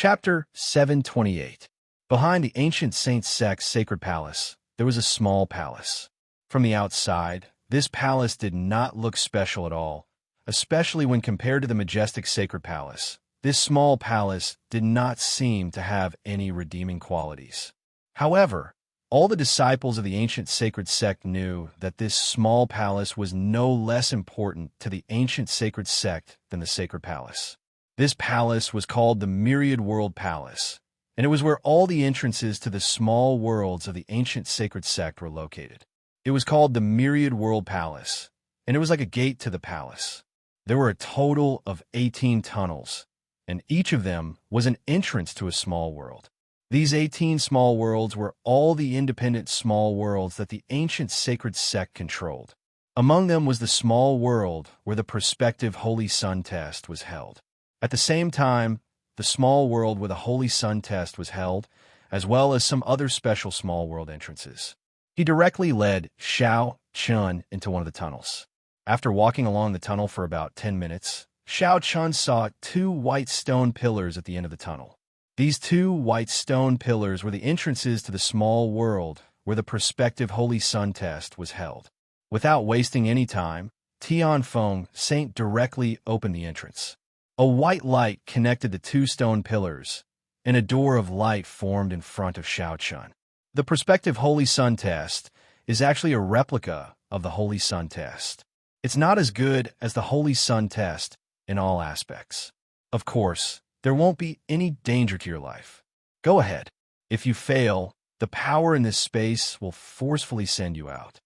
Chapter 728. Behind the ancient Saint sect's sacred palace, there was a small palace. From the outside, this palace did not look special at all, especially when compared to the majestic sacred palace. This small palace did not seem to have any redeeming qualities. However, all the disciples of the ancient sacred sect knew that this small palace was no less important to the ancient sacred sect than the sacred palace. This palace was called the Myriad World Palace, and it was where all the entrances to the small worlds of the ancient sacred sect were located. It was called the Myriad World Palace, and it was like a gate to the palace. There were a total of 18 tunnels, and each of them was an entrance to a small world. These 18 small worlds were all the independent small worlds that the ancient sacred sect controlled. Among them was the small world where the prospective Holy Sun test was held. At the same time, the small world where the Holy Sun test was held, as well as some other special small world entrances. He directly led Xiao Chun into one of the tunnels. After walking along the tunnel for about 10 minutes, Xiao Chun saw 2 white stone pillars at the end of the tunnel. These 2 white stone pillars were the entrances to the small world where the prospective Holy Sun test was held. Without wasting any time, Tianfeng Saint directly opened the entrance. A white light connected the 2 stone pillars, and a door of light formed in front of Xiao Chun. The prospective Holy Sun test is actually a replica of the Holy Sun test. It's not as good as the Holy Sun test in all aspects. Of course, there won't be any danger to your life. Go ahead. If you fail, the power in this space will forcefully send you out.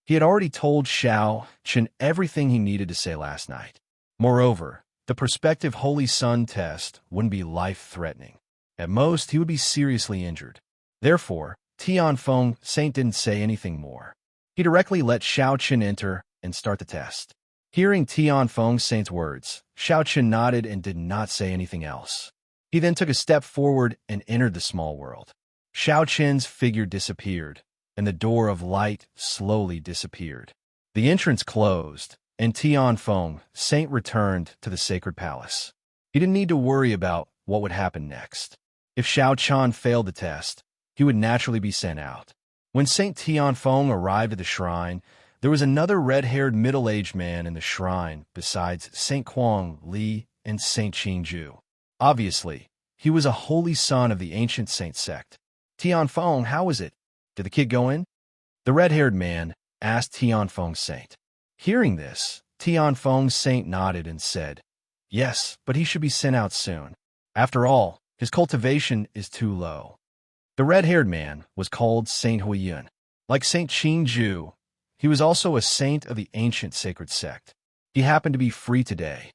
He had already told Xiao Chun everything he needed to say last night. Moreover, the prospective Holy Sun test wouldn't be life-threatening. At most, he would be seriously injured. Therefore, Tianfeng Saint didn't say anything more. He directly let Xiao Chun enter and start the test. Hearing Tianfeng Saint's words, Xiao Chun nodded and did not say anything else. He then took a step forward and entered the small world. Xiao Chun's figure disappeared, and the door of light slowly disappeared. The entrance closed, and Tianfeng Saint returned to the sacred palace. He didn't need to worry about what would happen next. If Xiao Chun failed the test, he would naturally be sent out. When Saint Tianfeng arrived at the shrine, there was another red-haired middle-aged man in the shrine besides Saint Kuang Li and Saint Qingju. Obviously, he was a holy son of the ancient saint sect. Tianfeng, how is it? Did the kid go in? The red-haired man asked Tianfeng Saint. Hearing this, Tianfeng Saint nodded and said, "Yes, but he should be sent out soon. After all, his cultivation is too low." The red-haired man was called Saint Huiyun. Like Saint Qingju, he was also a saint of the ancient sacred sect. He happened to be free today.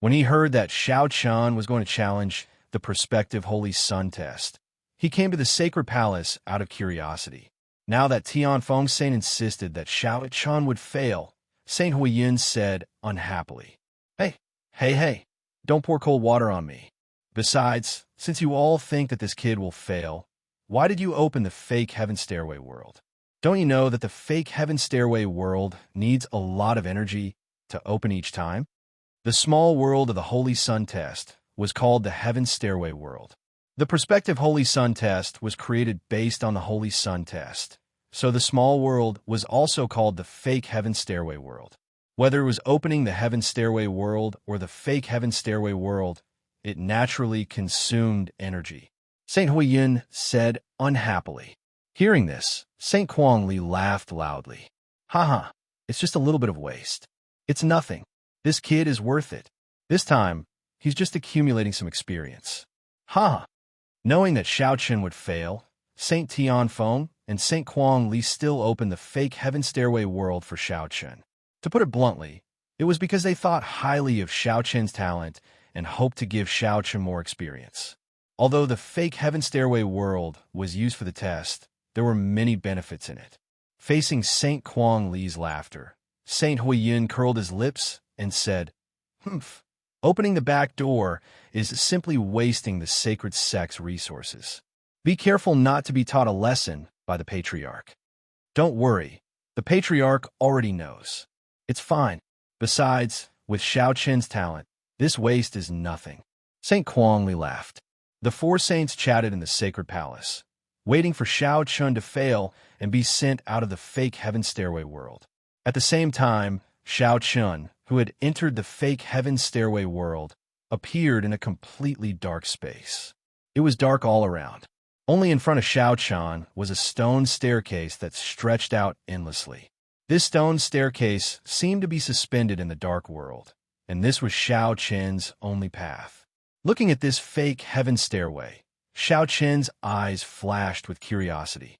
When he heard that Xiao Chun was going to challenge the prospective Holy Sun test, he came to the sacred palace out of curiosity. Now that Tianfeng Saint insisted that Xiao Chun would fail, Saint Huiyun said unhappily, Hey, don't pour cold water on me. Besides, since you all think that this kid will fail, why did you open the fake Heaven Stairway world? Don't you know that the fake Heaven Stairway world needs a lot of energy to open each time? The small world of the Holy Sun test was called the Heaven Stairway world. The prospective Holy Sun test was created based on the Holy Sun test, so the small world was also called the fake Heaven Stairway world. Whether it was opening the Heaven Stairway world or the fake Heaven Stairway world, it naturally consumed energy. Saint Huiyun said unhappily. Hearing this, Saint Kuang Li laughed loudly. Haha, it's just a little bit of waste. It's nothing. This kid is worth it. This time, he's just accumulating some experience. Ha! Knowing that Xiao Chun would fail, Saint Tianfeng and Saint Kuang Li still opened the fake Heaven Stairway world for Xiao Chun. To put it bluntly, it was because they thought highly of Xiao Chun's talent and hoped to give Xiao Chun more experience. Although the fake Heaven Stairway world was used for the test, there were many benefits in it. Facing Saint Kuang Li's laughter, Saint Huiyun curled his lips and said, "Humph. Opening the back door is simply wasting the sacred sect's resources. Be careful not to be taught a lesson by the Patriarch." Don't worry, the Patriarch already knows. It's fine. Besides, with Xiao Chun's talent, this waste is nothing. Saint Kuangli laughed. The four saints chatted in the sacred palace, waiting for Xiao Chun to fail and be sent out of the fake heaven stairway world. At the same time, Xiao Chun, who had entered the fake heaven stairway world, appeared in a completely dark space. It was dark all around. Only in front of Xiao Chun was a stone staircase that stretched out endlessly. This stone staircase seemed to be suspended in the dark world, and this was Xiao Chen's only path. Looking at this fake heaven stairway, Xiao Chen's eyes flashed with curiosity.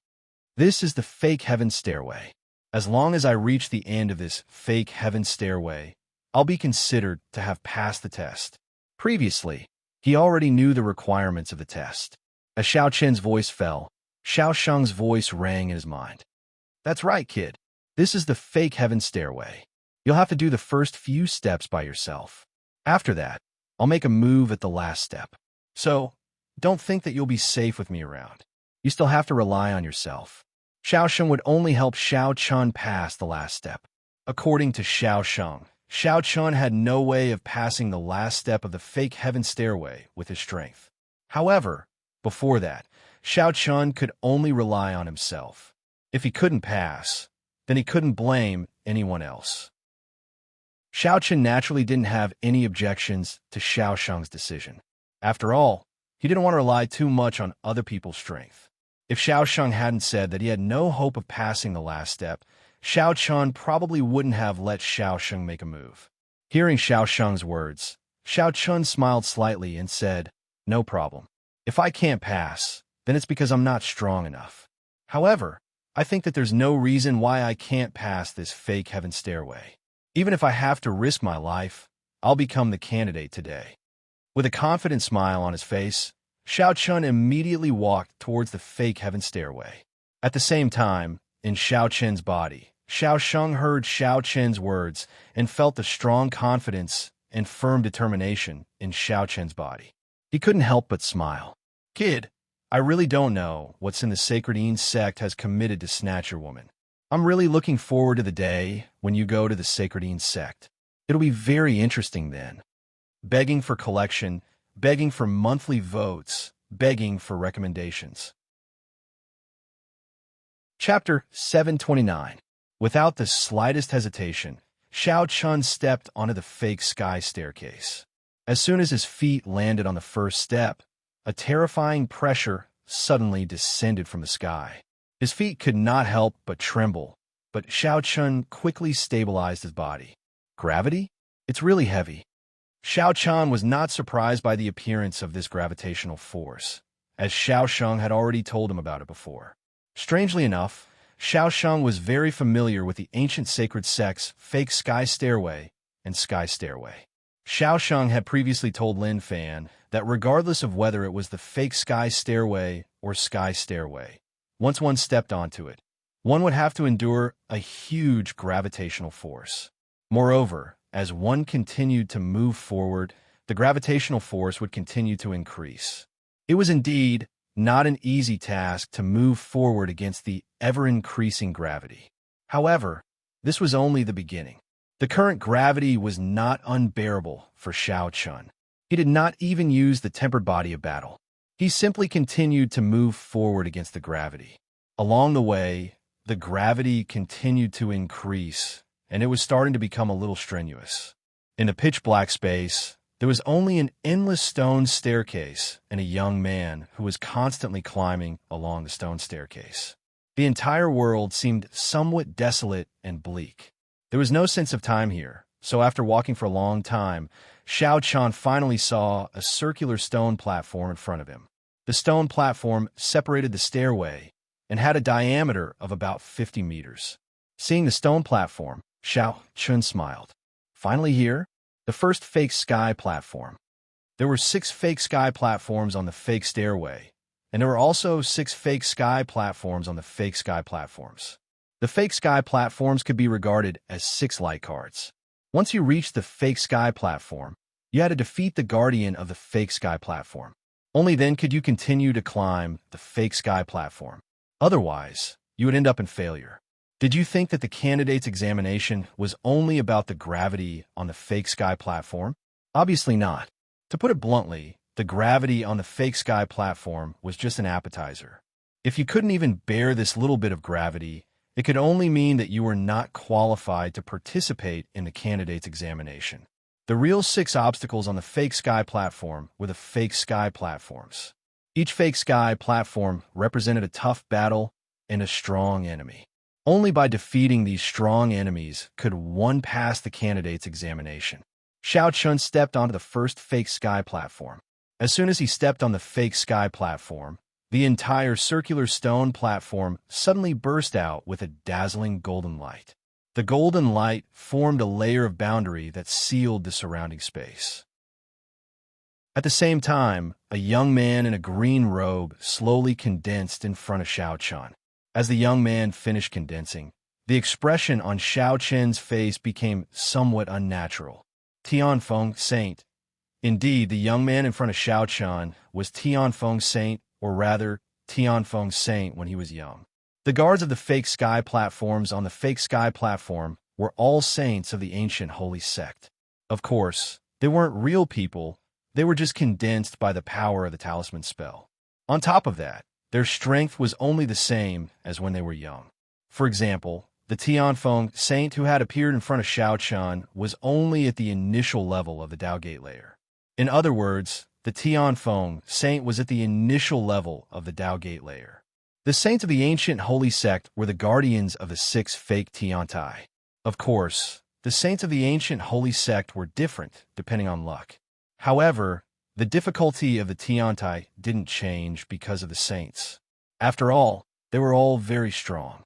This is the fake heaven stairway. As long as I reach the end of this fake heaven stairway, I'll be considered to have passed the test. Previously, he already knew the requirements of the test. As Xiao Chen's voice fell, Xiao Sheng's voice rang in his mind. That's right, kid. This is the fake heaven stairway. You'll have to do the first few steps by yourself. After that, I'll make a move at the last step. So, don't think that you'll be safe with me around. You still have to rely on yourself. Xiao Sheng would only help Xiao Chun pass the last step. According to Xiao Sheng, Xiao Chun had no way of passing the last step of the fake heaven stairway with his strength. However, before that, Xiao Chun could only rely on himself. If he couldn't pass, then he couldn't blame anyone else. Xiao Chun naturally didn't have any objections to Xiao Sheng's decision. After all, he didn't want to rely too much on other people's strength. If Xiao Sheng hadn't said that he had no hope of passing the last step, Xiao Chun probably wouldn't have let Xiao Sheng make a move. Hearing Xiao Sheng's words, Xiao Chun smiled slightly and said, "No problem. If I can't pass, then it's because I'm not strong enough. However, I think that there's no reason why I can't pass this fake heaven stairway. Even if I have to risk my life, I'll become the candidate today." With a confident smile on his face, Xiao Chun immediately walked towards the fake heaven stairway. At the same time, in Xiao Chen's body, Xiao Sheng heard Xiao Chen's words and felt the strong confidence and firm determination in Xiao Chen's body. He couldn't help but smile. "Kid, I really don't know what's in the Sacred sect has committed to snatch your woman. I'm really looking forward to the day when you go to the Sacred sect. It'll be very interesting then. Begging for collection, begging for monthly votes, begging for recommendations." Chapter 729. Without the slightest hesitation, Xiao Chun stepped onto the fake sky staircase. As soon as his feet landed on the first step, a terrifying pressure suddenly descended from the sky. His feet could not help but tremble, but Xiao Chun quickly stabilized his body. Gravity? It's really heavy. Xiao Chun was not surprised by the appearance of this gravitational force, as Xiao Sheng had already told him about it before. Strangely enough, Xiao Sheng was very familiar with the ancient sacred sects Fake Sky Stairway and Sky Stairway. Xiao Sheng had previously told Lin Fan that regardless of whether it was the Fake Sky Stairway or Sky Stairway, once one stepped onto it, one would have to endure a huge gravitational force. Moreover, as one continued to move forward, the gravitational force would continue to increase. It was indeed not an easy task to move forward against the ever-increasing gravity. However, this was only the beginning. The current gravity was not unbearable for Xiao Chun. He did not even use the tempered body of battle. He simply continued to move forward against the gravity. Along the way, the gravity continued to increase, and it was starting to become a little strenuous. In a pitch-black space, there was only an endless stone staircase and a young man who was constantly climbing along the stone staircase. The entire world seemed somewhat desolate and bleak. There was no sense of time here, so after walking for a long time, Xiao Chun finally saw a circular stone platform in front of him. The stone platform separated the stairway and had a diameter of about 50 meters. Seeing the stone platform, Xiao Chun smiled. Finally here, the first fake sky platform. There were 6 fake sky platforms on the fake stairway, and there were also 6 fake sky platforms on the fake sky platforms. The fake sky platforms could be regarded as 6 light cards. Once you reached the fake sky platform, you had to defeat the guardian of the fake sky platform. Only then could you continue to climb the fake sky platform. Otherwise, you would end up in failure. Did you think that the candidate's examination was only about the gravity on the fake sky platform? Obviously not. To put it bluntly, the gravity on the fake sky platform was just an appetizer. If you couldn't even bear this little bit of gravity, it could only mean that you were not qualified to participate in the candidate's examination. The real 6 obstacles on the fake sky platform were the fake sky platforms. Each fake sky platform represented a tough battle and a strong enemy. Only by defeating these strong enemies could one pass the candidate's examination. Xiao Chun stepped onto the first fake sky platform. As soon as he stepped on the fake sky platform, the entire circular stone platform suddenly burst out with a dazzling golden light. The golden light formed a layer of boundary that sealed the surrounding space. At the same time, a young man in a green robe slowly condensed in front of Xiao Chun. As the young man finished condensing, the expression on Xiao Chun's face became somewhat unnatural. Tianfeng Saint. Indeed, the young man in front of Xiao Chun was Tianfeng Saint, or rather, Tianfeng Saint when he was young. The guards of the fake sky platforms on the fake sky platform were all saints of the ancient holy sect. Of course, they weren't real people, they were just condensed by the power of the talisman spell. On top of that, their strength was only the same as when they were young. For example, the Tianfeng Saint who had appeared in front of Xiao Chun was only at the initial level of the Dao Gate layer. In other words, the Tianfeng Saint was at the initial level of the Dao Gate layer. The saints of the ancient holy sect were the guardians of the 6 fake Tiantai. Of course, the saints of the ancient holy sect were different depending on luck. However, the difficulty of the Tiantai didn't change because of the saints. After all, they were all very strong.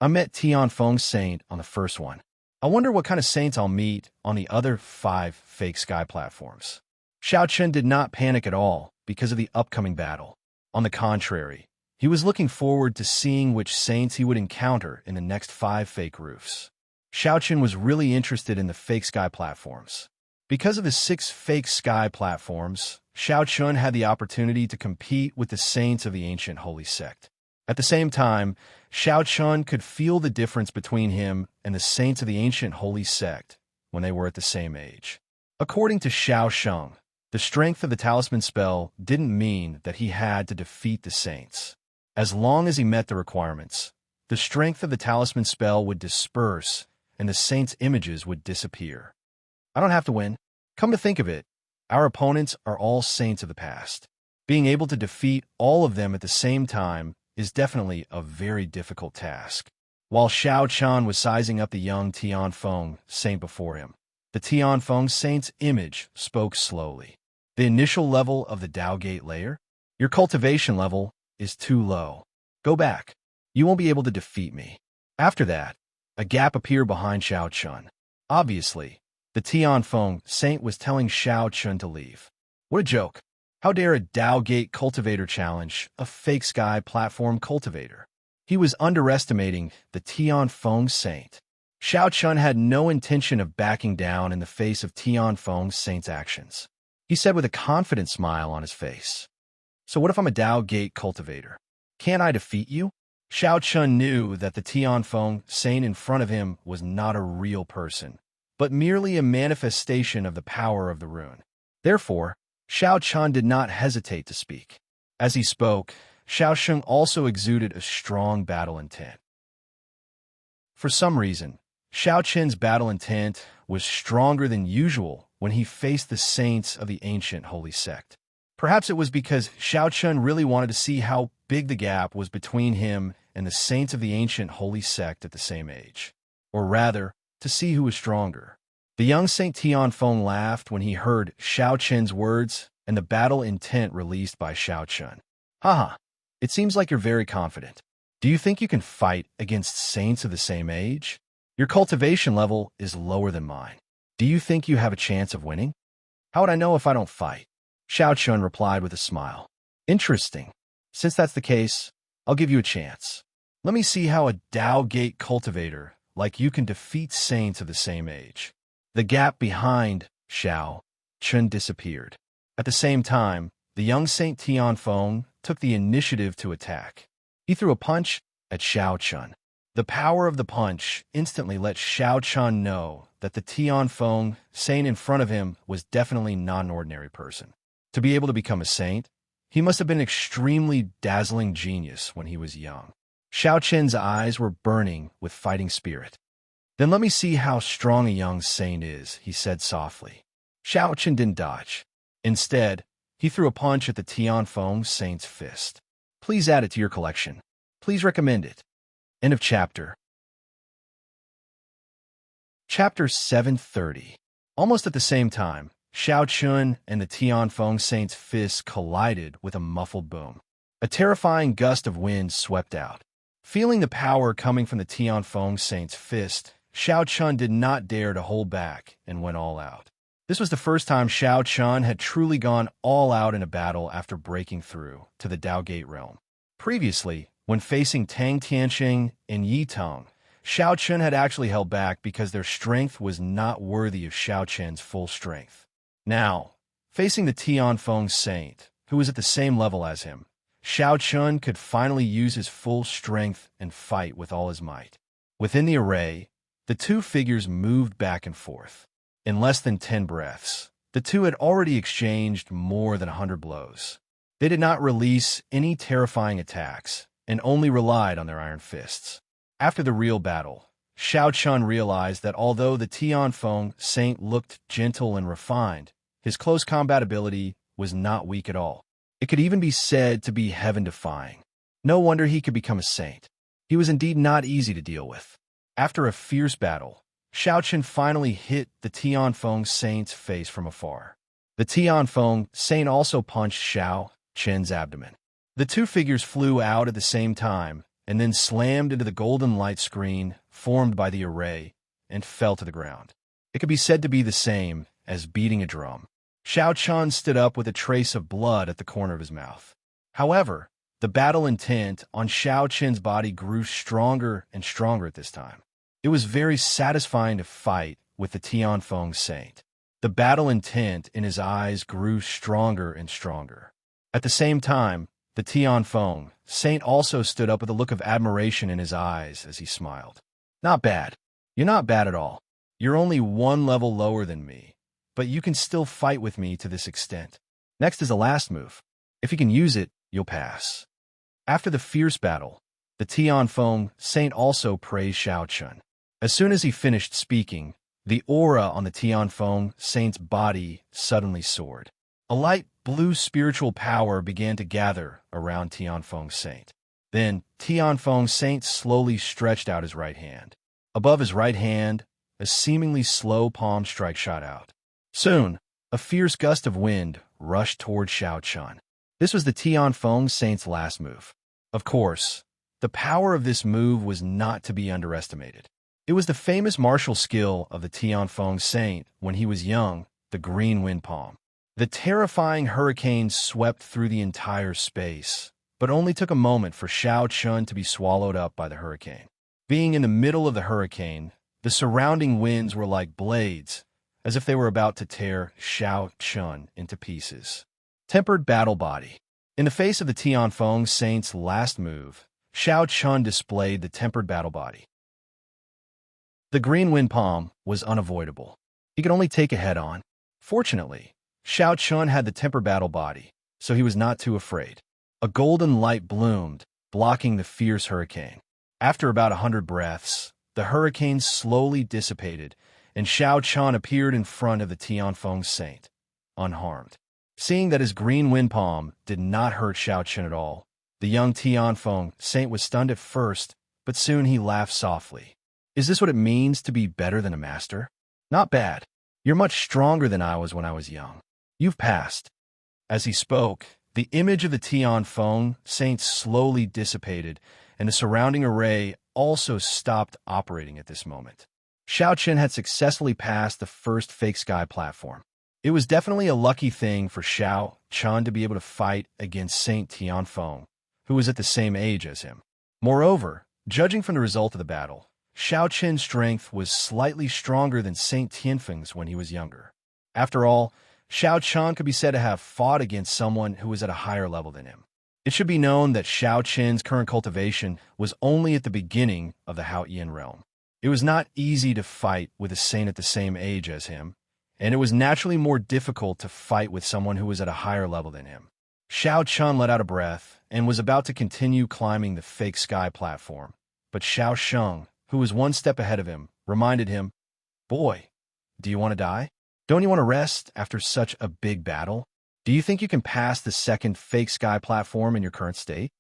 I met Tianfeng Saint on the first one. I wonder what kind of saints I'll meet on the other 5 fake sky platforms. Xiao Chun did not panic at all because of the upcoming battle. On the contrary, he was looking forward to seeing which saints he would encounter in the next 5 fake roofs. Xiao Chun was really interested in the fake sky platforms. Because of the 6 fake sky platforms, Xiao Chun had the opportunity to compete with the saints of the ancient holy sect. At the same time, Xiao Chun could feel the difference between him and the saints of the ancient holy sect when they were at the same age. According to Xiao Sheng, the strength of the talisman spell didn't mean that he had to defeat the saints. As long as he met the requirements, the strength of the talisman spell would disperse and the saints' images would disappear. I don't have to win. Come to think of it, our opponents are all saints of the past. Being able to defeat all of them at the same time is definitely a very difficult task. While Xiao Chun was sizing up the young Tianfeng Saint before him, the Tianfeng Saint's image spoke slowly. The initial level of the Dao Gate layer? Your cultivation level is too low. Go back. You won't be able to defeat me. After that, a gap appeared behind Xiao Chun. Obviously, the Tianfeng Saint was telling Xiao Chun to leave. What a joke. How dare a Dao Gate cultivator challenge a fake sky platform cultivator? He was underestimating the Tianfeng Saint. Xiao Chun had no intention of backing down in the face of Tianfeng Saint's actions. He said with a confident smile on his face, "So what if I'm a Dao Gate cultivator? Can't I defeat you?" Xiao Chun knew that the Tianfeng Saint in front of him was not a real person, but merely a manifestation of the power of the rune. Therefore, Xiao Chun did not hesitate to speak. As he spoke, Xiao Sheng also exuded a strong battle intent. For some reason, Xiao Chun's battle intent was stronger than usual when he faced the saints of the ancient holy sect. Perhaps it was because Xiao Chun really wanted to see how big the gap was between him and the saints of the ancient holy sect at the same age. Or rather, to see who was stronger. The young Saint Tianfeng laughed when he heard Xiao Chun's words and the battle intent released by Xiao Chun. Haha, it seems like you're very confident. Do you think you can fight against saints of the same age? Your cultivation level is lower than mine. Do you think you have a chance of winning? How would I know if I don't fight? Xiao Chun replied with a smile. Interesting. Since that's the case, I'll give you a chance. Let me see how a Dao Gate cultivator like you can defeat saints of the same age. The gap behind Xiao Chun disappeared. At the same time, the young Saint Tianfeng took the initiative to attack. He threw a punch at Xiao Chun. The power of the punch instantly let Xiao Chun know that the Tianfeng saint in front of him was definitely not an ordinary person. To be able to become a saint, he must have been an extremely dazzling genius when he was young. Xiao Qin's eyes were burning with fighting spirit. "Then let me see how strong a young saint is," he said softly. Xiao Qin didn't dodge. Instead, he threw a punch at the Tianfeng saint's fist. "Please add it to your collection. Please recommend it." End of chapter. Chapter 730. Almost at the same time, Xiao Chun and the Tianfeng saint's fists collided with a muffled boom. A terrifying gust of wind swept out. Feeling the power coming from the Tianfeng saint's fist, Xiao Chun did not dare to hold back and went all out. This was the first time Xiao Chun had truly gone all out in a battle after breaking through to the Dao Gate realm. Previously, when facing Tang Tianxing and Yi Tong, Xiao Chun had actually held back because their strength was not worthy of Xiao Chen's full strength. Now, facing the Tianfeng saint, who was at the same level as him, Xiao Chun could finally use his full strength and fight with all his might. Within the array, the two figures moved back and forth. In less than 10 breaths, the two had already exchanged more than 100 blows. They did not release any terrifying attacks and only relied on their iron fists. After the real battle, Xiao Chun realized that although the Tianfeng saint looked gentle and refined, his close combat ability was not weak at all. It could even be said to be heaven-defying. No wonder he could become a saint. He was indeed not easy to deal with. After a fierce battle, Xiao Chun finally hit the Tianfeng saint's face from afar. The Tianfeng saint also punched Xiao Chun's abdomen. The two figures flew out at the same time and then slammed into the golden light screen formed by the array and fell to the ground. It could be said to be the same as beating a drum. Xiao Chun stood up with a trace of blood at the corner of his mouth. However, the battle intent on Xiao Chun's body grew stronger and stronger at this time. It was very satisfying to fight with the Tianfeng saint. The battle intent in his eyes grew stronger and stronger. At the same time, the Tianfeng saint also stood up with a look of admiration in his eyes as he smiled. "Not bad. You're not bad at all. You're only one level lower than me, but you can still fight with me to this extent. Next is the last move. If you can use it, you'll pass." After the fierce battle, the Tianfeng saint also praised Xiao Chun. As soon as he finished speaking, the aura on the Tianfeng saint's body suddenly soared. A light blue spiritual power began to gather around Tianfeng saint. Then Tianfeng saint slowly stretched out his right hand. Above his right hand, a seemingly slow palm strike shot out. Soon, a fierce gust of wind rushed toward Xiao Chun. This was the Tianfeng saint's last move. Of course, the power of this move was not to be underestimated. It was the famous martial skill of the Tianfeng saint when he was young, the green wind palm. The terrifying hurricane swept through the entire space, but only took a moment for Xiao Chun to be swallowed up by the hurricane. Being in the middle of the hurricane, the surrounding winds were like blades, as if they were about to tear Xiao Chun into pieces. Tempered battle body. In the face of the Tianfeng saint's last move, Xiao Chun displayed the tempered battle body. The green wind palm was unavoidable. He could only take it head-on. Fortunately, Xiao Chun had the tempered battle body, so he was not too afraid. A golden light bloomed, blocking the fierce hurricane. After about 100 breaths, the hurricane slowly dissipated, and Xiao Chun appeared in front of the Tianfeng saint, unharmed. Seeing that his green wind palm did not hurt Xiao Chun at all, the young Tianfeng saint was stunned at first, but soon he laughed softly. "Is this what it means to be better than a master? Not bad. You're much stronger than I was when I was young. You've passed." As he spoke, the image of the Tianfeng saint slowly dissipated, and the surrounding array also stopped operating at this moment. Xiao Chun had successfully passed the first fake sky platform. It was definitely a lucky thing for Xiao Chun to be able to fight against Saint Tianfeng, who was at the same age as him. Moreover, judging from the result of the battle, Xiao Chun's strength was slightly stronger than Saint Tianfeng's when he was younger. After all, Xiao Chun could be said to have fought against someone who was at a higher level than him. It should be known that Xiao Chun's current cultivation was only at the beginning of the Haotian realm. It was not easy to fight with a saint at the same age as him, and it was naturally more difficult to fight with someone who was at a higher level than him. Xiao Chun let out a breath and was about to continue climbing the fake sky platform, but Xiao Sheng, who was one step ahead of him, reminded him, "Boy, do you want to die? Don't you want to rest after such a big battle? Do you think you can pass the second fake sky platform in your current state?"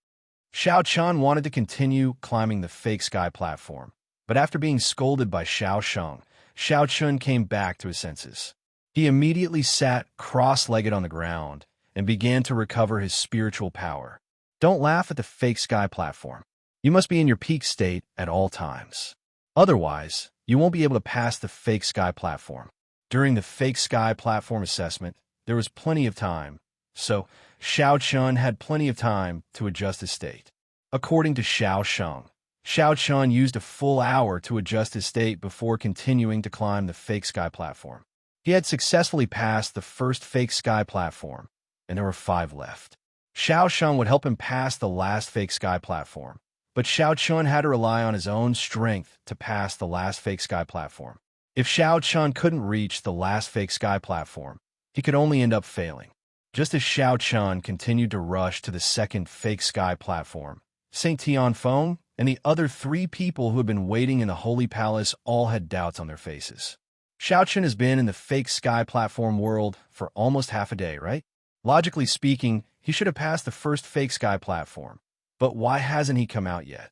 Xiao Chun wanted to continue climbing the fake sky platform, but after being scolded by Xiao Sheng, Xiao Chun came back to his senses. He immediately sat cross-legged on the ground and began to recover his spiritual power. Don't laugh at the fake sky platform. You must be in your peak state at all times. Otherwise, you won't be able to pass the fake sky platform. During the fake sky platform assessment, there was plenty of time, so Xiao Chun had plenty of time to adjust his state. According to Xiao Sheng, Xiao Chun used a full hour to adjust his state before continuing to climb the fake sky platform. He had successfully passed the first fake sky platform, and there were 5 left. Xiao Sheng would help him pass the last fake sky platform, but Xiao Chun had to rely on his own strength to pass the last fake sky platform. If Xiao Chun couldn't reach the last fake sky platform, he could only end up failing. Just as Xiao Chun continued to rush to the second fake sky platform, Saint Tianfeng and the other 3 people who had been waiting in the Holy Palace all had doubts on their faces. Xiao Chun has been in the fake sky platform world for almost half a day, right? Logically speaking, he should have passed the first fake sky platform. But why hasn't he come out yet?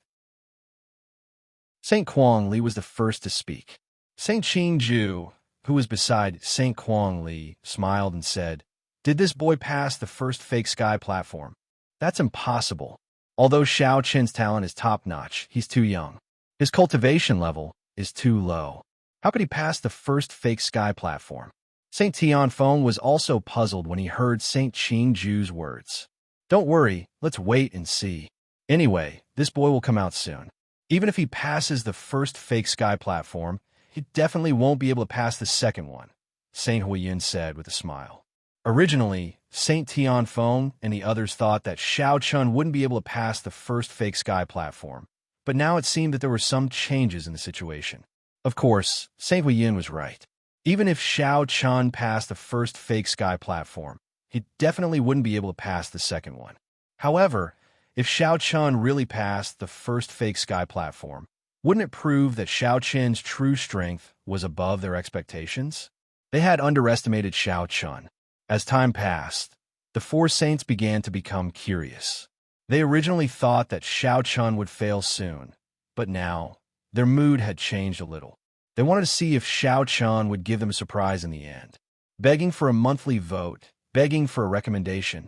Saint Kuang Li was the first to speak. Saint Qing Ju, who was beside Saint Kuang Li, smiled and said, "Did this boy pass the first fake sky platform? That's impossible. Although Xiao Chen's talent is top-notch, he's too young. His cultivation level is too low. How could he pass the first fake sky platform?" Saint Tianfeng was also puzzled when he heard Saint Qing Ju's words. "Don't worry, let's wait and see. Anyway, this boy will come out soon. Even if he passes the first fake sky platform, he definitely won't be able to pass the second one," Saint Huiyin said with a smile. Originally, Saint Tianfeng and the others thought that Xiao Chun wouldn't be able to pass the first fake sky platform, but now it seemed that there were some changes in the situation. Of course, Saint Huiyin was right. Even if Xiao Chun passed the first fake sky platform, he definitely wouldn't be able to pass the second one. However, if Xiao Chun really passed the first fake sky platform, wouldn't it prove that Xiao Chen's true strength was above their expectations? They had underestimated Xiao Chun. As time passed, the 4 saints began to become curious. They originally thought that Xiao Chun would fail soon, but now their mood had changed a little. They wanted to see if Xiao Chun would give them a surprise in the end. Begging for a monthly vote, begging for a recommendation.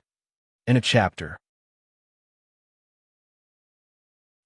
In a chapter.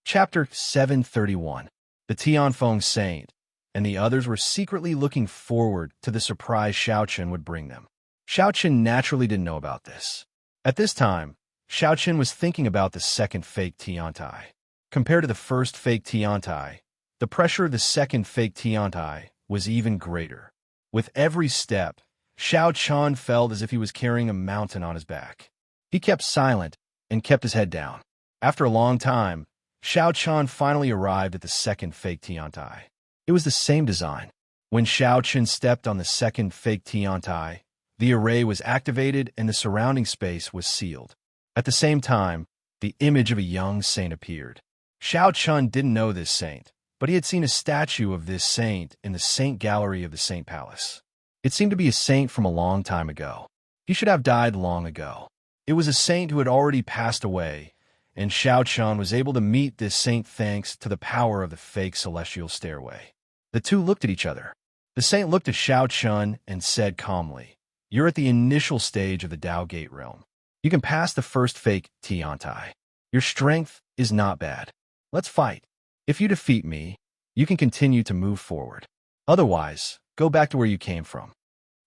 Chapter 731. The Tianfeng Saint and the others were secretly looking forward to the surprise Xiao Chun would bring them. Xiao Chun naturally didn't know about this. At this time, Xiao Chun was thinking about the second fake Tiantai. Compared to the first fake Tiantai, the pressure of the second fake Tiantai was even greater. With every step, Xiao Chun felt as if he was carrying a mountain on his back. He kept silent and kept his head down. After a long time, Xiao Chun finally arrived at the second fake Tiantai. It was the same design. When Xiao Chun stepped on the second fake Tiantai, the array was activated and the surrounding space was sealed. At the same time, the image of a young saint appeared. Xiao Chun didn't know this saint, but he had seen a statue of this saint in the Saint Gallery of the Saint Palace. It seemed to be a saint from a long time ago. He should have died long ago. It was a saint who had already passed away, and Xiao Chun was able to meet this saint thanks to the power of the fake celestial stairway. The two looked at each other. The saint looked at Xiao Chun and said calmly, "You're at the initial stage of the Tao Gate realm. You can pass the first fake Tiantai. Your strength is not bad. Let's fight. If you defeat me, you can continue to move forward. Otherwise, go back to where you came from."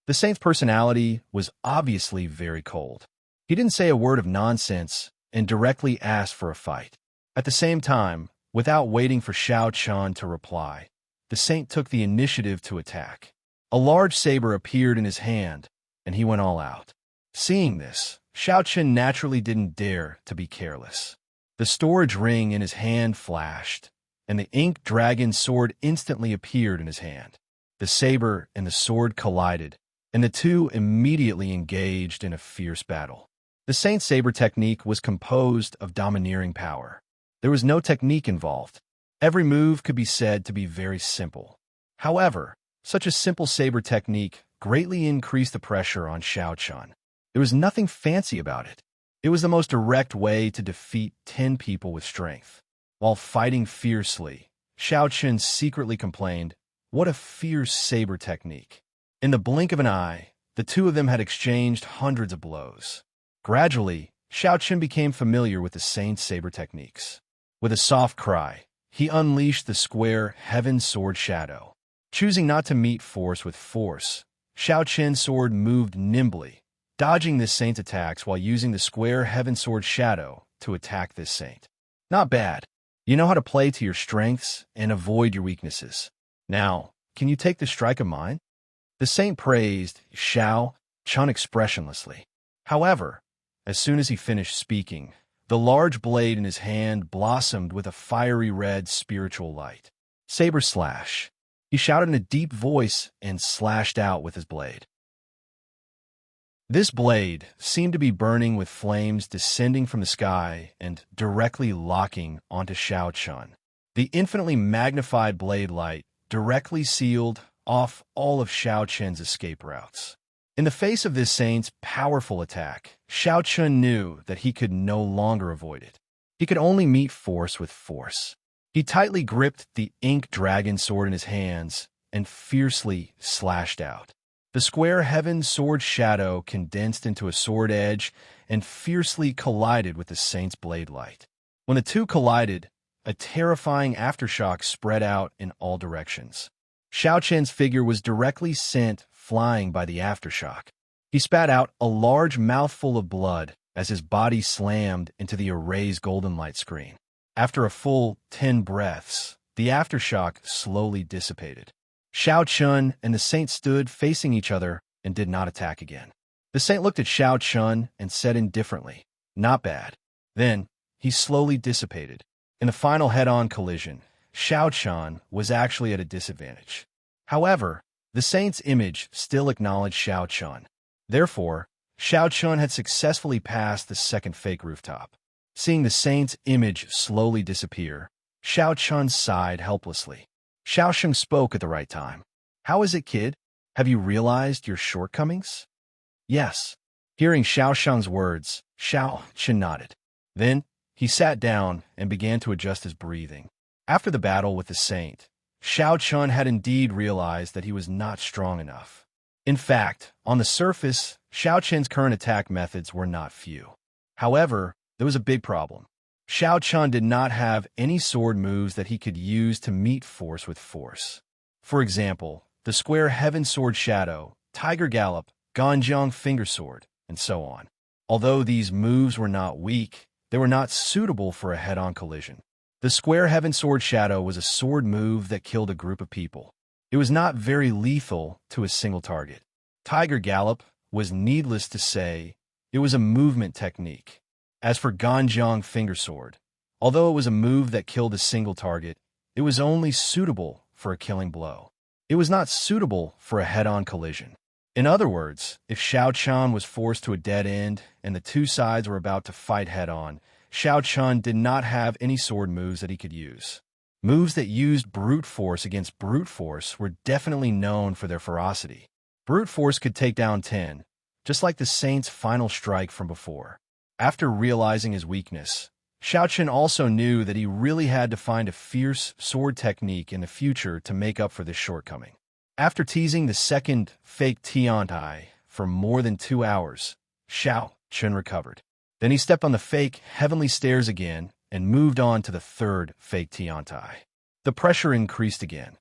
The saint's personality was obviously very cold. He didn't say a word of nonsense and directly asked for a fight. At the same time, without waiting for Xiao Chun to reply, the saint took the initiative to attack. A large saber appeared in his hand, and he went all out. Seeing this, Xiao Chun naturally didn't dare to be careless. The storage ring in his hand flashed, and the ink dragon sword instantly appeared in his hand. The saber and the sword collided, and the two immediately engaged in a fierce battle. The saint's saber technique was composed of domineering power. There was no technique involved. Every move could be said to be very simple. However, such a simple saber technique greatly increased the pressure on Xiao Chun. There was nothing fancy about it. It was the most direct way to defeat 10 people with strength. While fighting fiercely, Xiao Chun secretly complained, "What a fierce saber technique." In the blink of an eye, the two of them had exchanged hundreds of blows. Gradually, Xiao Chun became familiar with the saint's saber techniques. With a soft cry, he unleashed the square Heaven Sword Shadow. Choosing not to meet force with force, Xiao Chun's sword moved nimbly, dodging this saint's attacks while using the square Heaven Sword Shadow to attack this saint. Not bad. You know how to play to your strengths and avoid your weaknesses. Now, can you take the strike of mine? The saint praised Xiao Chun expressionlessly. However, as soon as he finished speaking, the large blade in his hand blossomed with a fiery red spiritual light. Saber slash. He shouted in a deep voice and slashed out with his blade. This blade seemed to be burning with flames descending from the sky and directly locking onto Xiao Chun. The infinitely magnified blade light directly sealed off all of Xiao Chun's escape routes. In the face of this saint's powerful attack, Xiao Chun knew that he could no longer avoid it. He could only meet force with force. He tightly gripped the ink dragon sword in his hands and fiercely slashed out. The square Heaven Sword Shadow condensed into a sword edge and fiercely collided with the saint's blade light. When the two collided, a terrifying aftershock spread out in all directions. Xiao Chun's figure was directly sent flying by the aftershock. He spat out a large mouthful of blood as his body slammed into the array's golden light screen. After a full 10 breaths, the aftershock slowly dissipated. Xiao Chun and the saint stood facing each other and did not attack again. The saint looked at Xiao Chun and said indifferently, "Not bad." Then, he slowly dissipated. In the final head-on collision, Xiao Chun was actually at a disadvantage. However, the saint's image still acknowledged Xiao Chun. Therefore, Xiao Chun had successfully passed the second fake rooftop. Seeing the saint's image slowly disappear, Xiao Chun sighed helplessly. Xiao Chun spoke at the right time. "How is it, kid? Have you realized your shortcomings?" "Yes." Hearing Xiao Chun's words, Xiao Chun nodded. Then, he sat down and began to adjust his breathing. After the battle with the saint, Xiao Chun had indeed realized that he was not strong enough. In fact, on the surface, Xiao Chun's current attack methods were not few. However, there was a big problem. Xiao Chun did not have any sword moves that he could use to meet force with force. For example, the square Heaven Sword Shadow, Tiger Gallop, Ganjiang Finger Sword, and so on. Although these moves were not weak, they were not suitable for a head-on collision. The square Heaven Sword Shadow was a sword move that killed a group of people. It was not very lethal to a single target. Tiger Gallop was, needless to say, it was a movement technique. As for Ganjiang Finger Sword, although it was a move that killed a single target, it was only suitable for a killing blow. It was not suitable for a head-on collision. In other words, if Xiao Chun was forced to a dead end and the two sides were about to fight head-on, Xiao Chun did not have any sword moves that he could use. Moves that used brute force against brute force were definitely known for their ferocity. Brute force could take down 10, just like the saint's final strike from before. After realizing his weakness, Xiao Chun also knew that he really had to find a fierce sword technique in the future to make up for this shortcoming. After teasing the second fake Tiantai for more than 2 hours, Xiao Chun recovered. Then he stepped on the fake heavenly stairs again and moved on to the third fake Tiantai. The pressure increased again.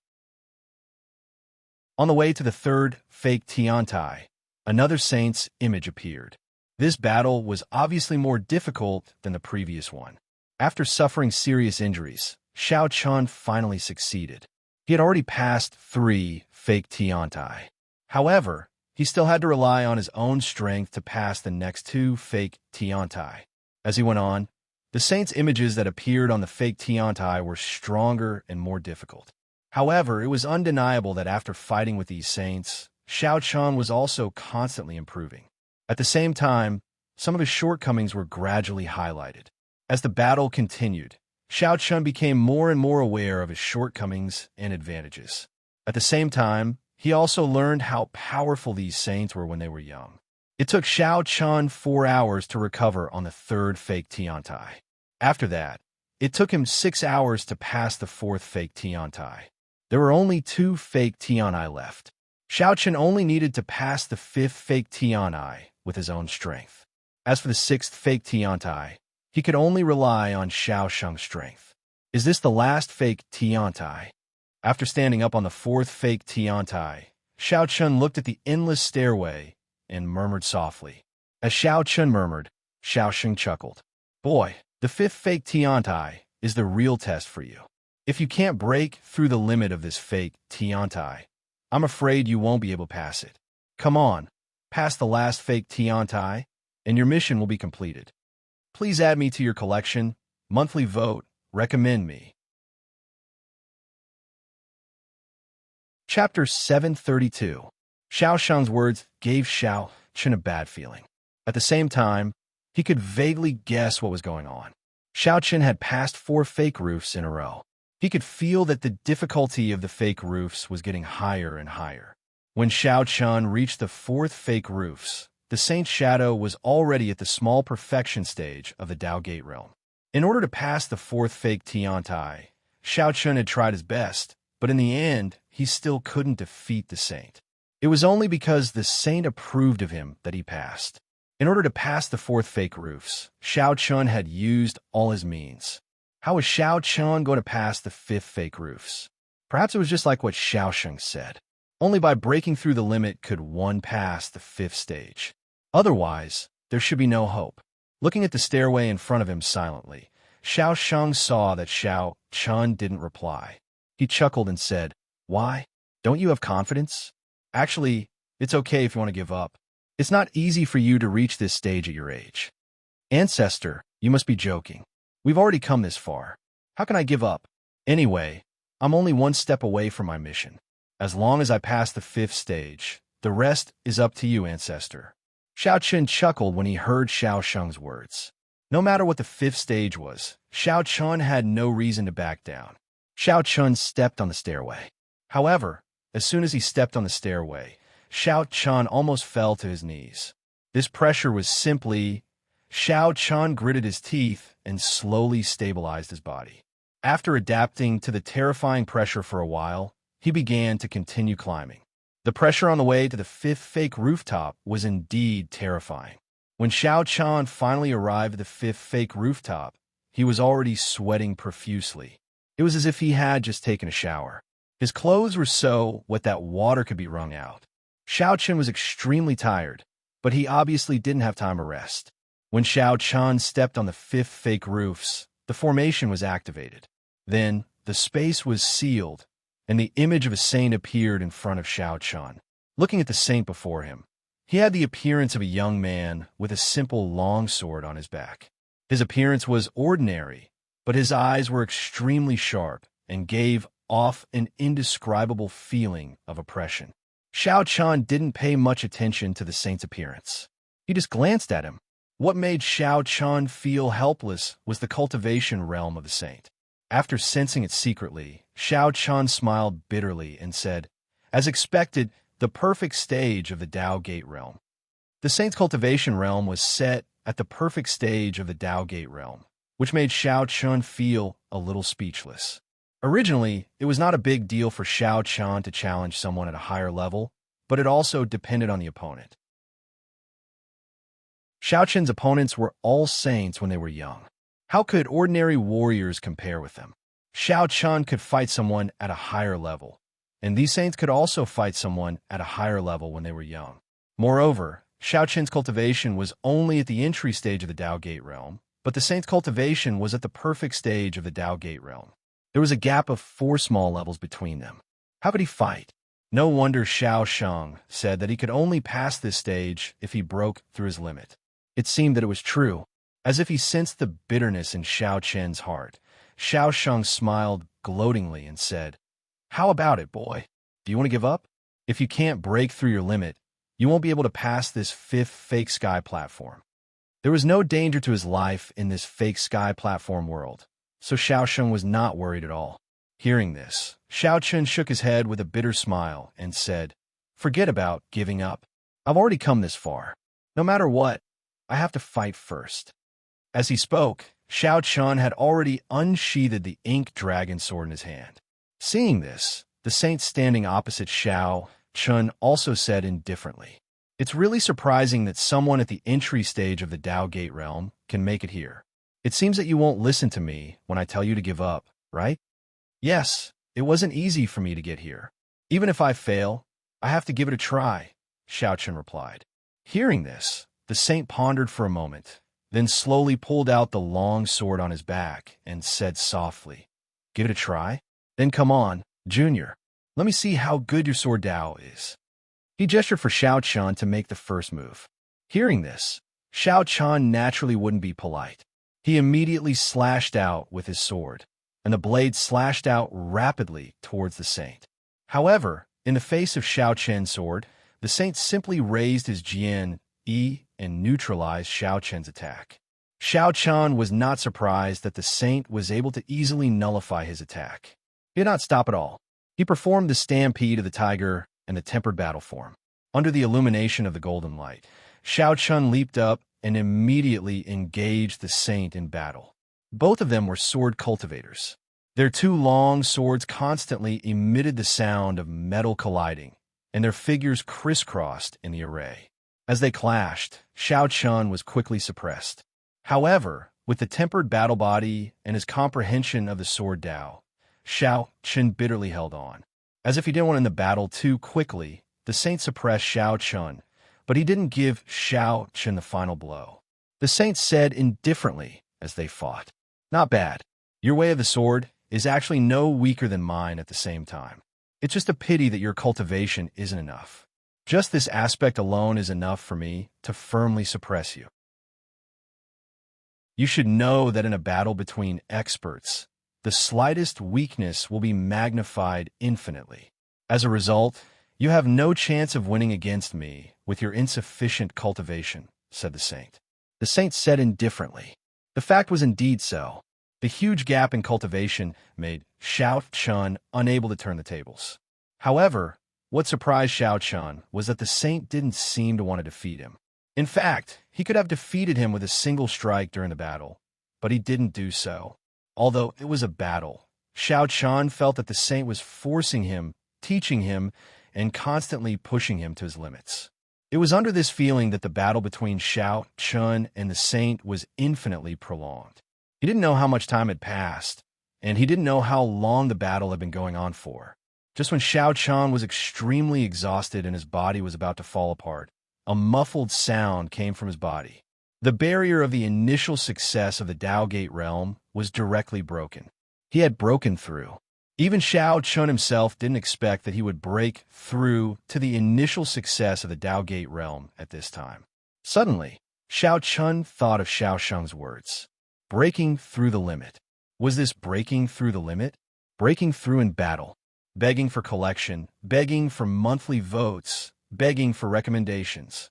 On the way to the third fake Tiantai, another saint's image appeared. This battle was obviously more difficult than the previous one. After suffering serious injuries, Xiao Chun finally succeeded. He had already passed 3 fake Tiantai. However, he still had to rely on his own strength to pass the next 2 fake Tiantai. As he went on, The saints' images that appeared on the fake Tiantai were stronger and more difficult. However, it was undeniable that after fighting with these saints, Xiao Chun was also constantly improving. At the same time, some of his shortcomings were gradually highlighted. As the battle continued, Xiao Chun became more and more aware of his shortcomings and advantages. At the same time, he also learned how powerful these saints were when they were young. It took Xiao Chun 4 hours to recover on the third fake Tiantai. After that, it took him 6 hours to pass the fourth fake Tiantai. There were only 2 fake Tianai left. Xiao Chun only needed to pass the 5th fake Tianai with his own strength. As for the 6th fake Tiantai, he could only rely on Xiao Sheng's strength. Is this the last fake Tiantai? After standing up on the 4th fake Tiantai, Xiao Chun looked at the endless stairway and murmured softly. As Xiao Chun murmured, Xiao Sheng chuckled. Boy, the 5th fake Tiantai is the real test for you. If you can't break through the limit of this fake Tiantai, I'm afraid you won't be able to pass it. Come on, pass the last fake Tiantai, and your mission will be completed. Please add me to your collection, monthly vote, recommend me. Chapter 732. Xiao Sheng's words gave Xiao Chun a bad feeling. At the same time, he could vaguely guess what was going on. Xiao Chun had passed 4 fake roofs in a row. He could feel that the difficulty of the fake roofs was getting higher and higher. When Xiao Chun reached the 4th fake roofs, the Saint's shadow was already at the small perfection stage of the Dao Gate realm. In order to pass the 4th fake Tiantai, Xiao Chun had tried his best, but in the end, he still couldn't defeat the Saint. It was only because the Saint approved of him that he passed. In order to pass the 4th fake roofs, Xiao Chun had used all his means. How was Xiao Chun going to pass the 5th fake roofs? Perhaps it was just like what Xiao Sheng said. Only by breaking through the limit could one pass the 5th stage. Otherwise, there should be no hope. Looking at the stairway in front of him silently, Xiao Sheng saw that Xiao Chun didn't reply. He chuckled and said, Why? Don't you have confidence? Actually, it's okay if you want to give up. It's not easy for you to reach this stage at your age. Ancestor, you must be joking. We've already come this far. How can I give up? Anyway, I'm only 1 step away from my mission. As long as I pass the 5th stage, the rest is up to you, Ancestor. Xiao Chun chuckled when he heard Xiao Sheng's words. No matter what the 5th stage was, Xiao Chun had no reason to back down. Xiao Chun stepped on the stairway. However, as soon as he stepped on the stairway, Xiao Chun almost fell to his knees. This pressure was simply... Xiao Chun gritted his teeth and slowly stabilized his body. After adapting to the terrifying pressure for a while, he began to continue climbing. The pressure on the way to the 5th fake rooftop was indeed terrifying. When Xiao Chun finally arrived at the 5th fake rooftop, he was already sweating profusely. It was as if he had just taken a shower. His clothes were so wet that water could be wrung out. Xiao Chun was extremely tired, but he obviously didn't have time to rest. When Xiao Chun stepped on the 5th fake roofs, the formation was activated. Then, the space was sealed, and the image of a saint appeared in front of Xiao Chun. Looking at the saint before him, he had the appearance of a young man with a simple longsword on his back. His appearance was ordinary, but his eyes were extremely sharp and gave off an indescribable feeling of oppression. Xiao Chun didn't pay much attention to the saint's appearance. He just glanced at him. What made Xiao Chun feel helpless was the cultivation realm of the saint. After sensing it secretly, Xiao Chun smiled bitterly and said, As expected, the perfect stage of the Dao Gate realm. The saint's cultivation realm was set at the perfect stage of the Dao Gate realm, which made Xiao Chun feel a little speechless. Originally, it was not a big deal for Xiao Chun to challenge someone at a higher level, but it also depended on the opponent. Xiao Chun's opponents were all saints when they were young. How could ordinary warriors compare with them? Xiao Chun could fight someone at a higher level, and these saints could also fight someone at a higher level when they were young. Moreover, Xiao Chun's cultivation was only at the entry stage of the Dao Gate realm, but the saint's cultivation was at the perfect stage of the Dao Gate realm. There was a gap of 4 small levels between them. How could he fight? No wonder Xiao Sheng said that he could only pass this stage if he broke through his limit. It seemed that it was true. As if he sensed the bitterness in Xiao Chen's heart, Xiao Sheng smiled gloatingly and said, "How about it, boy? Do you want to give up? If you can't break through your limit, you won't be able to pass this fifth fake sky platform." There was no danger to his life in this fake sky platform world, so Xiao Sheng was not worried at all. Hearing this, Xiao Chen shook his head with a bitter smile and said, "Forget about giving up. I've already come this far. No matter what, I have to fight first." As he spoke, Xiao Chun had already unsheathed the ink dragon sword in his hand. Seeing this, the saint standing opposite Xiao Chun also said indifferently, "It's really surprising that someone at the entry stage of the Tao Gate realm can make it here. It seems that you won't listen to me when I tell you to give up, right?" "Yes, it wasn't easy for me to get here. Even if I fail, I have to give it a try," Xiao Chun replied. Hearing this, the saint pondered for a moment, then slowly pulled out the long sword on his back and said softly, "Give it a try? Then come on, Junior. Let me see how good your sword Dao is." He gestured for Xiao Chun to make the first move. Hearing this, Xiao Chun naturally wouldn't be polite. He immediately slashed out with his sword, and the blade slashed out rapidly towards the saint. However, in the face of Xiao Chen's sword, the saint simply raised his Jian Yi and neutralized Xiao Chen's attack. Xiao Chen was not surprised that the saint was able to easily nullify his attack. He did not stop at all. He performed the stampede of the tiger and the tempered battle form. Under the illumination of the golden light, Xiao Chun leaped up and immediately engaged the saint in battle. Both of them were sword cultivators. Their two long swords constantly emitted the sound of metal colliding, and their figures crisscrossed in the array. As they clashed, Xiao Chun was quickly suppressed. However, with the tempered battle body and his comprehension of the sword Dao, Xiao Chun bitterly held on. As if he didn't want to end the battle too quickly, the saint suppressed Xiao Chun, but he didn't give Xiao Chun the final blow. The saint said indifferently as they fought, "Not bad. Your way of the sword is actually no weaker than mine at the same time. It's just a pity that your cultivation isn't enough. Just this aspect alone is enough for me to firmly suppress you. You should know that in a battle between experts, the slightest weakness will be magnified infinitely. As a result, you have no chance of winning against me with your insufficient cultivation," said the saint. The saint said indifferently. The fact was indeed so. The huge gap in cultivation made Xiao Chun unable to turn the tables. However, what surprised Xiao Chun was that the saint didn't seem to want to defeat him. In fact, he could have defeated him with a single strike during the battle, but he didn't do so. Although it was a battle, Xiao Chun felt that the saint was forcing him, teaching him, and constantly pushing him to his limits. It was under this feeling that the battle between Xiao Chun and the saint was infinitely prolonged. He didn't know how much time had passed, and he didn't know how long the battle had been going on for. Just when Xiao Chun was extremely exhausted and his body was about to fall apart, a muffled sound came from his body. The barrier of the initial success of the Tao Gate realm was directly broken. He had broken through. Even Xiao Chun himself didn't expect that he would break through to the initial success of the Tao Gate realm at this time. Suddenly, Xiao Chun thought of Xiao Sheng's words. Breaking through the limit. Was this breaking through the limit? Breaking through in battle. Begging for collection, begging for monthly votes, begging for recommendations.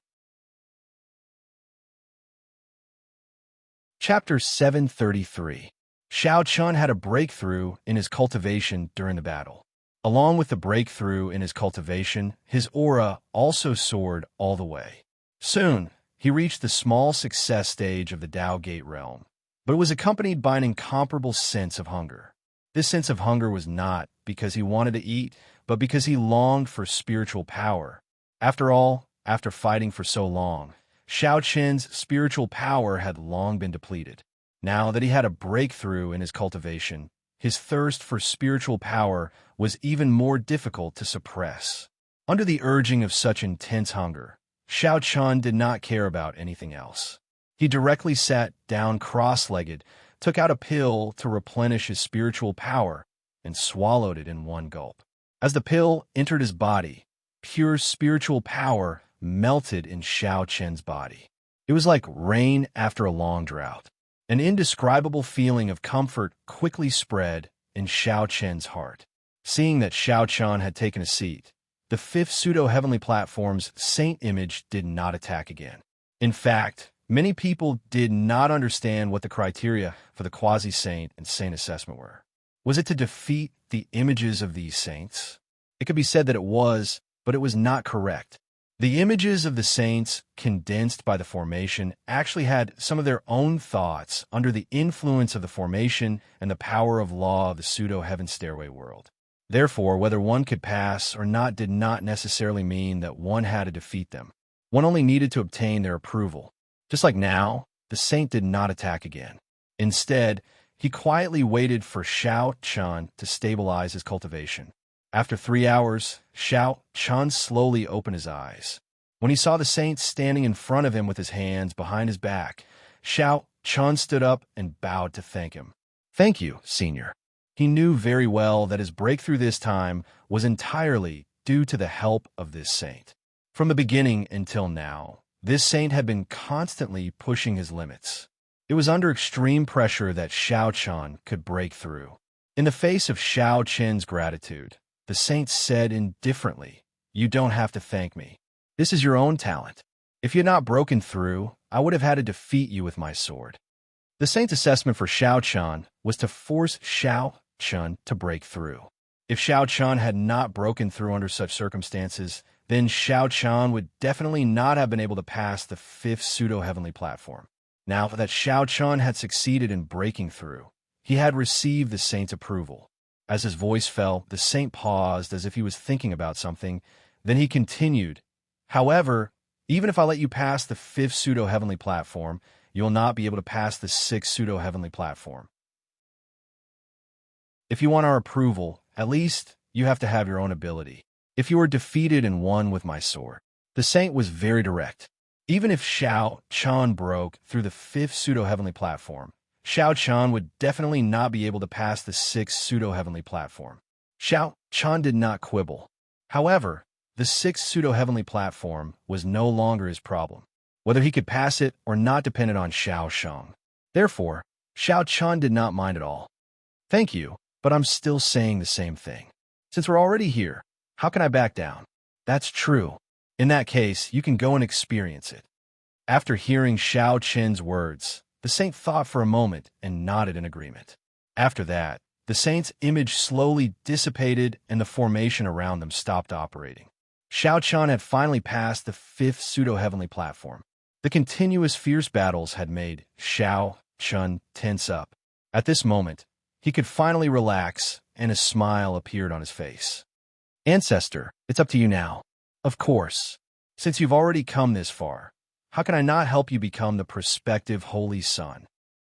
Chapter 733. Xiao Chun had a breakthrough in his cultivation during the battle. Along with the breakthrough in his cultivation, his aura also soared all the way. Soon, he reached the small success stage of the Tao Gate realm, but it was accompanied by an incomparable sense of hunger. This sense of hunger was not because he wanted to eat, but because he longed for spiritual power. After all, after fighting for so long, Xiao Chen's spiritual power had long been depleted. Now that he had a breakthrough in his cultivation, his thirst for spiritual power was even more difficult to suppress. Under the urging of such intense hunger, Xiao Chun did not care about anything else. He directly sat down cross-legged, took out a pill to replenish his spiritual power, and swallowed it in one gulp. As the pill entered his body, pure spiritual power melted in Xiao Chen's body. It was like rain after a long drought. An indescribable feeling of comfort quickly spread in Xiao Chen's heart. Seeing that Xiao Chen had taken a seat, the fifth pseudo-heavenly platform's saint image did not attack again. In fact, many people did not understand what the criteria for the quasi-saint and saint assessment were. Was it to defeat the images of these saints? It could be said that it was, but it was not correct. The images of the saints, condensed by the formation, actually had some of their own thoughts under the influence of the formation and the power of law of the pseudo-heaven stairway world. Therefore, whether one could pass or not did not necessarily mean that one had to defeat them. One only needed to obtain their approval. Just like now, the saint did not attack again. Instead, he quietly waited for Xiao Chen to stabilize his cultivation. After 3 hours, Xiao Chen slowly opened his eyes. When he saw the saint standing in front of him with his hands behind his back, Xiao Chen stood up and bowed to thank him. "Thank you, Senior." He knew very well that his breakthrough this time was entirely due to the help of this saint. From the beginning until now, this saint had been constantly pushing his limits. It was under extreme pressure that Xiao Chen could break through. In the face of Xiao Chen's gratitude, the saint said indifferently, "You don't have to thank me. This is your own talent. If you had not broken through, I would have had to defeat you with my sword." The saint's assessment for Xiao Chen was to force Xiao Chen to break through. If Xiao Chen had not broken through under such circumstances, then Xiao Chen would definitely not have been able to pass the fifth pseudo-heavenly platform. Now that Xiao Chen had succeeded in breaking through, he had received the saint's approval. As his voice fell, the saint paused as if he was thinking about something. Then he continued, "However, even if I let you pass the fifth pseudo-heavenly platform, you'll not be able to pass the sixth pseudo-heavenly platform. If you want our approval, at least you have to have your own ability. If you are defeated and won with my sword." The saint was very direct. Even if Xiao Chen broke through the fifth pseudo-heavenly platform, Xiao Chen would definitely not be able to pass the sixth pseudo-heavenly platform. Xiao Chen did not quibble. However, the sixth pseudo-heavenly platform was no longer his problem. Whether he could pass it or not depended on Xiao Chen. Therefore, Xiao Chen did not mind at all. "Thank you, but I'm still saying the same thing. Since we're already here, how can I back down?" "That's true. In that case, you can go and experience it." After hearing Xiao Chen's words, the saint thought for a moment and nodded in agreement. After that, the saint's image slowly dissipated and the formation around them stopped operating. Xiao Chen had finally passed the fifth pseudo-heavenly platform. The continuous fierce battles had made Xiao Chen tense up. At this moment, he could finally relax, and a smile appeared on his face. "Ancestor, it's up to you now." "Of course. Since you've already come this far, how can I not help you become the prospective holy son?"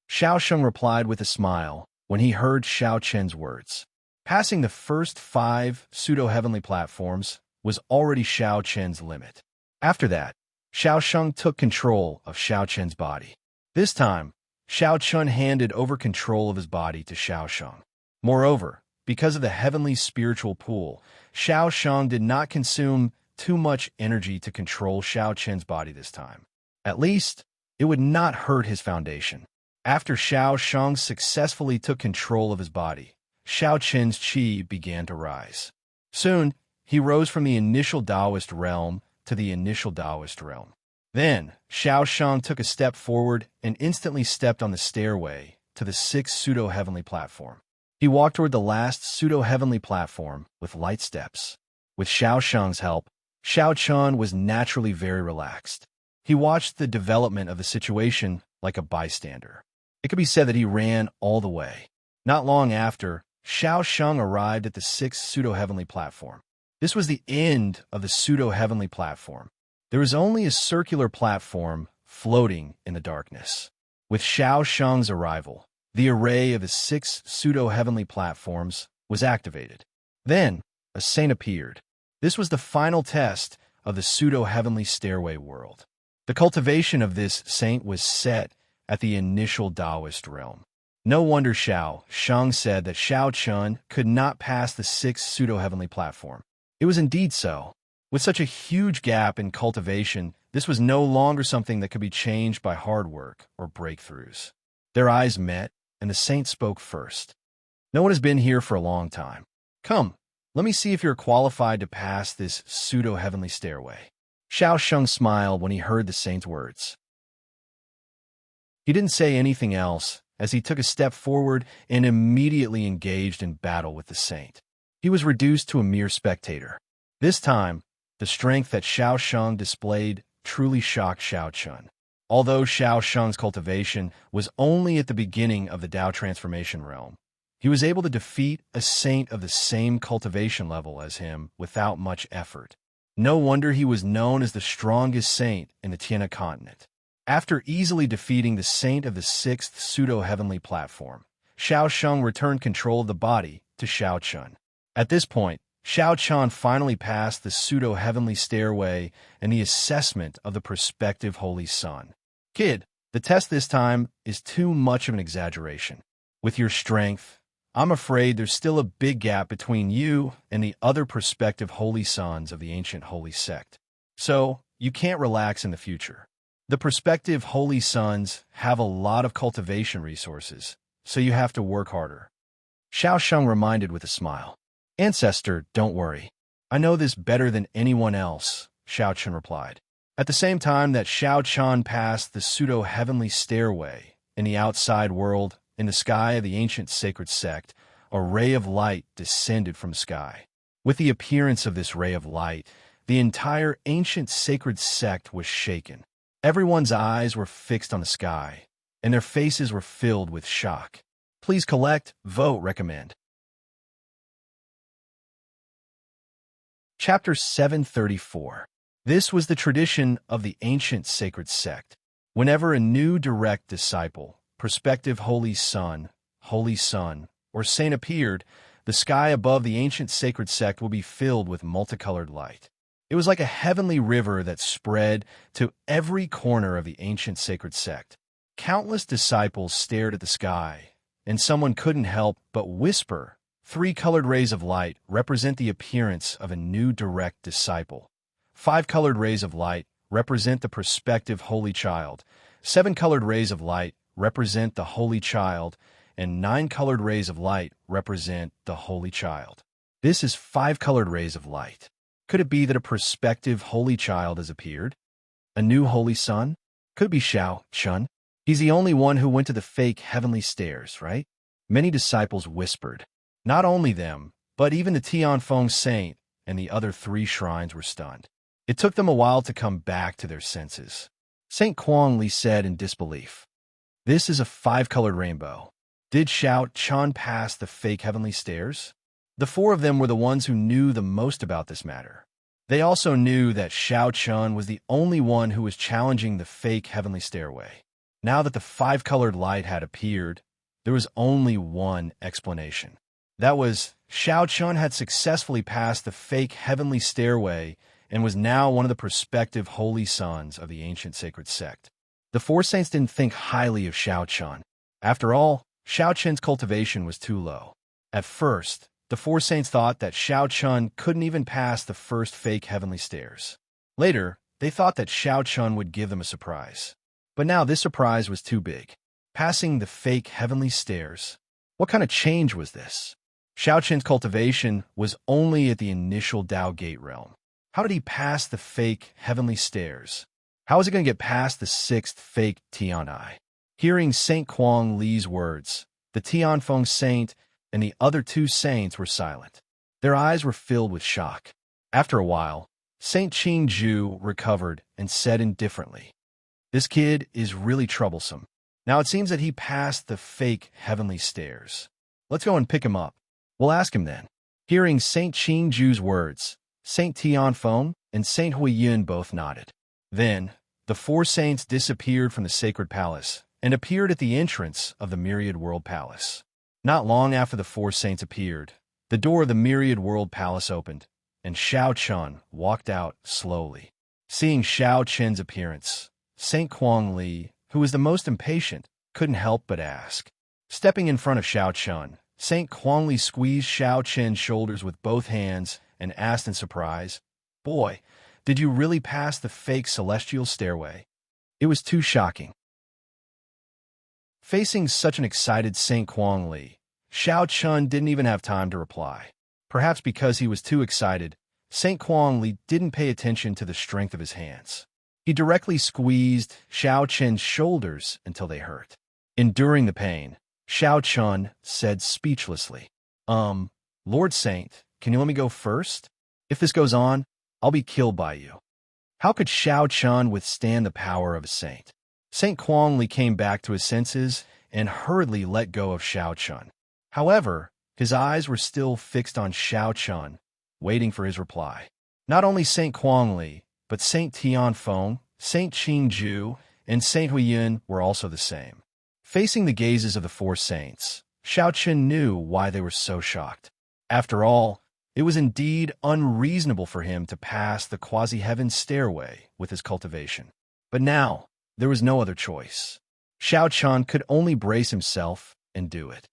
Xiao Sheng replied with a smile when he heard Xiao Chen's words. Passing the first 5 pseudo-heavenly platforms was already Xiao Chen's limit. After that, Xiao Sheng took control of Xiao Chen's body. This time, Xiao Chen handed over control of his body to Xiao Sheng. Moreover, because of the heavenly spiritual pool, Xiao Sheng did not consume too much energy to control Xiao Chen's body this time. At least, it would not hurt his foundation. After Xiao Sheng successfully took control of his body, Xiao Chen's qi began to rise. Soon, he rose from the initial Taoist realm to the initial Taoist realm. Then, Xiao Sheng took a step forward and instantly stepped on the stairway to the 6th pseudo-heavenly platform. He walked toward the last pseudo-heavenly platform with light steps. With Xiao Sheng's help, Xiao Chen was naturally very relaxed. He watched the development of the situation like a bystander. It could be said that he ran all the way. Not long after, Xiao Sheng arrived at the 6th pseudo-heavenly platform. This was the end of the pseudo-heavenly platform. There was only a circular platform floating in the darkness. With Xiao Sheng's arrival, the array of the 6 pseudo-heavenly platforms was activated. Then, a saint appeared. This was the final test of the pseudo-heavenly stairway world. The cultivation of this saint was set at the initial Taoist realm. No wonder Xiao Sheng said that Xiao Chen could not pass the 6th pseudo-heavenly platform. It was indeed so. With such a huge gap in cultivation, This was no longer something that could be changed by hard work or breakthroughs. Their eyes met, and the saint spoke first. No one has been here for a long time. Come, let me see if you're qualified to pass this pseudo-heavenly stairway. Xiao Sheng smiled when he heard the saint's words. He didn't say anything else as he took a step forward and immediately engaged in battle with the saint. He was reduced to a mere spectator. This time, the strength that Xiao Sheng displayed truly shocked Xiao Chun. Although Xiao Sheng's cultivation was only at the beginning of the Dao transformation realm, he was able to defeat a saint of the same cultivation level as him without much effort. No wonder he was known as the strongest saint in the Tiana continent. After easily defeating the saint of the sixth pseudo-heavenly platform, Xiao Sheng returned control of the body to Xiao Chun. At this point, Xiao Chun finally passed the pseudo-heavenly stairway and the assessment of the prospective Holy Son. Kid, the test this time is too much of an exaggeration. With your strength, I'm afraid there's still a big gap between you and the other prospective Holy Sons of the ancient Holy Sect. So, you can't relax in the future. The prospective Holy Sons have a lot of cultivation resources, so you have to work harder. Xiao Sheng reminded with a smile. Ancestor, don't worry. I know this better than anyone else, Xiao Chun replied. At the same time that Xiao Chun passed the pseudo-heavenly stairway in the outside world, in the sky of the ancient sacred sect, a ray of light descended from the sky. With the appearance of this ray of light, the entire ancient sacred sect was shaken. Everyone's eyes were fixed on the sky, and their faces were filled with shock. Please collect, vote, recommend. Chapter 734. This was the tradition of the ancient sacred sect. Whenever a new direct disciple, prospective Holy Son, or saint appeared, the sky above the ancient sacred sect will be filled with multicolored light. It was like a heavenly river that spread to every corner of the ancient sacred sect. Countless disciples stared at the sky, and someone couldn't help but whisper. 3 colored rays of light represent the appearance of a new direct disciple. 5 colored rays of light represent the prospective Holy Child. 7 colored rays of light represent the Holy Child, and 9 colored rays of light represent the Holy Child. This is 5 colored rays of light. Could it be that a prospective Holy Child has appeared? A new Holy Son? Could it be Xiao Chun? He's the only one who went to the fake heavenly stairs, right? Many disciples whispered. Not only them, but even the Tianfeng saint and the other 3 shrines were stunned. It took them a while to come back to their senses. Saint Kuang Li said in disbelief, "This is a 5-colored rainbow. Did Xiao Chun pass the fake heavenly stairs?" The 4 of them were the ones who knew the most about this matter. They also knew that Xiao Chun was the only one who was challenging the fake heavenly stairway. Now that the 5-colored light had appeared, there was only one explanation. That was, Xiao Chun had successfully passed the fake heavenly stairway and was now one of the prospective Holy Sons of the ancient sacred sect. The 4 saints didn't think highly of Xiao Chun. After all, Xiao Chun's cultivation was too low. At first, the 4 saints thought that Xiao Chun couldn't even pass the first fake heavenly stairs. Later, they thought that Xiao Chun would give them a surprise. But now this surprise was too big. Passing the fake heavenly stairs. What kind of change was this? Xiao Chun's cultivation was only at the initial Dao Gate realm. How did he pass the fake heavenly stairs? How was he going to get past the 6th fake Tianai? Hearing Saint Kuang Li's words, the Tianfeng saint and the other 2 saints were silent. Their eyes were filled with shock. After a while, Saint Qing Zhu recovered and said indifferently, "This kid is really troublesome. Now it seems that he passed the fake heavenly stairs. Let's go and pick him up. We'll ask him then." Hearing Saint Qing Zhu's words, Saint Tianfeng and Saint Huiyun both nodded. Then, the 4 saints disappeared from the sacred palace and appeared at the entrance of the Myriad World Palace. Not long after the 4 saints appeared, the door of the Myriad World Palace opened, and Xiao Chun walked out slowly. Seeing Xiao Chun's appearance, Saint Kuang Li, who was the most impatient, couldn't help but ask. Stepping in front of Xiao Chun, Saint Kuang Li squeezed Xiao Chun's shoulders with both hands and asked in surprise, "Boy, Did you really pass the fake celestial stairway? It was too shocking. Facing such an excited St. Kuang Li, Xiao Chun didn't even have time to reply. Perhaps because he was too excited, St. Kuang Li didn't pay attention to the strength of his hands. He directly squeezed Xiao Chun's shoulders until they hurt. Enduring the pain, Xiao Chun said speechlessly, Lord Saint, can you let me go first? If this goes on, I'll be killed by you." How could Xiao Chun withstand the power of a saint? St. Kuang Li came back to his senses and hurriedly let go of Xiao Chun. However, his eyes were still fixed on Xiao Chun, waiting for his reply. Not only St. Kuang Li, but St. Tianfeng, St. Qingju, and St. Huiyun were also the same. Facing the gazes of the four saints, Xiao Chun knew why they were so shocked. After all, it was indeed unreasonable for him to pass the quasi-heaven stairway with his cultivation. But now, there was no other choice. Xiao Chun could only brace himself and do it.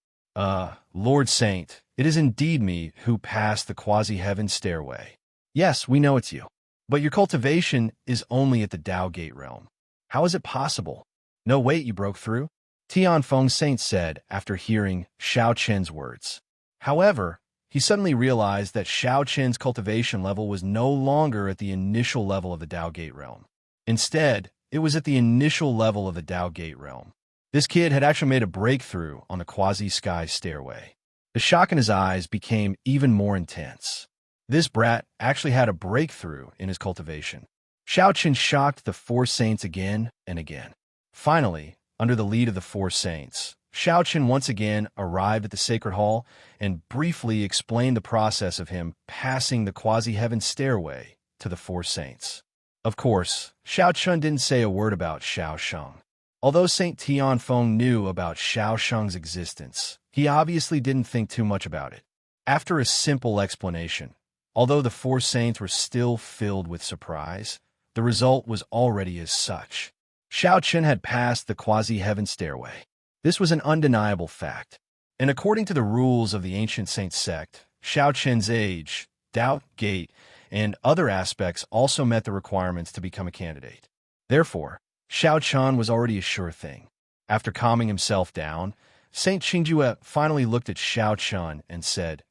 Lord Saint, it is indeed me who passed the quasi-heaven stairway. Yes, we know it's you. But your cultivation is only at the Tao Gate realm. How is it possible? No, wait, you broke through? Tianfeng Saint said after hearing Xiao Chen's words. However, he suddenly realized that Xiao Chen's cultivation level was no longer at the initial level of the Tao Gate realm. Instead, it was at the initial level of the Tao Gate realm. This kid had actually made a breakthrough on the quasi-sky stairway. The shock in his eyes became even more intense. This brat actually had a breakthrough in his cultivation. Xiao Chen shocked the four saints again and again. Finally, under the lead of the four saints, Xiao Chen once again arrived at the sacred hall and briefly explained the process of him passing the quasi-heaven stairway to the four saints. Of course, Xiao Chun didn't say a word about Xiao Sheng. Although St. Tianfeng knew about Xiao Sheng's existence, he obviously didn't think too much about it. After a simple explanation, although the four saints were still filled with surprise, the result was already as such. Xiao Chen had passed the quasi-heaven stairway. This was an undeniable fact. And according to the rules of the ancient saint sect, Xiao Chen's age, Tao Gate, and other aspects also met the requirements to become a candidate. Therefore, Xiao Chen was already a sure thing. After calming himself down, Saint Qingju finally looked at Xiao Chen and said,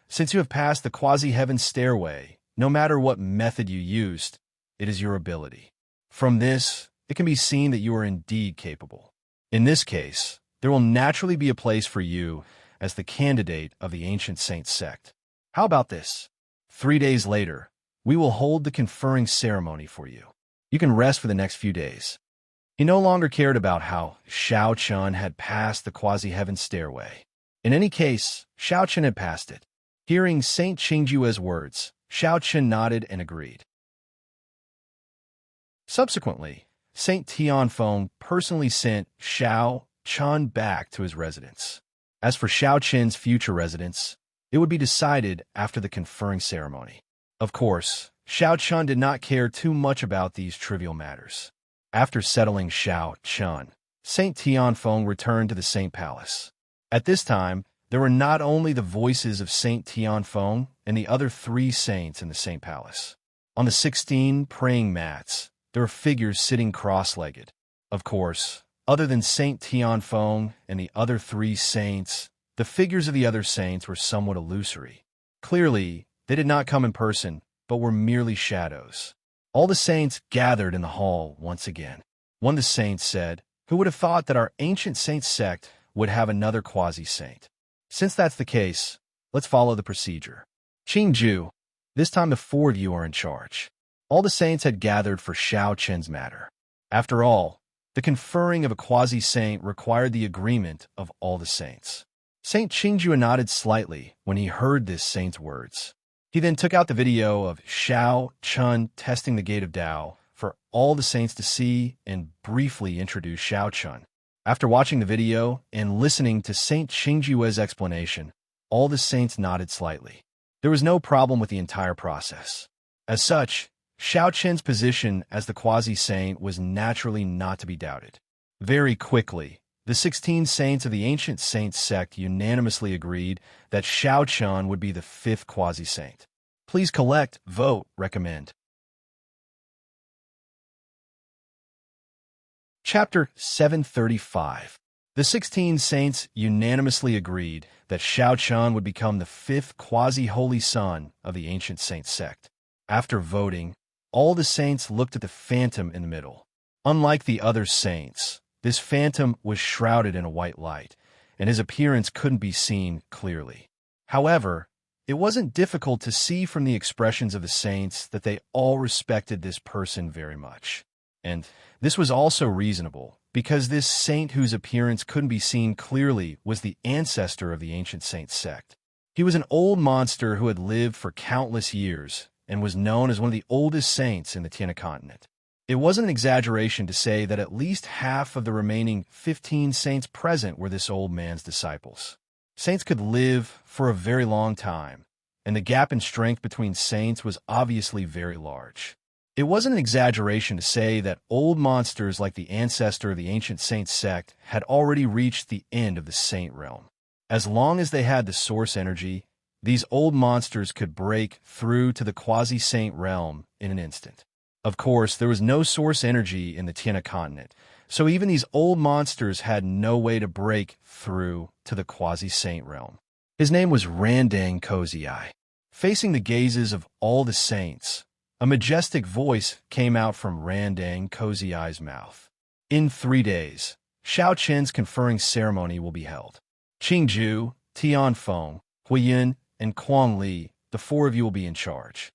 "Since you have passed the quasi-heaven stairway, no matter what method you used, it is your ability. From this, it can be seen that you are indeed capable. In this case, there will naturally be a place for you as the candidate of the ancient saint sect. How about this? 3 days later, we will hold the conferring ceremony for you. You can rest for the next few days." He no longer cared about how Xiao Chen had passed the quasi-heaven stairway. In any case, Xiao Chen had passed it. Hearing Saint Qingju's words, Xiao Chen nodded and agreed. Subsequently, Saint Tianfeng personally sent Xiao Chen back to his residence. As for Xiao Chen's future residence, it would be decided after the conferring ceremony. Of course, Xiao Chen did not care too much about these trivial matters. After settling Xiao Chen, Saint Tianfeng returned to the Saint Palace. At this time, there were not only the voices of Saint Tianfeng and the other 3 saints in the Saint Palace. On the 16 praying mats, there were figures sitting cross-legged. Of course, other than Saint Tianfeng and the other 3 saints, the figures of the other saints were somewhat illusory. Clearly, they did not come in person, but were merely shadows. All the saints gathered in the hall once again. One of the saints said, "Who would have thought that our ancient saint sect would have another quasi-saint? Since that's the case, let's follow the procedure. Qingju, this time the 4 of you are in charge." All the saints had gathered for Xiao Chen's matter. After all, the conferring of a quasi-saint required the agreement of all the saints. Saint Qingju nodded slightly when he heard this saint's words. He then took out the video of Xiao Chen testing the gate of Tao for all the saints to see and briefly introduced Xiao Chen. After watching the video and listening to Saint Qingju's explanation, all the saints nodded slightly. There was no problem with the entire process. As such, Xiao Chen's position as the quasi-saint was naturally not to be doubted. Very quickly, the 16 saints of the ancient saint sect unanimously agreed that Xiao Chen would be the 5th quasi-saint. Please collect, vote, recommend. Chapter 735. The 16 saints unanimously agreed that Shao Chun would become the fifth quasi-holy son of the ancient saint sect. After voting, all the saints looked at the phantom in the middle. Unlike the other saints, this phantom was shrouded in a white light, and his appearance couldn't be seen clearly. However, it wasn't difficult to see from the expressions of the saints that they all respected this person very much. And this was also reasonable, because this saint whose appearance couldn't be seen clearly was the ancestor of the ancient saint sect. He was an old monster who had lived for countless years and was known as one of the oldest saints in the Tiana continent. It wasn't an exaggeration to say that at least half of the remaining 15 saints present were this old man's disciples. Saints could live for a very long time, and the gap in strength between saints was obviously very large. It wasn't an exaggeration to say that old monsters like the ancestor of the ancient saint sect had already reached the end of the saint realm. As long as they had the source energy, these old monsters could break through to the quasi-saint realm in an instant. Of course, there was no source energy in the Tiana continent, so even these old monsters had no way to break through to the quasi-saint realm. His name was Randang Kozii. Facing the gazes of all the saints, a majestic voice came out from Randang Kozii's mouth. In 3 days, Shao Chen's conferring ceremony will be held. Qingju, Tianfeng, Huiyun, and Quang Li, the 4 of you will be in charge.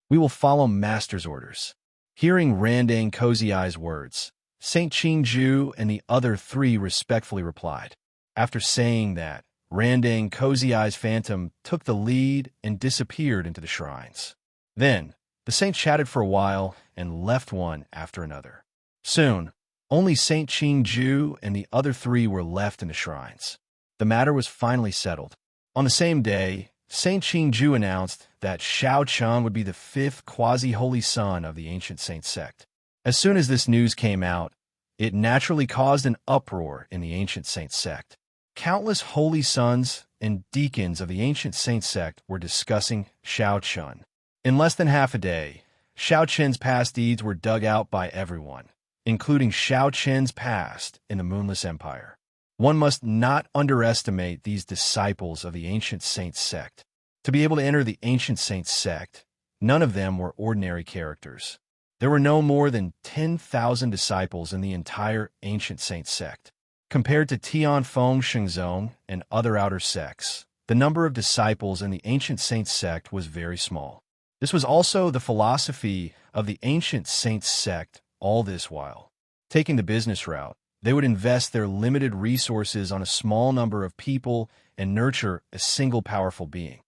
We will follow master's orders. Hearing Randang Kozii's words, Saint Qingju and the other 3 respectfully replied. After saying that, Randang Kozii's phantom took the lead and disappeared into the shrines. Then, the saints chatted for a while and left one after another. Soon, only Saint Qingju and the other 3 were left in the shrines. The matter was finally settled. On the same day, Saint Qingju announced that Shao Chun would be the 5th quasi-holy son of the ancient saint sect. As soon as this news came out, it naturally caused an uproar in the ancient saint sect. Countless holy sons and deacons of the ancient saint sect were discussing Shao Chun. In less than half a day, Shao Chen's past deeds were dug out by everyone, including Shao Chen's past in the Moonless Empire. One must not underestimate these disciples of the ancient saint sect. To be able to enter the ancient saint sect, none of them were ordinary characters. There were no more than 10,000 disciples in the entire ancient saint sect. Compared to Tianfeng Shengzong and other outer sects, the number of disciples in the ancient saint sect was very small. This was also the philosophy of the ancient saint sect all this while. Taking the business route, they would invest their limited resources on a small number of people and nurture a single powerful being.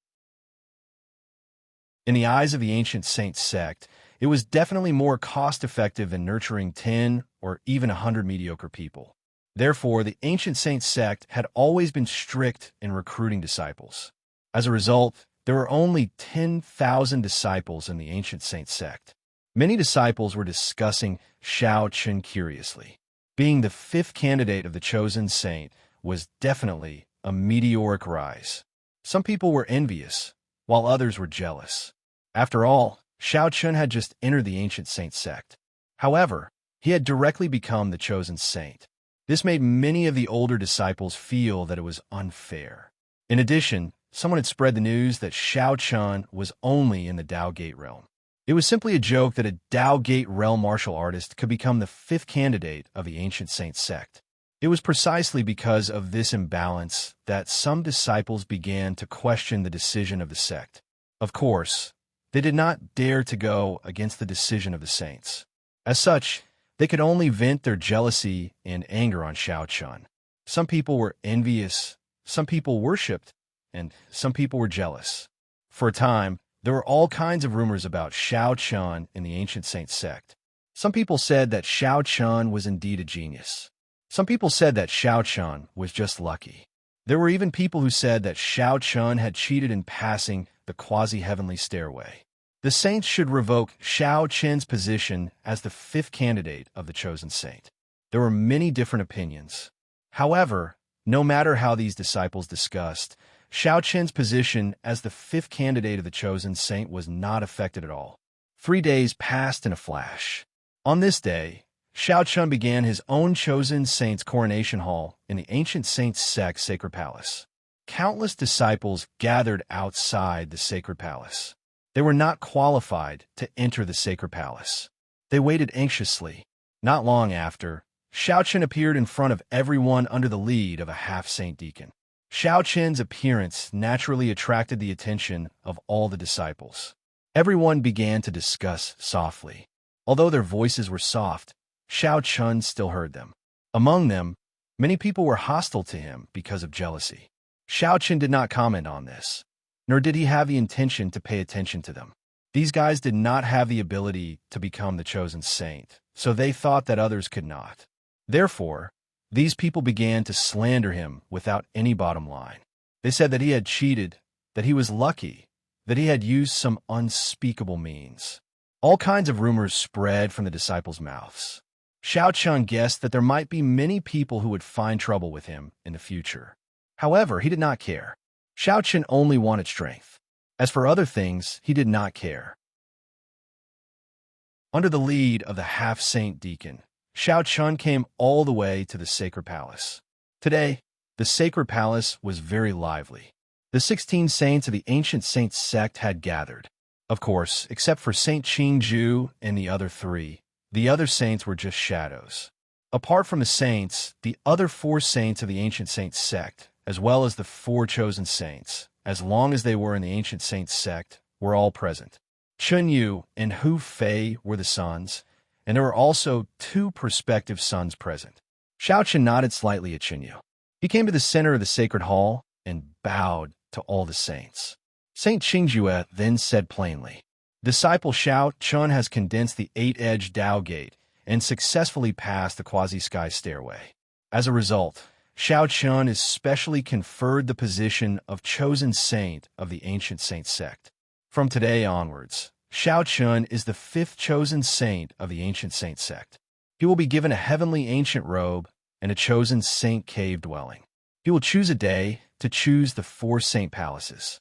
In the eyes of the ancient saint sect, it was definitely more cost-effective than nurturing 10 or even 100 mediocre people. Therefore, the ancient saint sect had always been strict in recruiting disciples. As a result, there were only 10,000 disciples in the ancient saint sect. Many disciples were discussing Shao Chun curiously. Being the 5th candidate of the chosen saint was definitely a meteoric rise. Some people were envious, while others were jealous. After all, Shao Chun had just entered the ancient saint sect. However, he had directly become the chosen saint. This made many of the older disciples feel that it was unfair. In addition, someone had spread the news that Shao Chun was only in the Dao Gate realm. It was simply a joke that a Dao Gate realm martial artist could become the 5th candidate of the ancient saint sect. It was precisely because of this imbalance that some disciples began to question the decision of the sect. Of course, they did not dare to go against the decision of the saints. As such, they could only vent their jealousy and anger on Shao Chun. Some people were envious, some people worshipped, and some people were jealous. For a time, there were all kinds of rumors about Shao Chun in the ancient saint sect. Some people said that Shao Chun was indeed a genius. Some people said that Shao Chun was just lucky. There were even people who said that Shao Chun had cheated in passing the quasi-heavenly stairway. The saints should revoke Shao Chen's position as the 5th candidate of the chosen saint. There were many different opinions. However, no matter how these disciples discussed, Shao Chen's position as the 5th candidate of the chosen saint was not affected at all. 3 days passed in a flash. On this day, Xiao Chun began his own chosen saint's coronation hall in the ancient Saint Sect's sacred palace. Countless disciples gathered outside the sacred palace. They were not qualified to enter the sacred palace. They waited anxiously. Not long after, Xiao Chun appeared in front of everyone under the lead of a half-saint deacon. Xiao Chun's appearance naturally attracted the attention of all the disciples. Everyone began to discuss softly. Although their voices were soft, Xiao Chun still heard them. Among them, many people were hostile to him because of jealousy. Xiao Chun did not comment on this, nor did he have the intention to pay attention to them. These guys did not have the ability to become the chosen saint, so they thought that others could not. Therefore, these people began to slander him without any bottom line. They said that he had cheated, that he was lucky, that he had used some unspeakable means. All kinds of rumors spread from the disciples' mouths. Xiao Chun guessed that there might be many people who would find trouble with him in the future. However, he did not care. Xiao Chun only wanted strength. As for other things, he did not care. Under the lead of the half-saint deacon, Xiao Chun came all the way to the sacred palace. Today, the sacred palace was very lively. The 16 saints of the ancient Saint sect had gathered. Of course, except for Saint Qingju and the other three, the other saints were just shadows. Apart from the saints, the other 4 saints of the ancient Saint sect, as well as the 4 chosen saints, as long as they were in the ancient Saint sect, were all present. Chun Yu and Hu Fei were the sons, and there were also 2 prospective sons present. Xiao Chun nodded slightly at Chun Yu. He came to the center of the sacred hall and bowed to all the saints. Saint Qingjue then said plainly, "Disciple Xiao Chun has condensed the 8-edged Dao Gate and successfully passed the quasi-sky stairway. As a result, Xiao Chun is specially conferred the position of chosen saint of the ancient Saint sect. From today onwards, Xiao Chun is the 5th chosen saint of the ancient Saint sect. He will be given a heavenly ancient robe and a chosen saint cave dwelling. He will choose a day to choose the 4 saint palaces."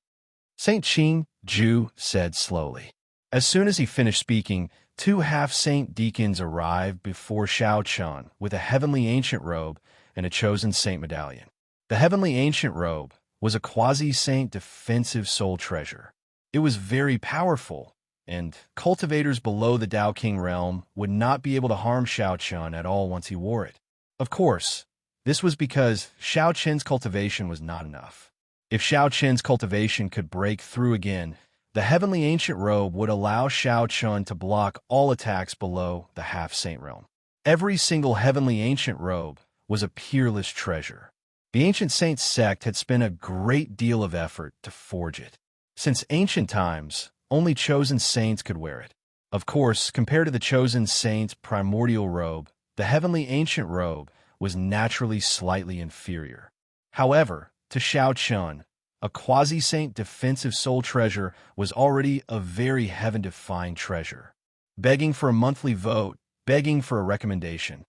Saint Qingju said slowly. As soon as he finished speaking, 2 half-saint deacons arrived before Xiao Chun with a heavenly ancient robe and a chosen saint medallion. The heavenly ancient robe was a quasi-saint defensive soul treasure. It was very powerful, and cultivators below the Dao King realm would not be able to harm Xiao Chun at all once he wore it. Of course, this was because Xiao Chun's cultivation was not enough. If Xiao Chun's cultivation could break through again, the heavenly ancient robe would allow Xiao Chun to block all attacks below the half-saint realm. Every single heavenly ancient robe was a peerless treasure. The ancient Saint sect had spent a great deal of effort to forge it. Since ancient times, only chosen saints could wear it. Of course, compared to the chosen saint's primordial robe, the heavenly ancient robe was naturally slightly inferior. However, to Xiao Chun, a quasi-saint defensive soul treasure was already a very heaven-defying treasure. Begging for a monthly vote, begging for a recommendation.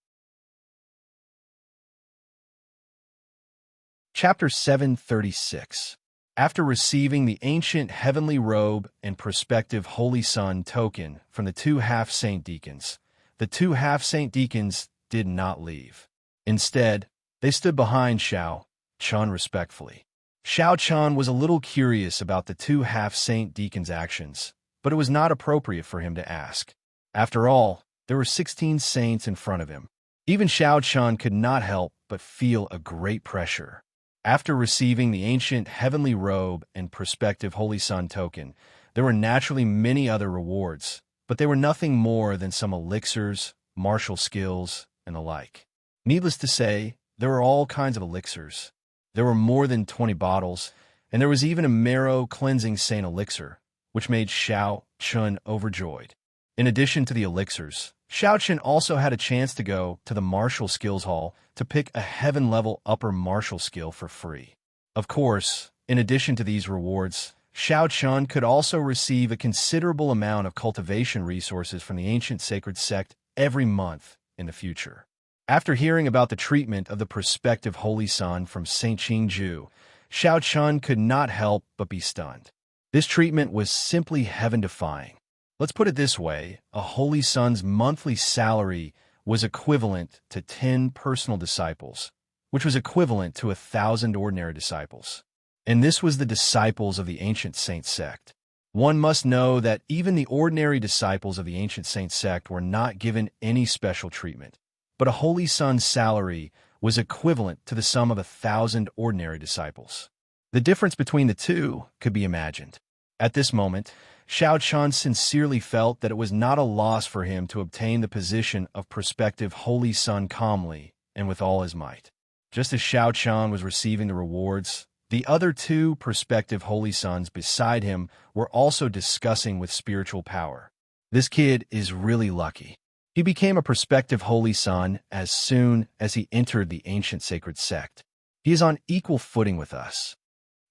Chapter 736. After receiving the ancient heavenly robe and prospective Holy Sun token from the 2 half-saint deacons, the 2 half-saint deacons did not leave. Instead, they stood behind Xiao Chun respectfully. Xiao Chun was a little curious about the 2 half-saint deacons' actions, but it was not appropriate for him to ask. After all, there were 16 saints in front of him. Even Xiao Chun could not help but feel a great pressure. After receiving the ancient heavenly robe and prospective Holy Sun token, there were naturally many other rewards, but they were nothing more than some elixirs, martial skills, and the like. Needless to say, there were all kinds of elixirs. There were more than 20 bottles, and there was even a marrow cleansing saint elixir, which made Xiao Chun overjoyed. In addition to the elixirs, Xiao Chun also had a chance to go to the martial skills hall to pick a heaven-level upper martial skill for free. Of course, in addition to these rewards, Xiao Chun could also receive a considerable amount of cultivation resources from the ancient sacred sect every month in the future. After hearing about the treatment of the prospective Holy Sun from Saint Qingju, Xiao Chun could not help but be stunned. This treatment was simply heaven-defying. Let's put it this way, a Holy Sun's monthly salary was equivalent to 10 personal disciples, which was equivalent to 1,000 ordinary disciples. And this was the disciples of the ancient saint sect. One must know that even the ordinary disciples of the ancient saint sect were not given any special treatment, but a holy son's salary was equivalent to the sum of 1,000 ordinary disciples. The difference between the two could be imagined. At this moment, Xiao Chun sincerely felt that it was not a loss for him to obtain the position of prospective holy son calmly and with all his might. Just as Xiao Chun was receiving the rewards, the other two prospective holy sons beside him were also discussing with spiritual power. This kid is really lucky. He became a prospective holy son as soon as he entered the ancient sacred sect. He is on equal footing with us.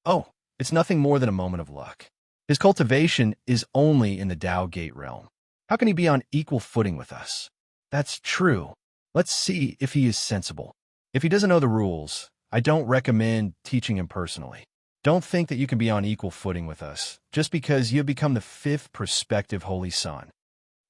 Oh, it's nothing more than a moment of luck. His cultivation is only in the Tao Gate realm. How can he be on equal footing with us? That's true. Let's see if he is sensible. If he doesn't know the rules, I don't recommend teaching him personally. Don't think that you can be on equal footing with us just because you have become the 5th prospective holy son.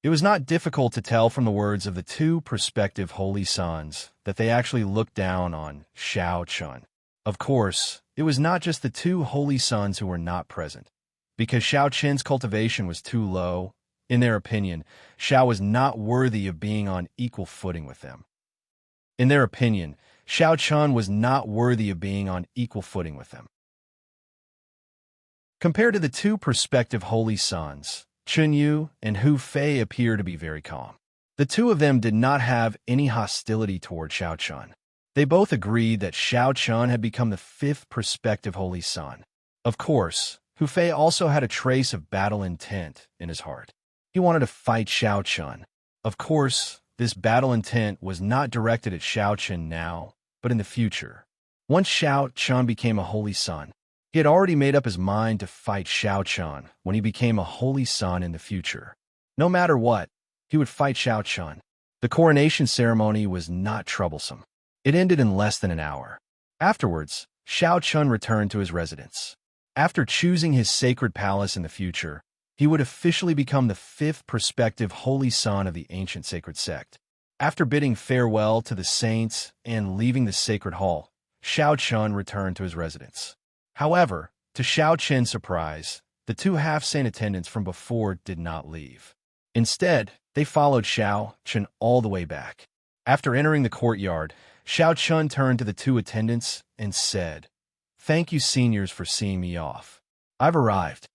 It was not difficult to tell from the words of the two prospective holy sons that they actually looked down on Xiao Chun. Of course, it was not just the two holy sons who were not present. Because Xiao Chun's cultivation was too low, in their opinion, Xiao was not worthy of being on equal footing with them. In their opinion, Xiao Chun was not worthy of being on equal footing with them. Compared to the two prospective holy sons, Chun Yu and Hu Fei appear to be very calm. The two of them did not have any hostility toward Xiao Chun. They both agreed that Xiao Chun had become the 5th prospective holy son. Of course, Hu Fei also had a trace of battle intent in his heart. He wanted to fight Xiao Chun. Of course, this battle intent was not directed at Xiao Chun now, but in the future. Once Xiao Chun became a holy son, he had already made up his mind to fight Xiao Chun when he became a holy son in the future. No matter what, he would fight Xiao Chun. The coronation ceremony was not troublesome. It ended in less than an hour. Afterwards, Xiao Chun returned to his residence. After choosing his sacred palace in the future, he would officially become the 5th prospective holy son of the ancient sacred sect. After bidding farewell to the saints and leaving the sacred hall, Xiao Chun returned to his residence. However, to Xiao Chun's surprise, the two half-saint attendants from before did not leave. Instead, they followed Xiao Chun all the way back. After entering the courtyard, Xiao Chun turned to the two attendants and said, "Thank you, seniors, for seeing me off. I've arrived.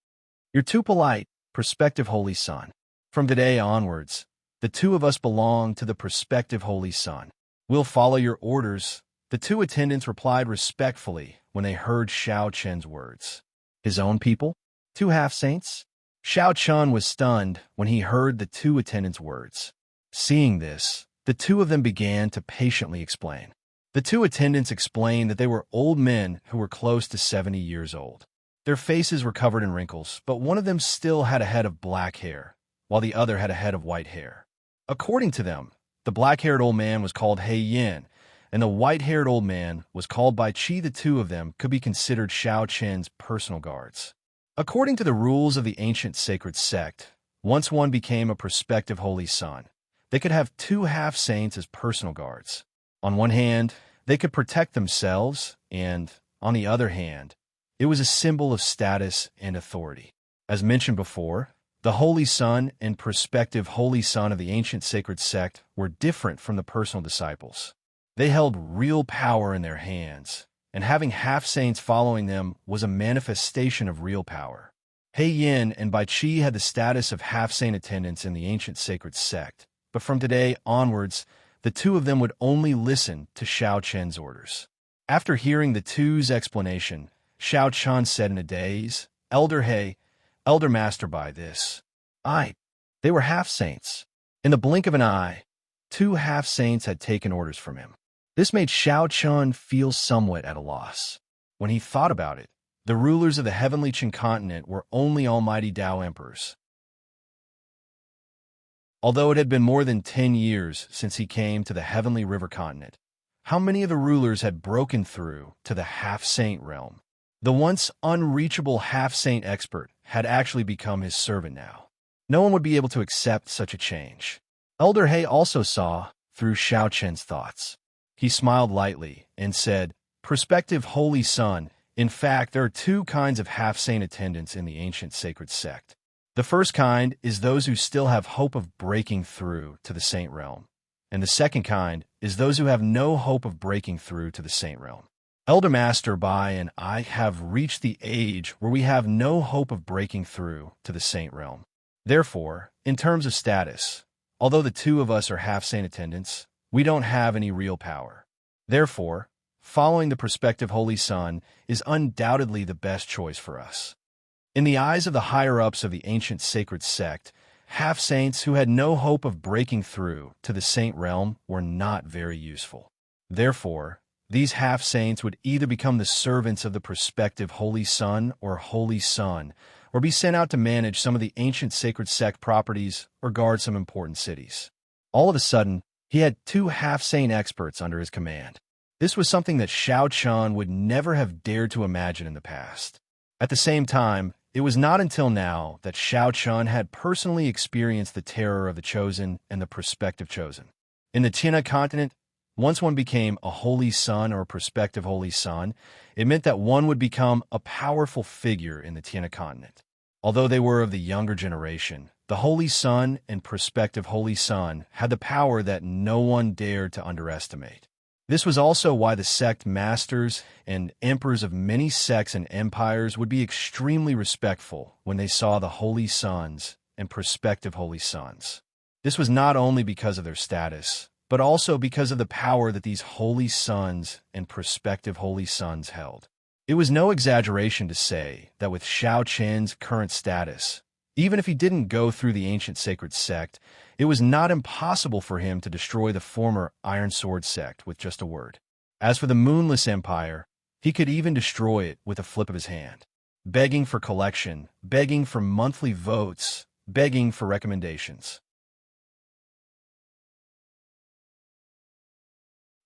You're too polite, prospective holy son. From today onwards, the two of us belong to the prospective holy son. We'll follow your orders." The two attendants replied respectfully when they heard Xiao Chun's words. His own people? Two half-saints? Xiao Chun was stunned when he heard the two attendants' words. Seeing this, the two of them began to patiently explain. The two attendants explained that they were old men who were close to 70 years old. Their faces were covered in wrinkles, but one of them still had a head of black hair, while the other had a head of white hair. According to them, the black-haired old man was called He Yin, and the white-haired old man was called Bai Qi. The two of them could be considered Xiao Chun's personal guards. According to the rules of the ancient sacred sect, once one became a prospective holy son, they could have two half-saints as personal guards. On one hand, they could protect themselves, and, on the other hand, it was a symbol of status and authority. As mentioned before, the holy son and prospective holy son of the ancient sacred sect were different from the personal disciples. They held real power in their hands, and having half-saints following them was a manifestation of real power. He Yin and Bai Qi had the status of half-saint attendants in the ancient sacred sect, but from today onwards, the two of them would only listen to Xiao Chun's orders. After hearing the two's explanation, Xiao Chun said in a daze, "Elder He, Elder Master, by this. They were half-saints. In the blink of an eye, two half-saints had taken orders from him." This made Xiao Chun feel somewhat at a loss. When he thought about it, the rulers of the heavenly Qin continent were only almighty Tao emperors. Although it had been more than 10 years since he came to the heavenly river continent, how many of the rulers had broken through to the half-saint realm? The once unreachable half-saint expert had actually become his servant now. No one would be able to accept such a change. Elder He also saw, through Xiao Chen's thoughts. He smiled lightly and said, "Prospective Holy Son, in fact, there are two kinds of half-saint attendants in the ancient sacred sect. The first kind is those who still have hope of breaking through to the saint realm, and the second kind is those who have no hope of breaking through to the saint realm. Elder Master Bai and I have reached the age where we have no hope of breaking through to the saint realm. Therefore, in terms of status, although the two of us are half-saint attendants, we don't have any real power. Therefore, following the prospective Holy Son is undoubtedly the best choice for us." In the eyes of the higher-ups of the ancient sacred sect, half-saints who had no hope of breaking through to the saint realm were not very useful. Therefore, these half-saints would either become the servants of the prospective Holy Son or be sent out to manage some of the ancient sacred sect properties or guard some important cities. All of a sudden, he had two half-saint experts under his command. This was something that Xiao Chen would never have dared to imagine in the past. At the same time, it was not until now that Xiao Chen had personally experienced the terror of the chosen and the prospective chosen. In the China continent, once one became a holy son or a prospective holy son, it meant that one would become a powerful figure in the China continent. Although they were of the younger generation, the holy son and prospective holy son had the power that no one dared to underestimate. This was also why the sect masters and emperors of many sects and empires would be extremely respectful when they saw the holy sons and prospective holy sons. This was not only because of their status, but also because of the power that these holy sons and prospective holy sons held. It was no exaggeration to say that with Xiao Chen's current status, even if he didn't go through the ancient sacred sect, it was not impossible for him to destroy the former Iron Sword sect with just a word. As for the Moonless Empire, he could even destroy it with a flip of his hand. Begging for collection, begging for monthly votes, begging for recommendations.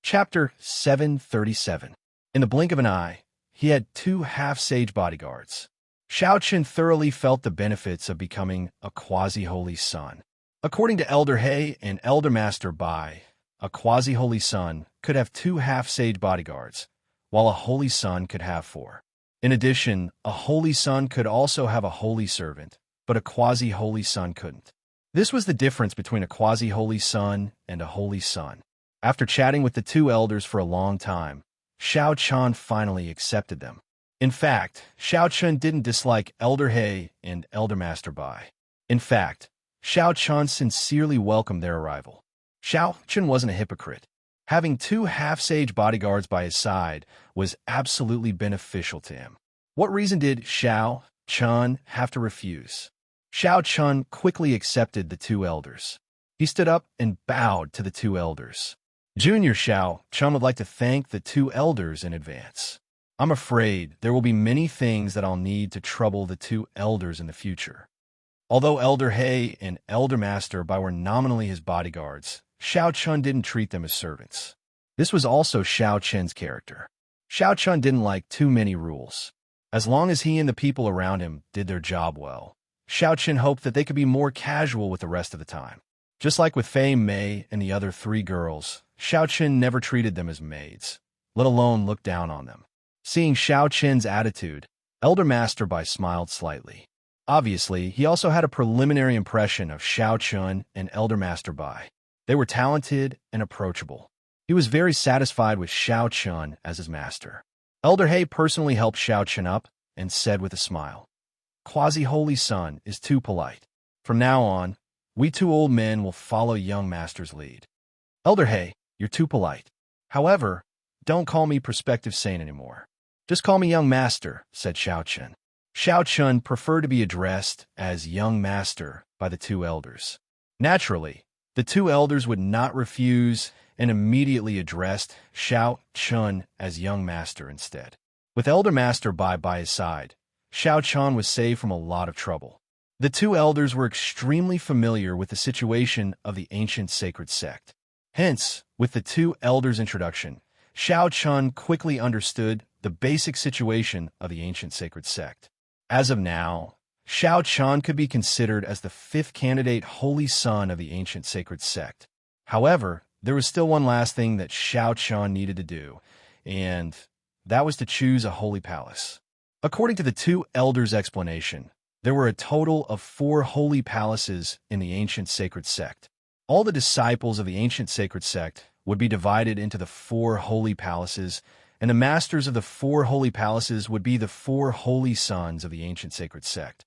Chapter 737. In the blink of an eye, he had two half-sage bodyguards. Xiao Chen thoroughly felt the benefits of becoming a quasi-holy son. According to Elder He and Elder Master Bai, a quasi-holy son could have two half-sage bodyguards, while a holy son could have four. In addition, a holy son could also have a holy servant, but a quasi-holy son couldn't. This was the difference between a quasi-holy son and a holy son. After chatting with the two elders for a long time, Xiao Chen finally accepted them. In fact, Xiao Chen didn't dislike Elder He and Elder Master Bai. In fact, Xiao Chen sincerely welcomed their arrival. Xiao Chen wasn't a hypocrite. Having two half-sage bodyguards by his side was absolutely beneficial to him. What reason did Xiao Chen have to refuse? Xiao Chen quickly accepted the two elders. He stood up and bowed to the two elders. Junior Xiao Chen would like to thank the two elders in advance. I'm afraid there will be many things that I'll need to trouble the two elders in the future. Although Elder He and Elder Master Bai were nominally his bodyguards, Xiao Chen didn't treat them as servants. This was also Xiao Chen's character. Xiao Chen didn't like too many rules. As long as he and the people around him did their job well, Xiao Chen hoped that they could be more casual with the rest of the time. Just like with Fei Mei and the other three girls, Xiao Chen never treated them as maids, let alone look down on them. Seeing Xiao Chen's attitude, Elder Master Bai smiled slightly. Obviously, he also had a preliminary impression of Xiao Chen and Elder Master Bai. They were talented and approachable. He was very satisfied with Xiao Chen as his master. Elder He personally helped Xiao Chen up and said with a smile, "Quasi-holy son is too polite. From now on, we two old men will follow young master's lead." "Elder He, you're too polite. However, don't call me prospective saint anymore. Just call me young master," said Xiao Chen. Xiao Chen preferred to be addressed as young master by the two elders. Naturally, the two elders would not refuse and immediately addressed Xiao Chen as young master instead. With Elder Master Bai by his side, Xiao Chen was saved from a lot of trouble. The two elders were extremely familiar with the situation of the ancient sacred sect. Hence, with the two elders' introduction, Xiao Chen quickly understood the basic situation of the ancient sacred sect. As of now, Xiao Chen could be considered as the fifth candidate holy son of the ancient sacred sect. However, there was still one last thing that Xiao Chun needed to do, and that was to choose a holy palace. According to the two elders' explanation, there were a total of 4 holy palaces in the ancient sacred sect. All the disciples of the ancient sacred sect would be divided into the 4 holy palaces, and the masters of the 4 holy palaces would be the 4 holy sons of the ancient sacred sect.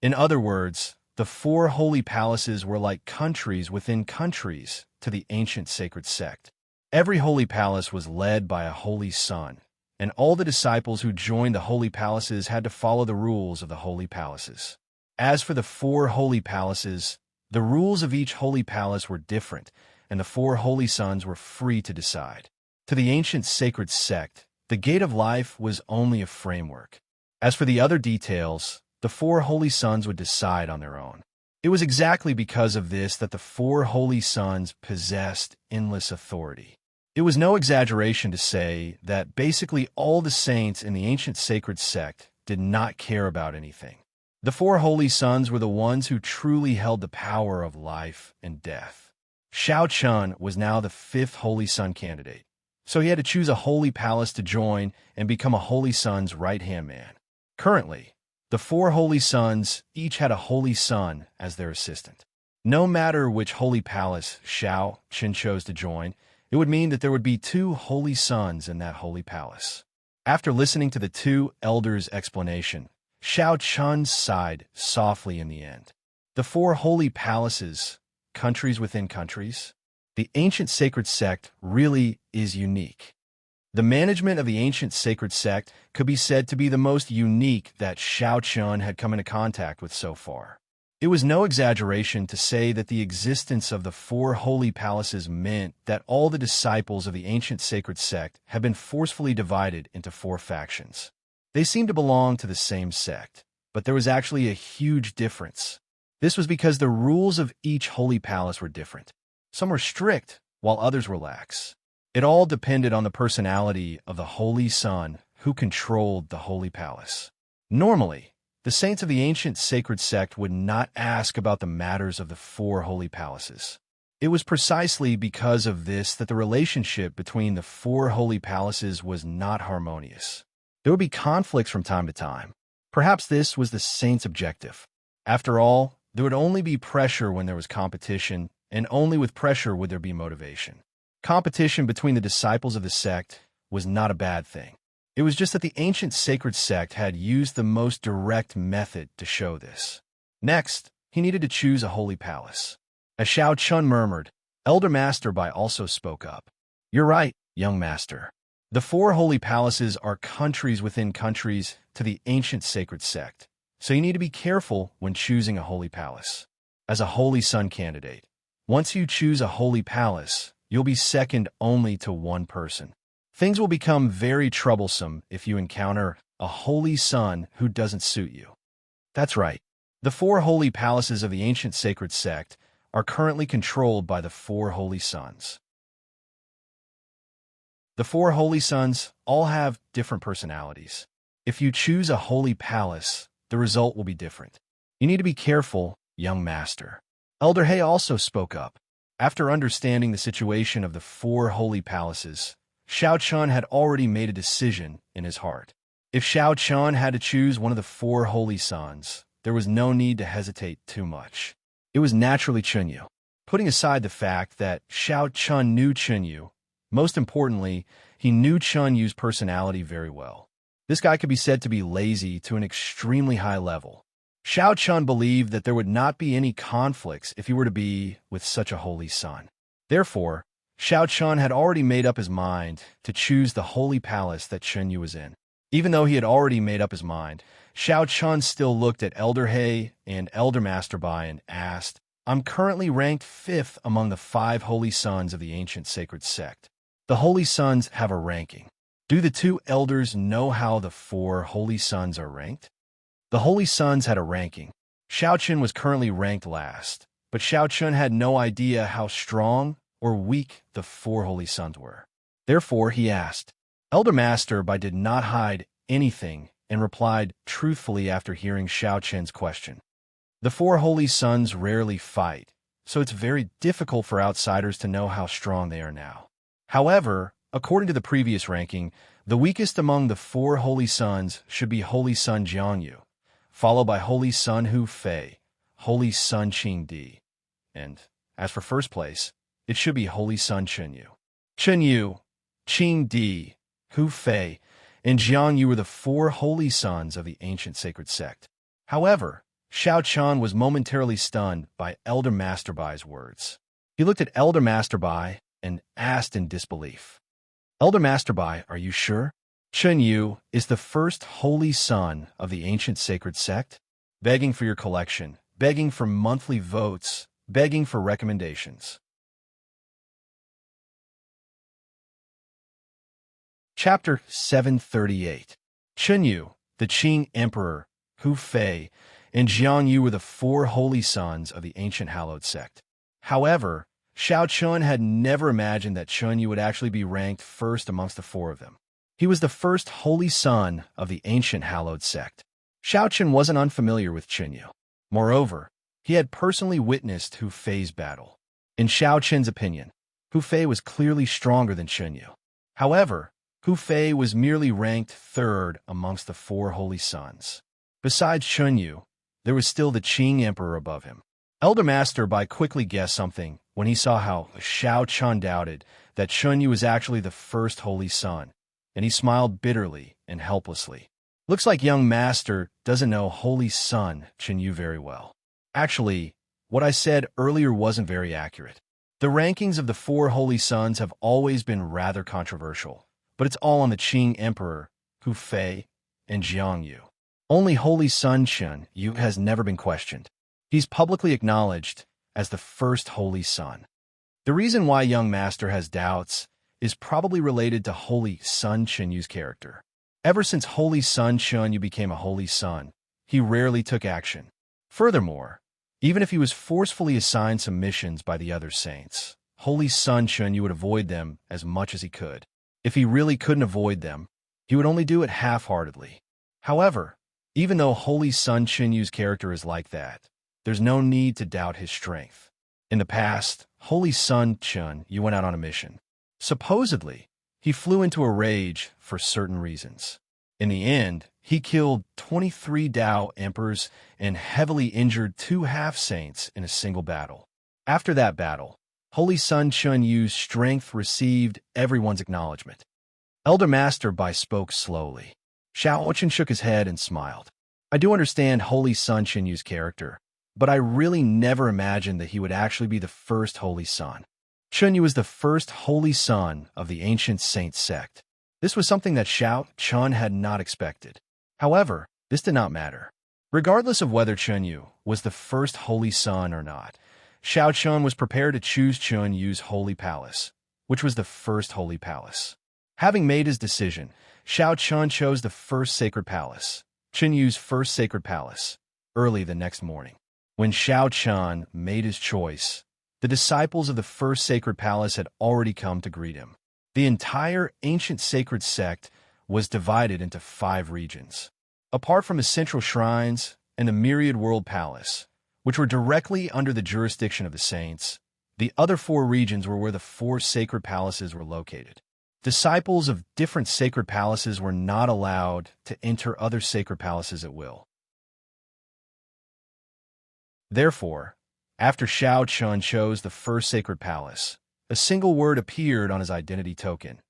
In other words, the 4 holy palaces were like countries within countries to the ancient sacred sect. Every holy palace was led by a holy son, and all the disciples who joined the holy palaces had to follow the rules of the holy palaces. As for the 4 holy palaces, the rules of each holy palace were different, and the 4 holy sons were free to decide. To the ancient sacred sect, the gate of life was only a framework. As for the other details, the 4 holy sons would decide on their own. It was exactly because of this that the 4 holy sons possessed endless authority. It was no exaggeration to say that basically all the saints in the ancient sacred sect did not care about anything. The 4 holy sons were the ones who truly held the power of life and death. Xiao Chun was now the 5th holy son candidate, so he had to choose a holy palace to join and become a holy son's right-hand man. Currently, the 4 holy sons each had a holy son as their assistant. No matter which holy palace Xiao Chun chose to join, it would mean that there would be 2 holy sons in that holy palace. After listening to the 2 elders' explanation, Xiao Chun sighed softly in the end. The 4 holy palaces, countries within countries, the ancient sacred sect really is unique. The management of the ancient sacred sect could be said to be the most unique that Xiao Chun had come into contact with so far. It was no exaggeration to say that the existence of the 4 holy palaces meant that all the disciples of the ancient sacred sect had been forcefully divided into 4 factions. They seemed to belong to the same sect, but there was actually a huge difference. This was because the rules of each holy palace were different. Some were strict, while others were lax. It all depended on the personality of the holy son who controlled the holy palace. Normally, the saints of the ancient sacred sect would not ask about the matters of the 4 holy palaces. It was precisely because of this that the relationship between the 4 holy palaces was not harmonious. There would be conflicts from time to time. Perhaps this was the saints' objective. After all, there would only be pressure when there was competition, and only with pressure would there be motivation. Competition between the disciples of the sect was not a bad thing. It was just that the ancient sacred sect had used the most direct method to show this. Next, he needed to choose a holy palace. As Xiao Chun murmured, Elder Master Bai also spoke up. "You're right, young master. The 4 holy palaces are countries within countries to the ancient sacred sect, so you need to be careful when choosing a holy palace. As a holy son candidate, once you choose a holy palace, you'll be second only to one person. Things will become very troublesome if you encounter a holy son who doesn't suit you." That's right. The 4 holy palaces of the ancient sacred sect are currently controlled by the 4 holy sons. The 4 holy sons all have different personalities. If you choose a holy palace, the result will be different. You need to be careful, young master. Elder He also spoke up. After understanding the situation of the 4 holy palaces, Xiao Chun had already made a decision in his heart. If Xiao Chun had to choose one of the 4 holy sons, there was no need to hesitate too much. It was naturally Chunyu. Putting aside the fact that Xiao Chun knew Chunyu, most importantly, he knew Chunyu's personality very well. This guy could be said to be lazy to an extremely high level. Xiao Chun believed that there would not be any conflicts if he were to be with such a holy son. Therefore, Xiao Chun had already made up his mind to choose the holy palace that Chunyu was in. Even though he had already made up his mind, Xiao Chun still looked at Elder He and Elder Master Bai and asked, "I'm currently ranked 5th among the 5 holy sons of the ancient sacred sect. The holy sons have a ranking. Do the 2 elders know how the 4 holy sons are ranked?" The holy sons had a ranking. Xiao Chun was currently ranked last, but Xiao Chun had no idea how strong or weak the 4 holy sons were. Therefore, he asked. Elder Master Bai did not hide anything and replied truthfully after hearing Xiao Chun's question. The 4 holy sons rarely fight, so it's very difficult for outsiders to know how strong they are now. However, according to the previous ranking, the weakest among the 4 holy sons should be Holy Sun Jiangyu, followed by Holy Sun Hu Fei, Holy Sun Qing Di, and, as for first place, it should be Holy Sun Chenyu. Chenyu, Qing Di, Hu Fei, and Jiangyu were the 4 holy sons of the ancient sacred sect. However, Xiao Qian was momentarily stunned by Elder Master Bai's words. He looked at Elder Master Bai and asked in disbelief, "Elder Master Bai, are you sure? Chenyu is the first holy son of the ancient sacred sect? Begging for your collection, begging for monthly votes, begging for recommendations." Chapter 738. Chenyu, the Qing Emperor, Hu Fei, and Jiangyu were the 4 holy sons of the ancient hallowed sect. However, Xiao Chun had never imagined that Chenyu would actually be ranked first amongst the 4 of them. He was the first holy son of the ancient hallowed sect. Xiao Chun wasn't unfamiliar with Chenyu. Moreover, he had personally witnessed Hu Fei's battle. In Xiao Chun's opinion, Hu Fei was clearly stronger than Chenyu. However, Hu Fei was merely ranked 3rd amongst the 4 holy sons. Besides Chenyu, there was still the Qing Emperor above him. Elder Master Bai quickly guessed something when he saw how Xiao Chun doubted that Chenyu was actually the first holy son, and he smiled bitterly and helplessly. Looks like young master doesn't know holy son Chenyu very well. Actually, what I said earlier wasn't very accurate. The rankings of the 4 holy sons have always been rather controversial, but it's all on the Qing Emperor, Hu Fei, and Jiangyu. Only Holy Sun Chenyu has never been questioned. He's publicly acknowledged as the first holy son. The reason why young master has doubts is probably related to Holy Sun Chenyu's character. Ever since Holy Sun Chenyu became a holy son, he rarely took action. Furthermore, even if he was forcefully assigned some missions by the other saints, Holy Sun Chenyu would avoid them as much as he could. If he really couldn't avoid them, he would only do it half-heartedly. However, even though Holy Sun Chenyu's character is like that, there's no need to doubt his strength. In the past, Holy Sun Chenyu went out on a mission. Supposedly, he flew into a rage for certain reasons. In the end, he killed 23 Dao emperors and heavily injured 2 half-saints in a single battle. After that battle, Holy Sun Chenyu's strength received everyone's acknowledgement. Elder Master Bai spoke slowly. Xiao Chun shook his head and smiled. "I do understand Holy Sun Chenyu's character, but I really never imagined that he would actually be the first holy son. Chenyu was the first holy son of the ancient saint sect. This was something that Xiao Chun had not expected. However, this did not matter. Regardless of whether Chenyu was the first holy son or not, Xiao Chun was prepared to choose Chenyu's holy palace, which was the first holy palace. Having made his decision, Xiao Chun chose the first sacred palace, Chenyu's first sacred palace, early the next morning. When Xiao Chun made his choice, the disciples of the first sacred palace had already come to greet him. The entire ancient sacred sect was divided into 5 regions. Apart from the central shrines and the myriad world palace, which were directly under the jurisdiction of the saints, the other 4 regions were where the 4 sacred palaces were located. Disciples of different sacred palaces were not allowed to enter other sacred palaces at will. Therefore, after Xiao Chun chose the first sacred palace, a single word appeared on his identity token,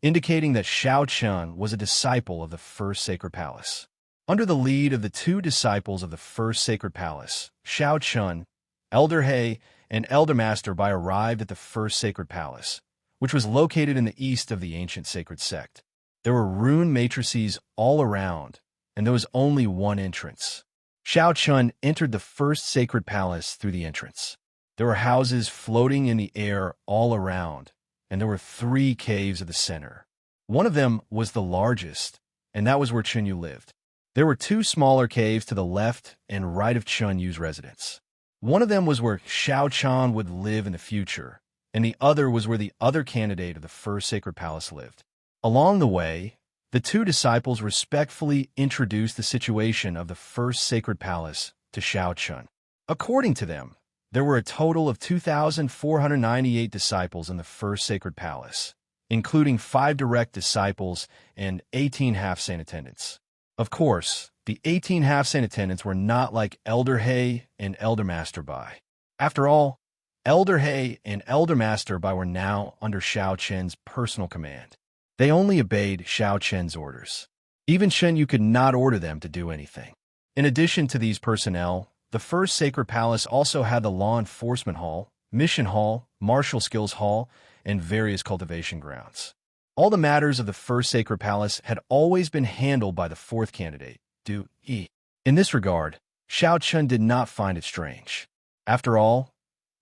indicating that Xiao Chun was a disciple of the first sacred palace. Under the lead of the 2 disciples of the first sacred palace, Xiao Chun, Elder He, and Elder Master Bai arrived at the first sacred palace, which was located in the east of the ancient sacred sect. There were rune matrices all around, and there was only one entrance. Xiao Chun entered the first sacred palace through the entrance. There were houses floating in the air all around, and there were 3 caves at the center. One of them was the largest, and that was where Chenyu lived. There were 2 smaller caves to the left and right of Chenyu's residence. One of them was where Xiao Chun would live in the future, and the other was where the other candidate of the first sacred palace lived. Along the way, the 2 disciples respectfully introduced the situation of the first sacred palace to Xiao Chun. According to them, There were a total of 2,498 disciples in the first sacred palace, including 5 direct disciples and 18 half-saint attendants. Of course, the 18 half-saint attendants were not like Elder Hay and Elder Master Bai. After all, Elder Hay and Elder Master Bai were now under Xiao Chen's personal command. They only obeyed Xiao Chen's orders. Even Shen Yu could not order them to do anything. In addition to these personnel, the first sacred palace also had the law enforcement hall, mission hall, martial skills hall, and various cultivation grounds. All the matters of the first sacred palace had always been handled by the fourth candidate, Du Yi. In this regard, Xiao Chen did not find it strange. After all,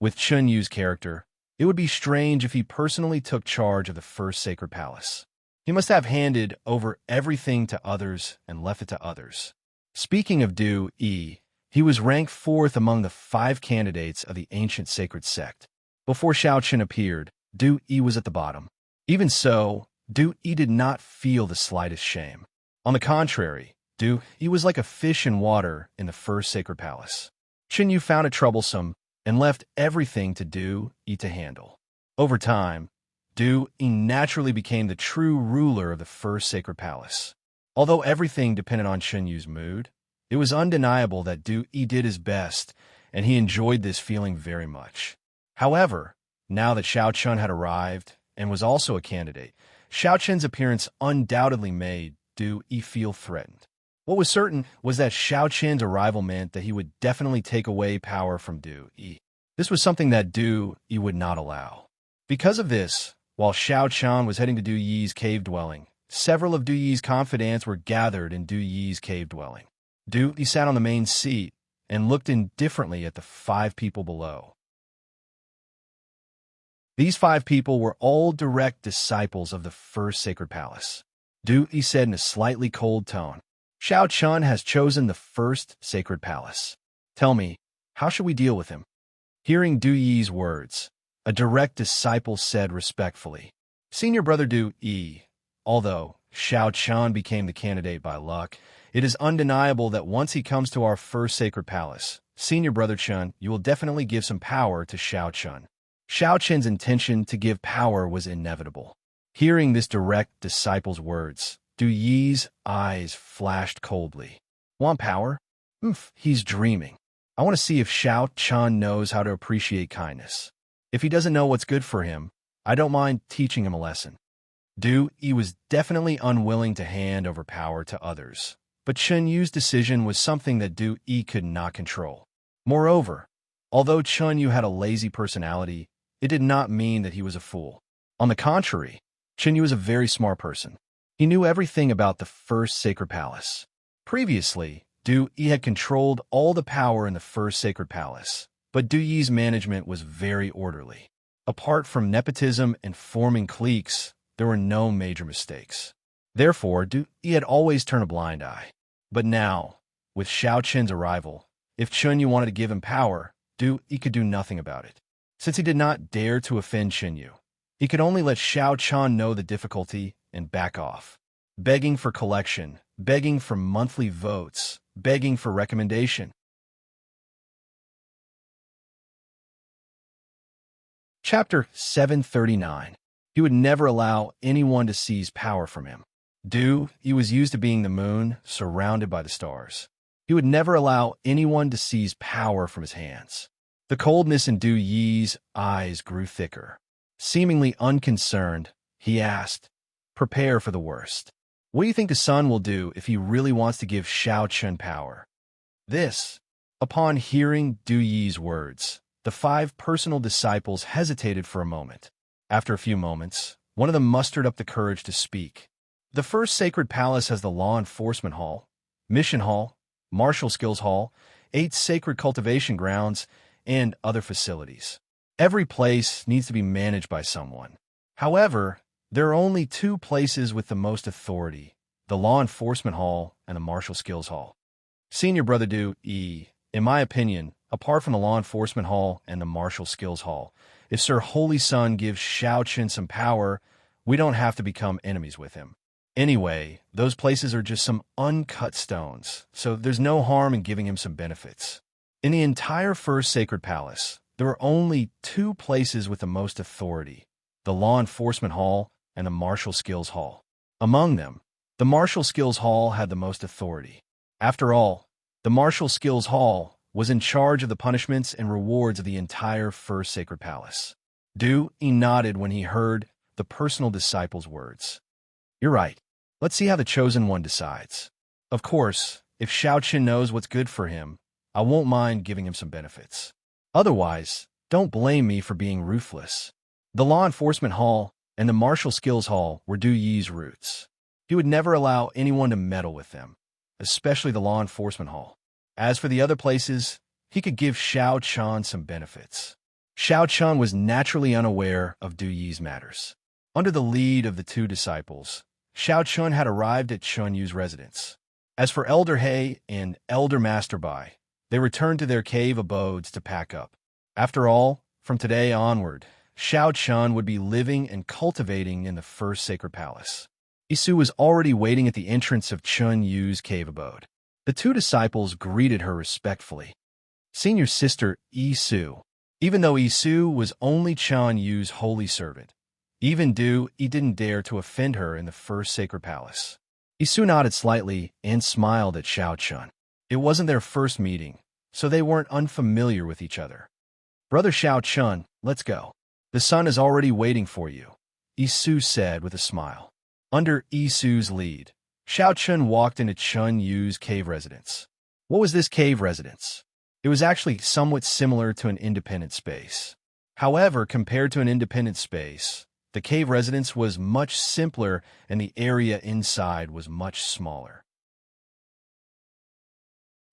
with Chun Yu's character, it would be strange if he personally took charge of the first sacred palace. He must have handed over everything to others and left it to others. Speaking of Du Yi, he was ranked 4th among the 5 candidates of the ancient sacred sect. Before Xiao Chen appeared, Du Yi was at the bottom. Even so, Du Yi did not feel the slightest shame. On the contrary, Du Yi was like a fish in water in the first sacred palace. Chen Yu found it troublesome and left everything to Du Yi to handle. Over time, Du Yi naturally became the true ruler of the first sacred palace. Although everything depended on Chen Yu's mood, it was undeniable that Du Yi did his best, and he enjoyed this feeling very much. However, now that Xiao Chen had arrived and was also a candidate, Xiao Chen's appearance undoubtedly made Du Yi feel threatened. What was certain was that Xiao Chen's arrival meant that he would definitely take away power from Du Yi. This was something that Du Yi would not allow. Because of this, while Xiao Chen was heading to Du Yi's cave dwelling, several of Du Yi's confidants were gathered in Du Yi's cave dwelling. Du Yi sat on the main seat and looked indifferently at the 5 people below. These 5 people were all direct disciples of the first sacred palace. Du Yi said in a slightly cold tone, "Xiao Chen has chosen the first sacred palace. Tell me, how should we deal with him?" Hearing Du Yi's words, a direct disciple said respectfully, "Senior brother Du Yi, although Xiao Chen became the candidate by luck, it is undeniable that once he comes to our first sacred palace, Senior brother Chen, you will definitely give some power to Xiao Chen." Xiao Chen's intention to give power was inevitable. Hearing this direct disciple's words, Du Yi's eyes flashed coldly. "Want power? He's dreaming. I want to see if Xiao Chen knows how to appreciate kindness. If he doesn't know what's good for him, I don't mind teaching him a lesson." Du Yi was definitely unwilling to hand over power to others, but Chen Yu's decision was something that Du Yi could not control. Moreover, although Chen Yu had a lazy personality, it did not mean that he was a fool. On the contrary, Chen Yu was a very smart person. He knew everything about the first sacred palace. Previously, Du Yi had controlled all the power in the first sacred palace, but Du Yi's management was very orderly. Apart from nepotism and forming cliques, there were no major mistakes. Therefore, Du Yi had always turned a blind eye. But now, with Xiao Chen's arrival, if Chen Yu wanted to give him power, Du Yi could do nothing about it. Since he did not dare to offend Chen Yu, he could only let Xiao Chen know the difficulty and back off. Begging for collection, begging for monthly votes, begging for recommendation. Chapter 739. He would never allow anyone to seize power from him. Du Yi was used to being the moon, surrounded by the stars. He would never allow anyone to seize power from his hands. The coldness in Du Yi's eyes grew thicker. Seemingly unconcerned, he asked, "Prepare for the worst. What do you think the sun will do if he really wants to give Xiao Chen power?" Upon hearing Du Yi's words, the 5 personal disciples hesitated for a moment. After a few moments, one of them mustered up the courage to speak. "The first sacred palace has the law enforcement hall, mission hall, martial skills hall, 8 sacred cultivation grounds, and other facilities. Every place needs to be managed by someone. However, there are only 2 places with the most authority, the law enforcement hall and the martial skills hall. Senior brother Du Yi, in my opinion, apart from the law enforcement hall and the martial skills hall, if Sir Holy Sun gives Xiao Chen some power, we don't have to become enemies with him. Anyway, those places are just some uncut stones, so there's no harm in giving him some benefits. In the entire first sacred palace, there were only two places with the most authority: the Law Enforcement Hall and the Martial Skills Hall. Among them, the Martial Skills Hall had the most authority. After all, the Martial Skills Hall was in charge of the punishments and rewards of the entire first sacred palace. He nodded when he heard the personal disciple's words. You're right. Let's see how the chosen one decides. Of course, if Xiao Qin knows what's good for him, I won't mind giving him some benefits. Otherwise, don't blame me for being ruthless. The Law Enforcement Hall and the Martial Skills Hall were Du Yi's roots. He would never allow anyone to meddle with them, especially the Law Enforcement Hall. As for the other places, he could give Xiao Qian some benefits. Xiao Qian was naturally unaware of Du Yi's matters. Under the lead of the two disciples, Xiao Qian had arrived at Chun Yu's residence. As for Elder He and Elder Master Bai, they returned to their cave abodes to pack up. After all, from today onward, Xiao Qian would be living and cultivating in the first sacred palace. Isu was already waiting at the entrance of Chun Yu's cave abode. The two disciples greeted her respectfully. Senior sister Isu. Even though Isu was only Chun Yu's holy servant, even he didn't dare to offend her in the first sacred palace. Isu nodded slightly and smiled at Xiao Qian. It wasn't their first meeting, so they weren't unfamiliar with each other. Brother Xiao Qian, let's go. The sun is already waiting for you, Isu said with a smile. Under Isu's lead, Xiao Qian walked into Chun Yu's cave residence. What was this cave residence? It was actually somewhat similar to an independent space. However, compared to an independent space, the cave residence was much simpler and the area inside was much smaller.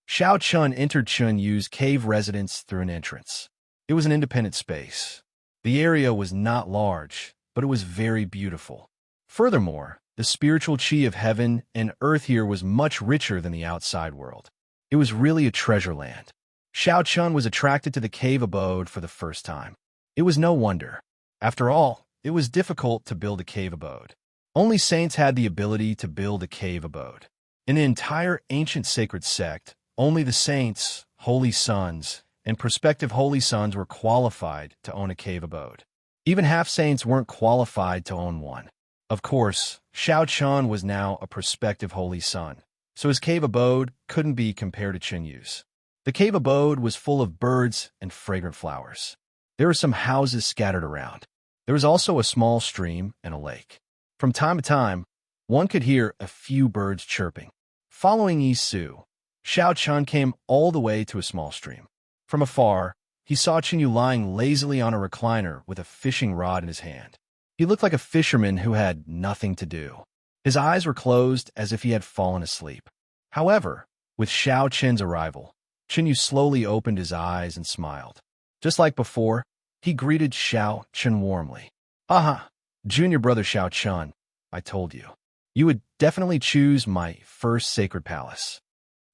Xiao Qian entered Chun Yu's cave residence through an entrance. It was an independent space. The area was not large, but it was very beautiful. Furthermore, the spiritual chi of heaven and earth here was much richer than the outside world. It was really a treasure land. Xiao Qian was attracted to the cave abode for the first time. It was no wonder. After all, it was difficult to build a cave abode. Only saints had the ability to build a cave abode. In the entire ancient sacred sect, only the saints, holy sons, and prospective holy sons were qualified to own a cave abode. Even half-saints weren't qualified to own one. Of course, Xiao Qian was now a prospective holy son, so his cave abode couldn't be compared to Chun Yu's. The cave abode was full of birds and fragrant flowers. There were some houses scattered around. There was also a small stream and a lake. From time to time, one could hear a few birds chirping. Following Isu, Xiao Qian came all the way to a small stream. From afar, he saw Chun Yu lying lazily on a recliner with a fishing rod in his hand. He looked like a fisherman who had nothing to do. His eyes were closed as if he had fallen asleep. However, with Xiao Qian's arrival, Chun Yu slowly opened his eyes and smiled. Just like before, he greeted Xiao Qian warmly. Aha, junior brother Xiao Qian, I told you. You would definitely choose my first sacred palace.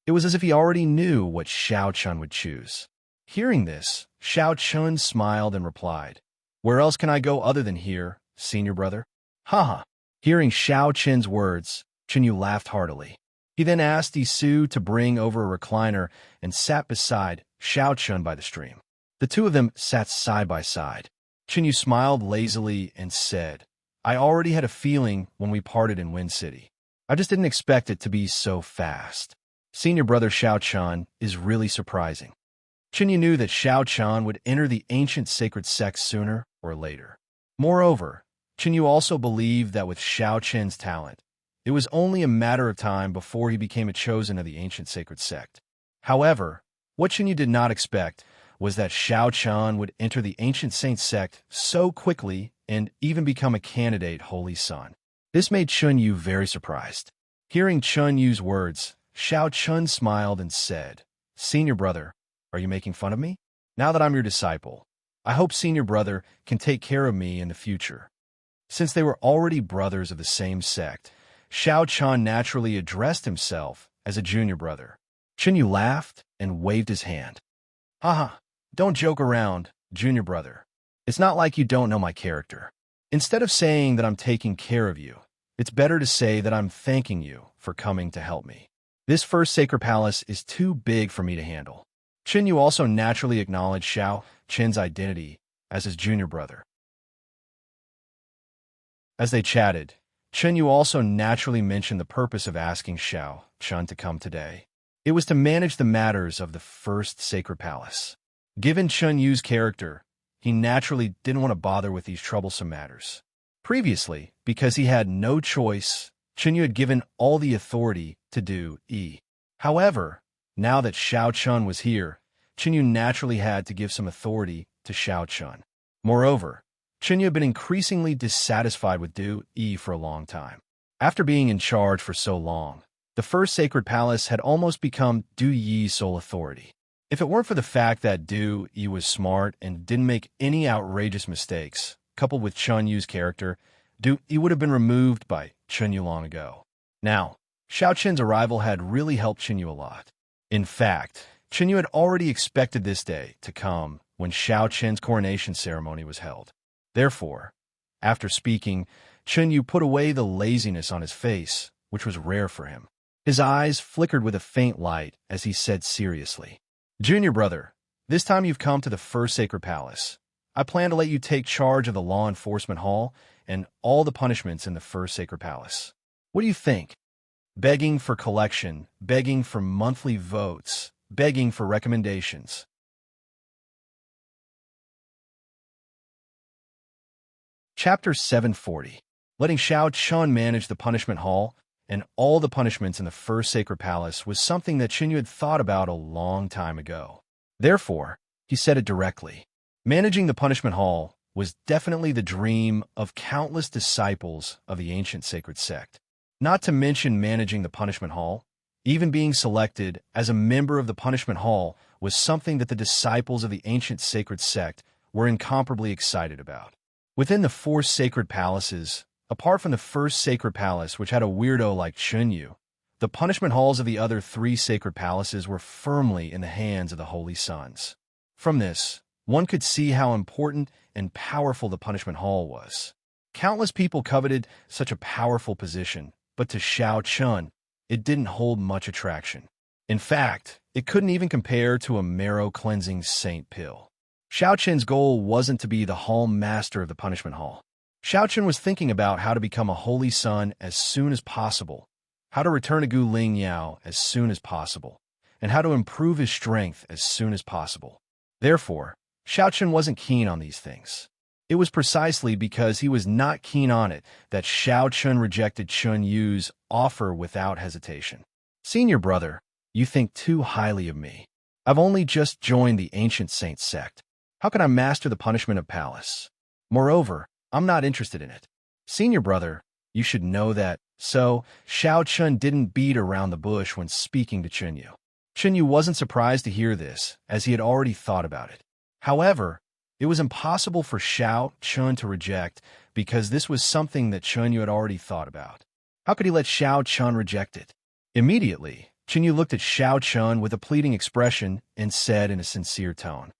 It was as if he already knew what Xiao Qian would choose. Hearing this, Xiao Qian smiled and replied, Where else can I go other than here, senior brother? Haha. Hearing Xiao Qian's words, Chun Yu laughed heartily. He then asked Isu to bring over a recliner and sat beside Xiao Qian by the stream. The two of them sat side by side. Chun Yu smiled lazily and said, I already had a feeling when we parted in Wind City. I just didn't expect it to be so fast. Senior brother Xiao Qian is really surprising. Chun Yu knew that Xiao Qian would enter the ancient sacred sect sooner or later. Moreover, Chun Yu also believed that with Xiao Qian's talent, it was only a matter of time before he became a chosen of the ancient sacred sect. However, what Chun Yu did not expect was that Xiao Qian would enter the ancient saint sect so quickly and even become a candidate holy son. This made Chun Yu very surprised. Hearing Chun Yu's words, Xiao Qian smiled and said, Senior brother, are you making fun of me? Now that I'm your disciple, I hope senior brother can take care of me in the future. Since they were already brothers of the same sect, Xiao Qian naturally addressed himself as a junior brother. Chun Yu laughed and waved his hand. Haha, don't joke around, junior brother. It's not like you don't know my character. Instead of saying that I'm taking care of you, it's better to say that I'm thanking you for coming to help me. This first sacred palace is too big for me to handle. Chen Yu also naturally acknowledged Xiao Chen's identity as his junior brother. As they chatted, Chen Yu also naturally mentioned the purpose of asking Xiao Chen to come today. It was to manage the matters of the first sacred palace. Given Chen Yu's character, he naturally didn't want to bother with these troublesome matters. Previously, because he had no choice, Chen Yu had given all the authority to do E. However, now that Xiao Chen was here, Chen Yu naturally had to give some authority to Xiao Chen. Moreover, Chen Yu had been increasingly dissatisfied with Du Yi for a long time. After being in charge for so long, the first sacred palace had almost become Du Yi's sole authority. If it weren't for the fact that Du Yi was smart and didn't make any outrageous mistakes, coupled with Chen Yu's character, Du Yi would have been removed by Chen Yu long ago. Now, Xiao Chen's arrival had really helped Chen Yu a lot. In fact, Chen Yu had already expected this day to come when Xiao Chen's coronation ceremony was held. Therefore, after speaking, Chen Yu put away the laziness on his face, which was rare for him. His eyes flickered with a faint light as he said seriously, "Junior brother, this time you've come to the first sacred palace. I plan to let you take charge of the law enforcement hall and all the punishments in the first sacred palace. What do you think? Begging for collection, begging for monthly votes, begging for recommendations." Chapter 740. Letting Xiao Chen manage the punishment hall and all the punishments in the first sacred palace was something that Chen Yu had thought about a long time ago. Therefore, he said it directly. Managing the punishment hall was definitely the dream of countless disciples of the ancient sacred sect. Not to mention managing the punishment hall, even being selected as a member of the punishment hall was something that the disciples of the ancient sacred sect were incomparably excited about. Within the four sacred palaces, apart from the first sacred palace, which had a weirdo like Chen Yu, the punishment halls of the other three sacred palaces were firmly in the hands of the holy sons. From this, one could see how important and powerful the punishment hall was. Countless people coveted such a powerful position, but to Xiao Chen, it didn't hold much attraction. In fact, it couldn't even compare to a marrow-cleansing saint pill. Xiao Chen's goal wasn't to be the hall master of the punishment hall. Xiao Chen was thinking about how to become a holy son as soon as possible, how to return to Gu Ling Yao as soon as possible, and how to improve his strength as soon as possible. Therefore, Xiao Chen wasn't keen on these things. It was precisely because he was not keen on it that Xiao Chen rejected Chen Yu's offer without hesitation. "Senior brother, you think too highly of me. I've only just joined the ancient saint sect. How can I master the punishment of palace? Moreover, I'm not interested in it. Senior brother, you should know that." So, Xiao Chen didn't beat around the bush when speaking to Chen Yu. Chen Yu wasn't surprised to hear this, as he had already thought about it. However, it was impossible for Xiao Chen to reject, because this was something that Chen Yu had already thought about. How could he let Xiao Chen reject it? Immediately, Chen Yu looked at Xiao Chen with a pleading expression and said in a sincere tone,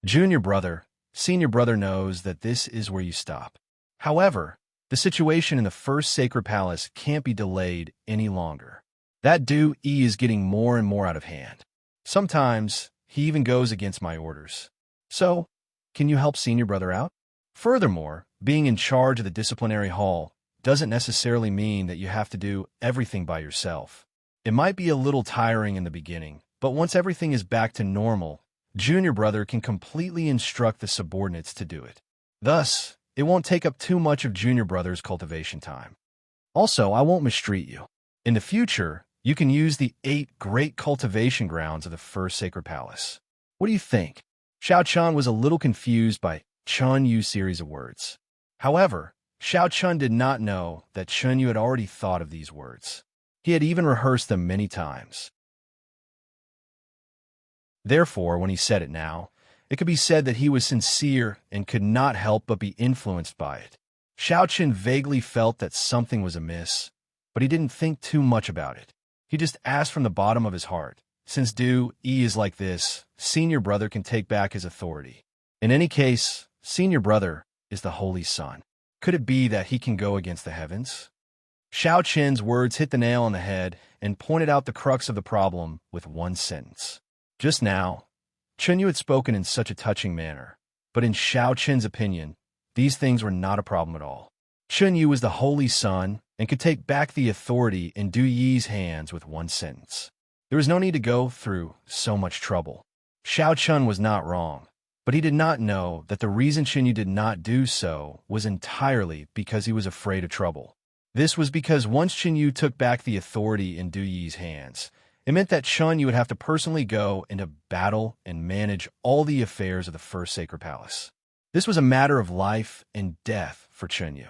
"Junior brother, senior brother knows that this is where you stop. However, the situation in the first sacred palace can't be delayed any longer. That Du Yi is getting more and more out of hand. Sometimes, he even goes against my orders. So, can you help senior brother out? Furthermore, being in charge of the disciplinary hall doesn't necessarily mean that you have to do everything by yourself. It might be a little tiring in the beginning, but once everything is back to normal, junior brother can completely instruct the subordinates to do it. Thus, it won't take up too much of junior brother's cultivation time. Also, I won't mistreat you. In the future, you can use the 8 great cultivation grounds of the first sacred palace. What do you think?" Xiao Chen was a little confused by Chen Yu's series of words. However, Xiao Chen did not know that Chen Yu had already thought of these words. He had even rehearsed them many times. Therefore, when he said it now, it could be said that he was sincere and could not help but be influenced by it. Xiao Chen vaguely felt that something was amiss, but he didn't think too much about it. He just asked from the bottom of his heart, "Since Du Yi is like this, senior brother can take back his authority. In any case, senior brother is the holy son. Could it be that he can go against the heavens?" Xiao Chen's words hit the nail on the head and pointed out the crux of the problem with one sentence. Just now, Chun Yu had spoken in such a touching manner, but in Xiao Qin's opinion, these things were not a problem at all. Chun Yu was the Holy Son and could take back the authority in Du Yi's hands with one sentence. There was no need to go through so much trouble. Xiao Chun was not wrong, but he did not know that the reason Chun Yu did not do so was entirely because he was afraid of trouble. This was because once Chun Yu took back the authority in Du Yi's hands, it meant that Chun Yu would have to personally go into battle and manage all the affairs of the First Sacred Palace. This was a matter of life and death for Chun Yu.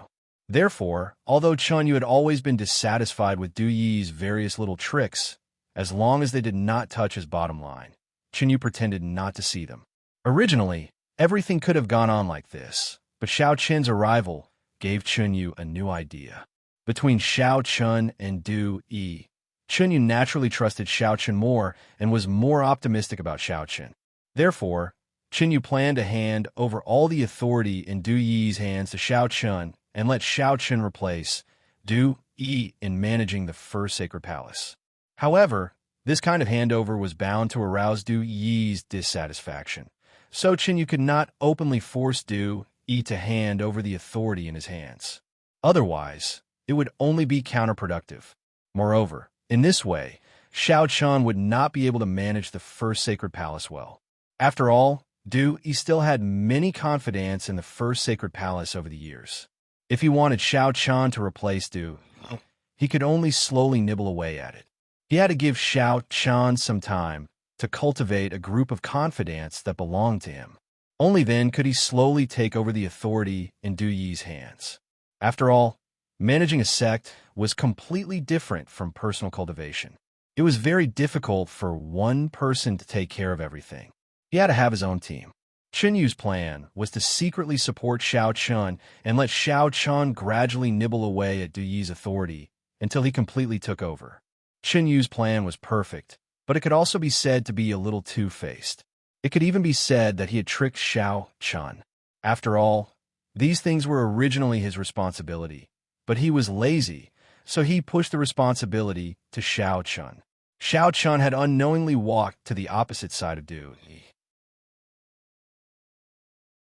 Therefore, although Chun Yu had always been dissatisfied with Du Yi's various little tricks, as long as they did not touch his bottom line, Chun Yu pretended not to see them. Originally, everything could have gone on like this, but Xiao Qin's arrival gave Chun Yu a new idea. Between Xiao Chun and Du Yi, Chun Yu naturally trusted Xiao Chun more and was more optimistic about Xiao Chun. Therefore, Chun Yu planned to hand over all the authority in Du Yi's hands to Xiao Chun and let Xiao Chun replace Du Yi in managing the First Sacred Palace. However, this kind of handover was bound to arouse Du Yi's dissatisfaction, so Chun Yu could not openly force Du Yi to hand over the authority in his hands. Otherwise, it would only be counterproductive. Moreover, in this way, Xiao Chun would not be able to manage the First Sacred Palace well. After all, Du Yi still had many confidants in the First Sacred Palace over the years. If he wanted Xiao Chun to replace Du, he could only slowly nibble away at it. He had to give Xiao Chun some time to cultivate a group of confidants that belonged to him. Only then could he slowly take over the authority in Du Yi's hands. After all, managing a sect was completely different from personal cultivation. It was very difficult for one person to take care of everything. He had to have his own team. Chun Yu's plan was to secretly support Xiao Chun and let Xiao Chun gradually nibble away at Du Yi's authority until he completely took over. Chun Yu's plan was perfect, but it could also be said to be a little two-faced. It could even be said that he had tricked Xiao Chun. After all, these things were originally his responsibility, but he was lazy, so he pushed the responsibility to Xiao Chun. Xiao Chun had unknowingly walked to the opposite side of Du Yi.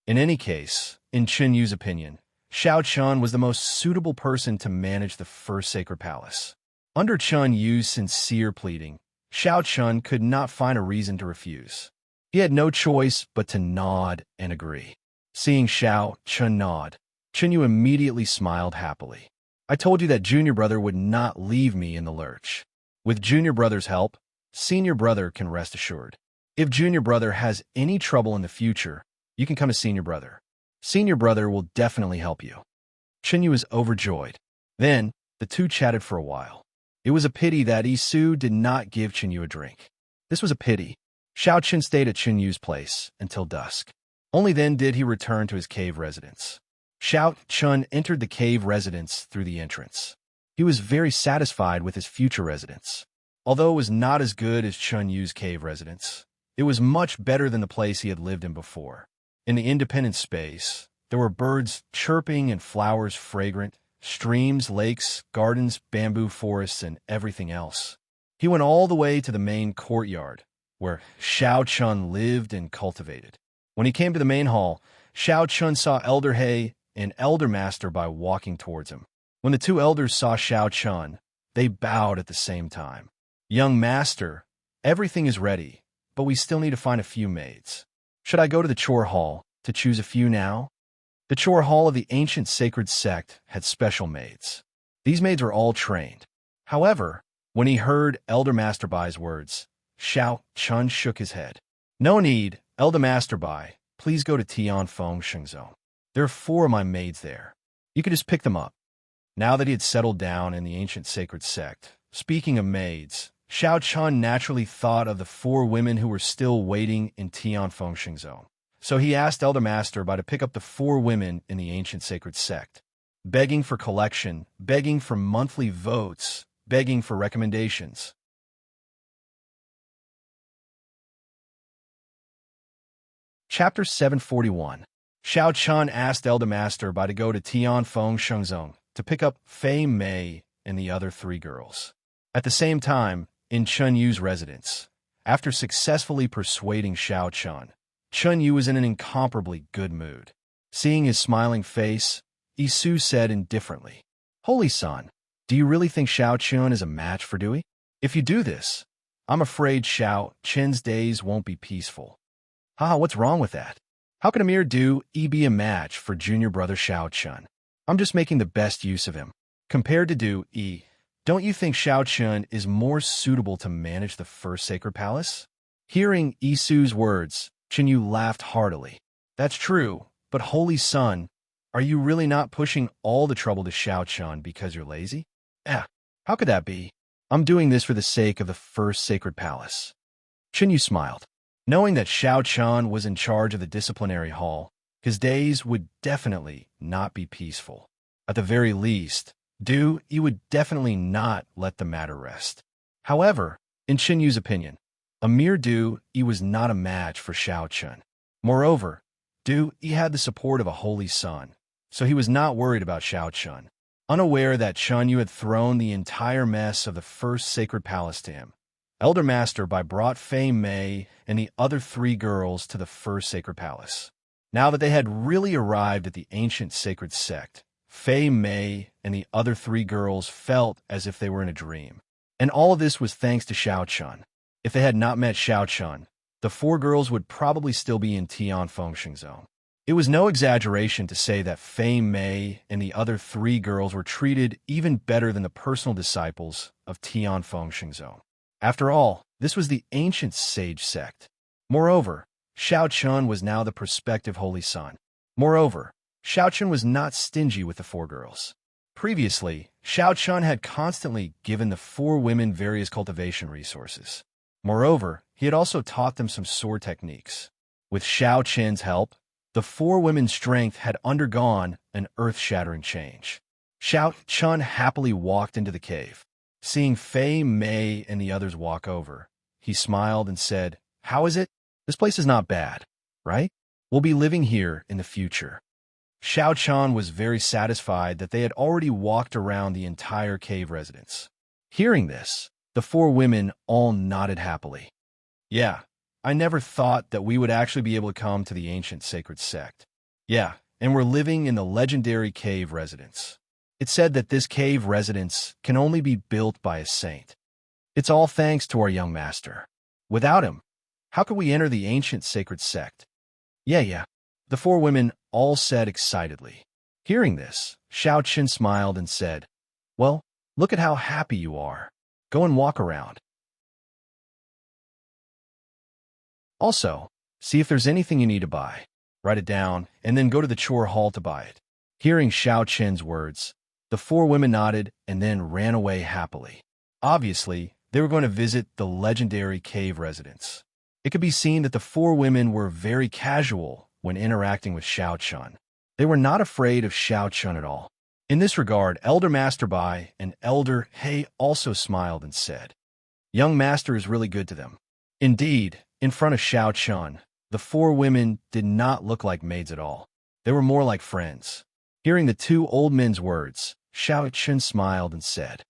In any case, in Chun Yu's opinion, Xiao Chun was the most suitable person to manage the First Sacred Palace. Under Chun Yu's sincere pleading, Xiao Chun could not find a reason to refuse. He had no choice but to nod and agree. Seeing Xiao Chun nod, Chun Yu immediately smiled happily. I told you that Junior Brother would not leave me in the lurch. With Junior Brother's help, Senior Brother can rest assured. If Junior Brother has any trouble in the future, you can come to Senior Brother. Senior Brother will definitely help you. Chun Yu was overjoyed. Then, the two chatted for a while. It was a pity that Isu did not give Chun Yu a drink. This was a pity. Xiao Chun stayed at Chun Yu's place until dusk. Only then did he return to his cave residence. Xiao Chun entered the cave residence through the entrance. He was very satisfied with his future residence. Although it was not as good as Chun Yu's cave residence, it was much better than the place he had lived in before. In the independent space, there were birds chirping and flowers fragrant, streams, lakes, gardens, bamboo forests, and everything else. He went all the way to the main courtyard, where Xiao Chun lived and cultivated. When he came to the main hall, Xiao Chun saw Elder He and Elder Master Bai walking towards him. When the two elders saw Xiao Chun, they bowed at the same time. Young Master, everything is ready, but we still need to find a few maids. Should I go to the chore hall to choose a few now? The chore hall of the ancient sacred sect had special maids. These maids were all trained. However, when he heard Elder Master Bai's words, Xiao Chun shook his head. No need, Elder Master Bai. Please go to Tianfeng Shengzhou. There are 4 of my maids there. You could just pick them up. Now that he had settled down in the ancient sacred sect, speaking of maids, Xiao Chun naturally thought of the 4 women who were still waiting in Tianfeng Shengzhou. So he asked Elder Master Bai to pick up the 4 women in the ancient sacred sect, begging for collection, begging for monthly votes, begging for recommendations. Chapter 741. Xiao Chun asked Elder Master Bai to go to Tianfeng Shengzhou to pick up Fei Mei and the other 3 girls. At the same time, in Chun Yu's residence, After successfully persuading Xiao Chun, Chun Yu was in an incomparably good mood. Seeing his smiling face, Isu said indifferently, "Holy Son, do you really think Xiao Chun is a match for Dewey? If you do this, I'm afraid Xiao Chen's days won't be peaceful." Haha, what's wrong with that? How can a mere Dewey be a match for junior brother Xiao Chun? I'm just making the best use of him. Compared to Dewey, don't you think Xiao Chun is more suitable to manage the first sacred palace? Hearing Isu's words, Chen Yu laughed heartily. That's true, but Holy Son, are you really not pushing all the trouble to Xiao Chun because you're lazy? How could that be? I'm doing this for the sake of the first sacred palace. Chen Yu smiled. Knowing that Xiao Chun was in charge of the disciplinary hall, his days would definitely not be peaceful. At the very least, he would definitely not let the matter rest. However, in Chen Yu's opinion, a mere he was not a match for Xiao Chun. Moreover, he had the support of a Holy Son, so he was not worried about Xiao Chun. Unaware that Chun Yu had thrown the entire mess of the first sacred palace to him, Elder Master Bai brought Fei Mei and the other 3 girls to the first sacred palace. Now that they had really arrived at the ancient sacred sect, Fei Mei and the other 3 girls felt as if they were in a dream. And all of this was thanks to Xiao Chun. If they had not met Xiao Chun, the 4 girls would probably still be in Tian Fengsheng Zone. It was no exaggeration to say that Fei Mei and the other 3 girls were treated even better than the personal disciples of Tian Fengsheng Zone. After all, this was the ancient sage sect. Moreover, Xiao Chun was now the prospective Holy Son. Moreover, Xiao Chun was not stingy with the 4 girls. Previously, Xiao Chun had constantly given the 4 women various cultivation resources. Moreover, he had also taught them some sword techniques. With Xiao Chen's help, the 4 women's strength had undergone an earth-shattering change. Xiao Chun happily walked into the cave. Seeing Fei Mei and the others walk over, he smiled and said, "How is it? This place is not bad, right? We'll be living here in the future." Xiao Chun was very satisfied that they had already walked around the entire cave residence. Hearing this, the 4 women all nodded happily. "Yeah, I never thought that we would actually be able to come to the ancient sacred sect. Yeah, and we're living in the legendary cave residence. It's said that this cave residence can only be built by a saint. It's all thanks to our young master. Without him, how could we enter the ancient sacred sect?" Yeah, the 4 women all said excitedly. Hearing this, Xiao Qin smiled and said, "Well, look at how happy you are. Go and walk around. Also, see if there's anything you need to buy. Write it down, and then go to the chore hall to buy it." Hearing Xiao Qin's words, the 4 women nodded and then ran away happily. Obviously, they were going to visit the legendary cave residence. It could be seen that the 4 women were very casual when interacting with Xiao Chun. They were not afraid of Xiao Chun at all. In this regard, Elder Master Bai and Elder He also smiled and said, "Young Master is really good to them." Indeed, in front of Xiao Chun, the 4 women did not look like maids at all. They were more like friends. Hearing the 2 old men's words, Xiao Chun smiled and said,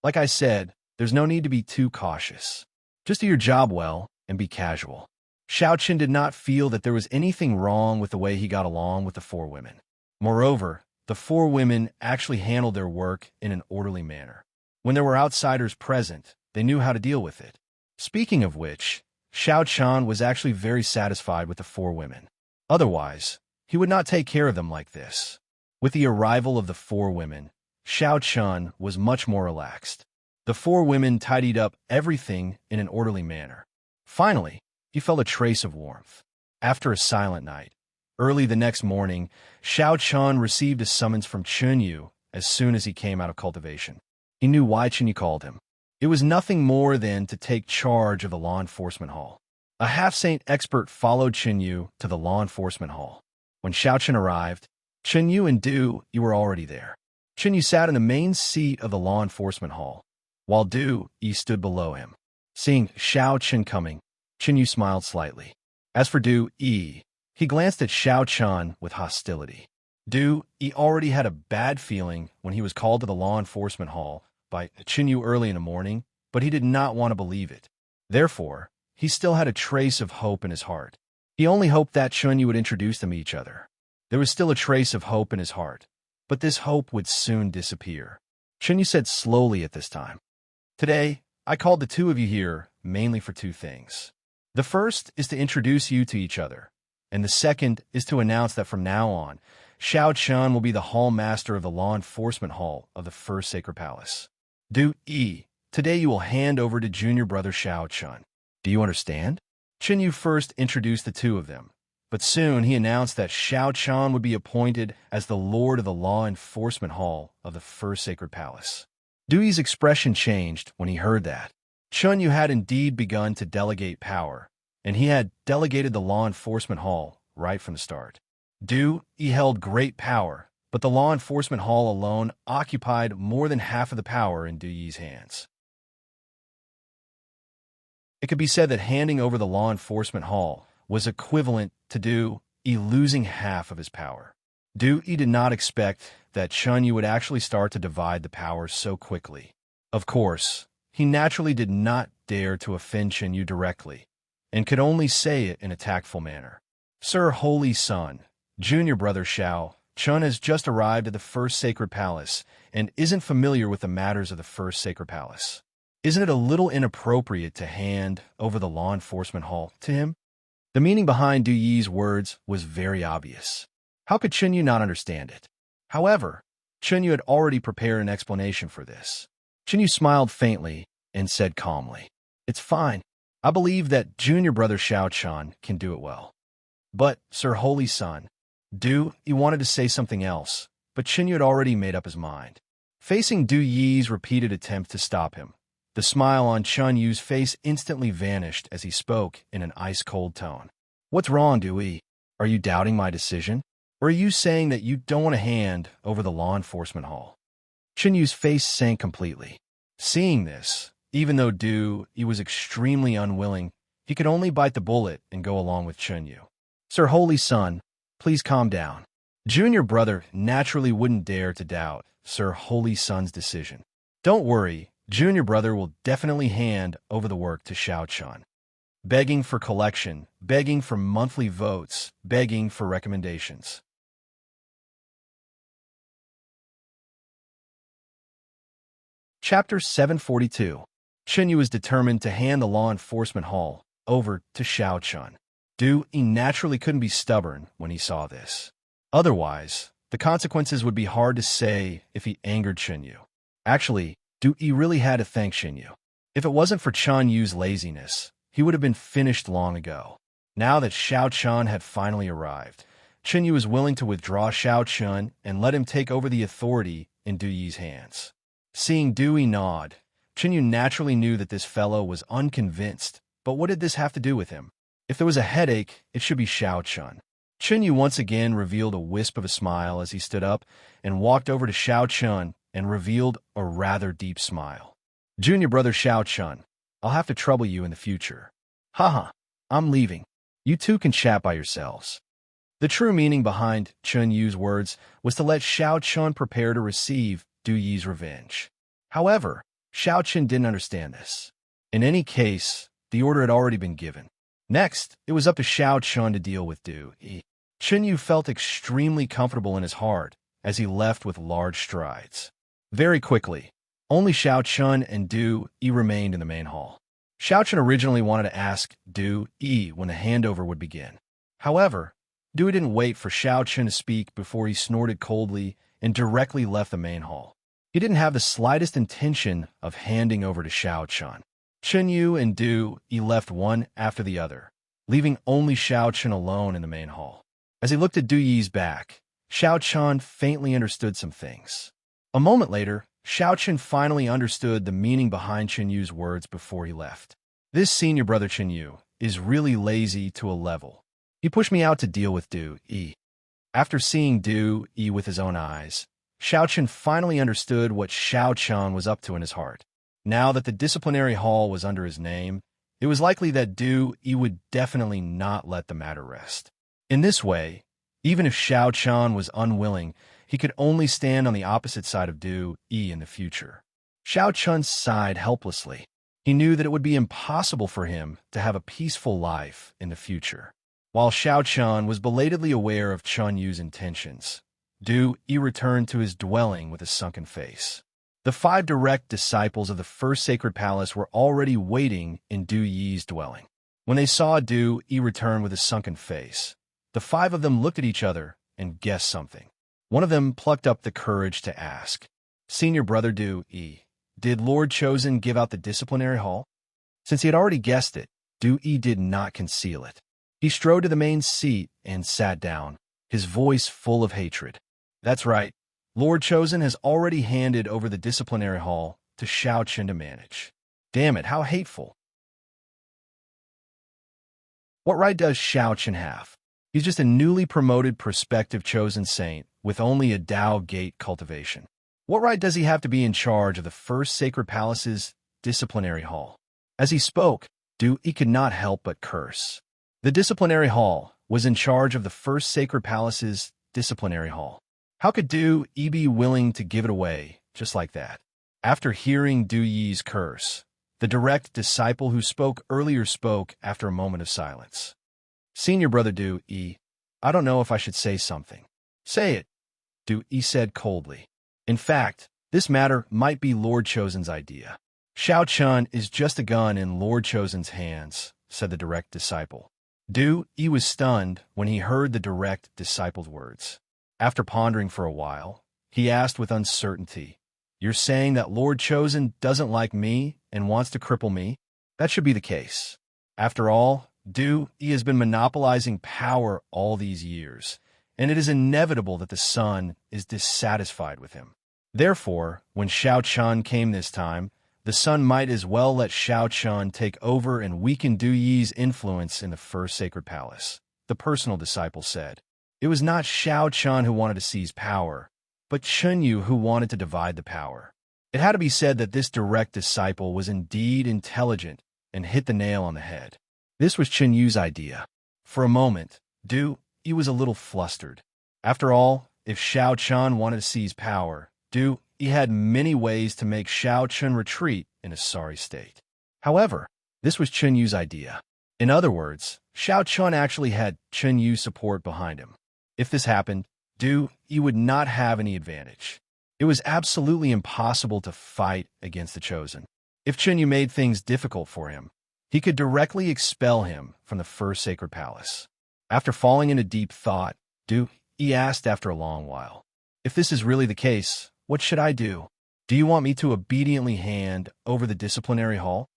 "Like I said, there's no need to be too cautious. Just do your job well and be casual." Xiao Chun did not feel that there was anything wrong with the way he got along with the 4 women. Moreover, the 4 women actually handled their work in an orderly manner. When there were outsiders present, they knew how to deal with it. Speaking of which, Xiao Chun was actually very satisfied with the 4 women. Otherwise, he would not take care of them like this. With the arrival of the 4 women, Xiao Chun was much more relaxed. The 4 women tidied up everything in an orderly manner. Finally, he felt a trace of warmth. After a silent night, early the next morning, Xiao Chun received a summons from Chun Yu as soon as he came out of cultivation. He knew why Chun Yu called him. It was nothing more than to take charge of the law enforcement hall. A half-saint expert followed Chun Yu to the law enforcement hall. When Xiao Chun arrived, Chun Yu and you were already there. Chun Yu sat in the main seat of the law enforcement hall, while you stood below him. Seeing Xiao Chun coming, Chun Yu smiled slightly. As for he glanced at Xiao Chun with hostility. He already had a bad feeling when he was called to the law enforcement hall by Chun Yu early in the morning, but he did not want to believe it. Therefore, he still had a trace of hope in his heart. He only hoped that Chunyu would introduce them to each other. There was still a trace of hope in his heart, but this hope would soon disappear. Chunyu said slowly at this time, "Today, I called the two of you here mainly for two things. The first is to introduce you to each other, and the second is to announce that from now on, Xiao Chun will be the hall master of the law enforcement hall of the First Sacred Palace. Du Yi, today you will hand over to junior brother Xiao Chun. Do you understand?" Chunyu first introduced the two of them, but soon he announced that Xiao Chun would be appointed as the lord of the law enforcement hall of the First Sacred Palace. Du Yi's expression changed when he heard that. Chunyu had indeed begun to delegate power, and he had delegated the law enforcement hall right from the start. Du Yi held great power, but the law enforcement hall alone occupied more than half of the power in Du Yi's hands. It could be said that handing over the law enforcement hall was equivalent to Du Yi losing half of his power. Du Yi did not expect that Chunyu would actually start to divide the power so quickly. Of course, he naturally did not dare to offend Chunyu directly, and could only say it in a tactful manner. "Sir Holy Son, junior brother Xiao Chun has just arrived at the First Sacred Palace and isn't familiar with the matters of the First Sacred Palace. Isn't it a little inappropriate to hand over the law enforcement hall to him?" The meaning behind Du Yi's words was very obvious. How could Chunyu not understand it? However, Chunyu had already prepared an explanation for this. Chunyu smiled faintly and said calmly, "It's fine. I believe that junior brother Xiao Chun can do it well." "But, Sir Holy Son," Du Yi wanted to say something else, but Chunyu had already made up his mind. Facing Du Yi's repeated attempt to stop him, the smile on Chunyu's face instantly vanished as he spoke in an ice-cold tone. "What's wrong, Du Yi? Are you doubting my decision? Or are you saying that you don't want to hand over the law enforcement hall?" Chunyu's face sank completely. Seeing this, even though Du Yi was extremely unwilling, he could only bite the bullet and go along with Chunyu. "Sir Holy Son, please calm down." Junior brother naturally wouldn't dare to doubt Sir Holy Son's decision. "Don't worry, junior brother will definitely hand over the work to Xiao Chun." Begging for collection, begging for monthly votes, begging for recommendations. Chapter 742. Chunyu was determined to hand the law enforcement hall over to Xiao Chun. Du Yi naturally couldn't be stubborn when he saw this. Otherwise, the consequences would be hard to say if he angered Chunyu. Actually, Du Yi really had to thank Chunyu. If it wasn't for Chunyu's laziness, he would have been finished long ago. Now that Xiao Chun had finally arrived, Chunyu was willing to withdraw Xiao Chun and let him take over the authority in Du Yi's hands. Seeing Du Yi nod, Chunyu naturally knew that this fellow was unconvinced, but what did this have to do with him? If there was a headache, it should be Xiao Chun. Chunyu once again revealed a wisp of a smile as he stood up and walked over to Xiao Chun and revealed a rather deep smile. "Junior brother Xiao Chun, I'll have to trouble you in the future. Haha, I'm leaving. You two can chat by yourselves." The true meaning behind Chunyu's words was to let Xiao Chun prepare to receive Du Yi's revenge. However, Xiao Chun didn't understand this. In any case, the order had already been given. Next, it was up to Xiao Chun to deal with Du Yi. Chunyu felt extremely comfortable in his heart as he left with large strides. Very quickly, only Xiao Chun and Du Yi remained in the main hall. Xiao Chun originally wanted to ask Du Yi when the handover would begin. However, Du Yi didn't wait for Xiao Chun to speak before he snorted coldly and directly left the main hall. He didn't have the slightest intention of handing over to Xiao Chun. Chunyu and Du Yi left one after the other, leaving only Xiao Chun alone in the main hall. As he looked at Du Yi's back, Xiao Chun faintly understood some things. A moment later, Xiao Chun finally understood the meaning behind Chunyu's words before he left. "This senior brother Chunyu is really lazy to a level. He pushed me out to deal with Du Yi." After seeing Du Yi with his own eyes, Xiao Chun finally understood what Xiao Chun was up to in his heart. Now that the disciplinary hall was under his name, it was likely that Du Yi would definitely not let the matter rest. In this way, even if Xiao Chun was unwilling, he could only stand on the opposite side of Du Yi in the future. Xiao Chun sighed helplessly. He knew that it would be impossible for him to have a peaceful life in the future. While Xiao Chun was belatedly aware of Chun Yu's intentions, Du Yi returned to his dwelling with a sunken face. The 5 direct disciples of the first sacred palace were already waiting in Du Yi's dwelling. When they saw Du Yi return with a sunken face, the 5 of them looked at each other and guessed something. One of them plucked up the courage to ask, "Senior brother Du Yi, did Lord Chosen give out the disciplinary hall?" Since he had already guessed it, Du Yi did not conceal it. He strode to the main seat and sat down, his voice full of hatred. "That's right. Lord Chosen has already handed over the disciplinary hall to Xiao Chen to manage. Damn it, how hateful. What right does Xiao Chen have? He's just a newly promoted prospective chosen saint with only a Dao Gate cultivation. What right does he have to be in charge of the first sacred palace's disciplinary hall?" As he spoke, Du Yi could not help but curse. The disciplinary hall was in charge of the first sacred palace's disciplinary hall. How could Du Yi be willing to give it away just like that? After hearing Du Yi's curse, the direct disciple who spoke earlier spoke after a moment of silence. "Senior brother Du Yi, I don't know if I should say something." "Say it," Du Yi said coldly. "In fact, this matter might be Lord Chosen's idea." "Xiao Chun is just a gun in Lord Chosen's hands," said the direct disciple. Du Yi was stunned when he heard the direct disciple's words. After pondering for a while, he asked with uncertainty, "You're saying that Lord Chosen doesn't like me and wants to cripple me?" "That should be the case. After all, Du Yi has been monopolizing power all these years, and it is inevitable that the sun is dissatisfied with him. Therefore, when Xiao Chun came this time, the sun might as well let Xiao Chun take over and weaken Du Yi's influence in the first sacred palace," the personal disciple said. It was not Xiao Chun who wanted to seize power, but Chun Yu who wanted to divide the power. It had to be said that this direct disciple was indeed intelligent and hit the nail on the head. This was Chun Yu's idea. For a moment, Du Yi was a little flustered. After all, if Xiao Chun wanted to seize power, Du Yi had many ways to make Xiao Chun retreat in a sorry state. However, this was Chun Yu's idea. In other words, Xiao Chun actually had Chun Yu's support behind him. If this happened, Du Yi would not have any advantage. It was absolutely impossible to fight against the Chosen. If Chun Yu made things difficult for him, he could directly expel him from the first sacred palace. After falling into deep thought, Du Yi asked after a long while, "If this is really the case, what should I do? Do you want me to obediently hand over the disciplinary hall?"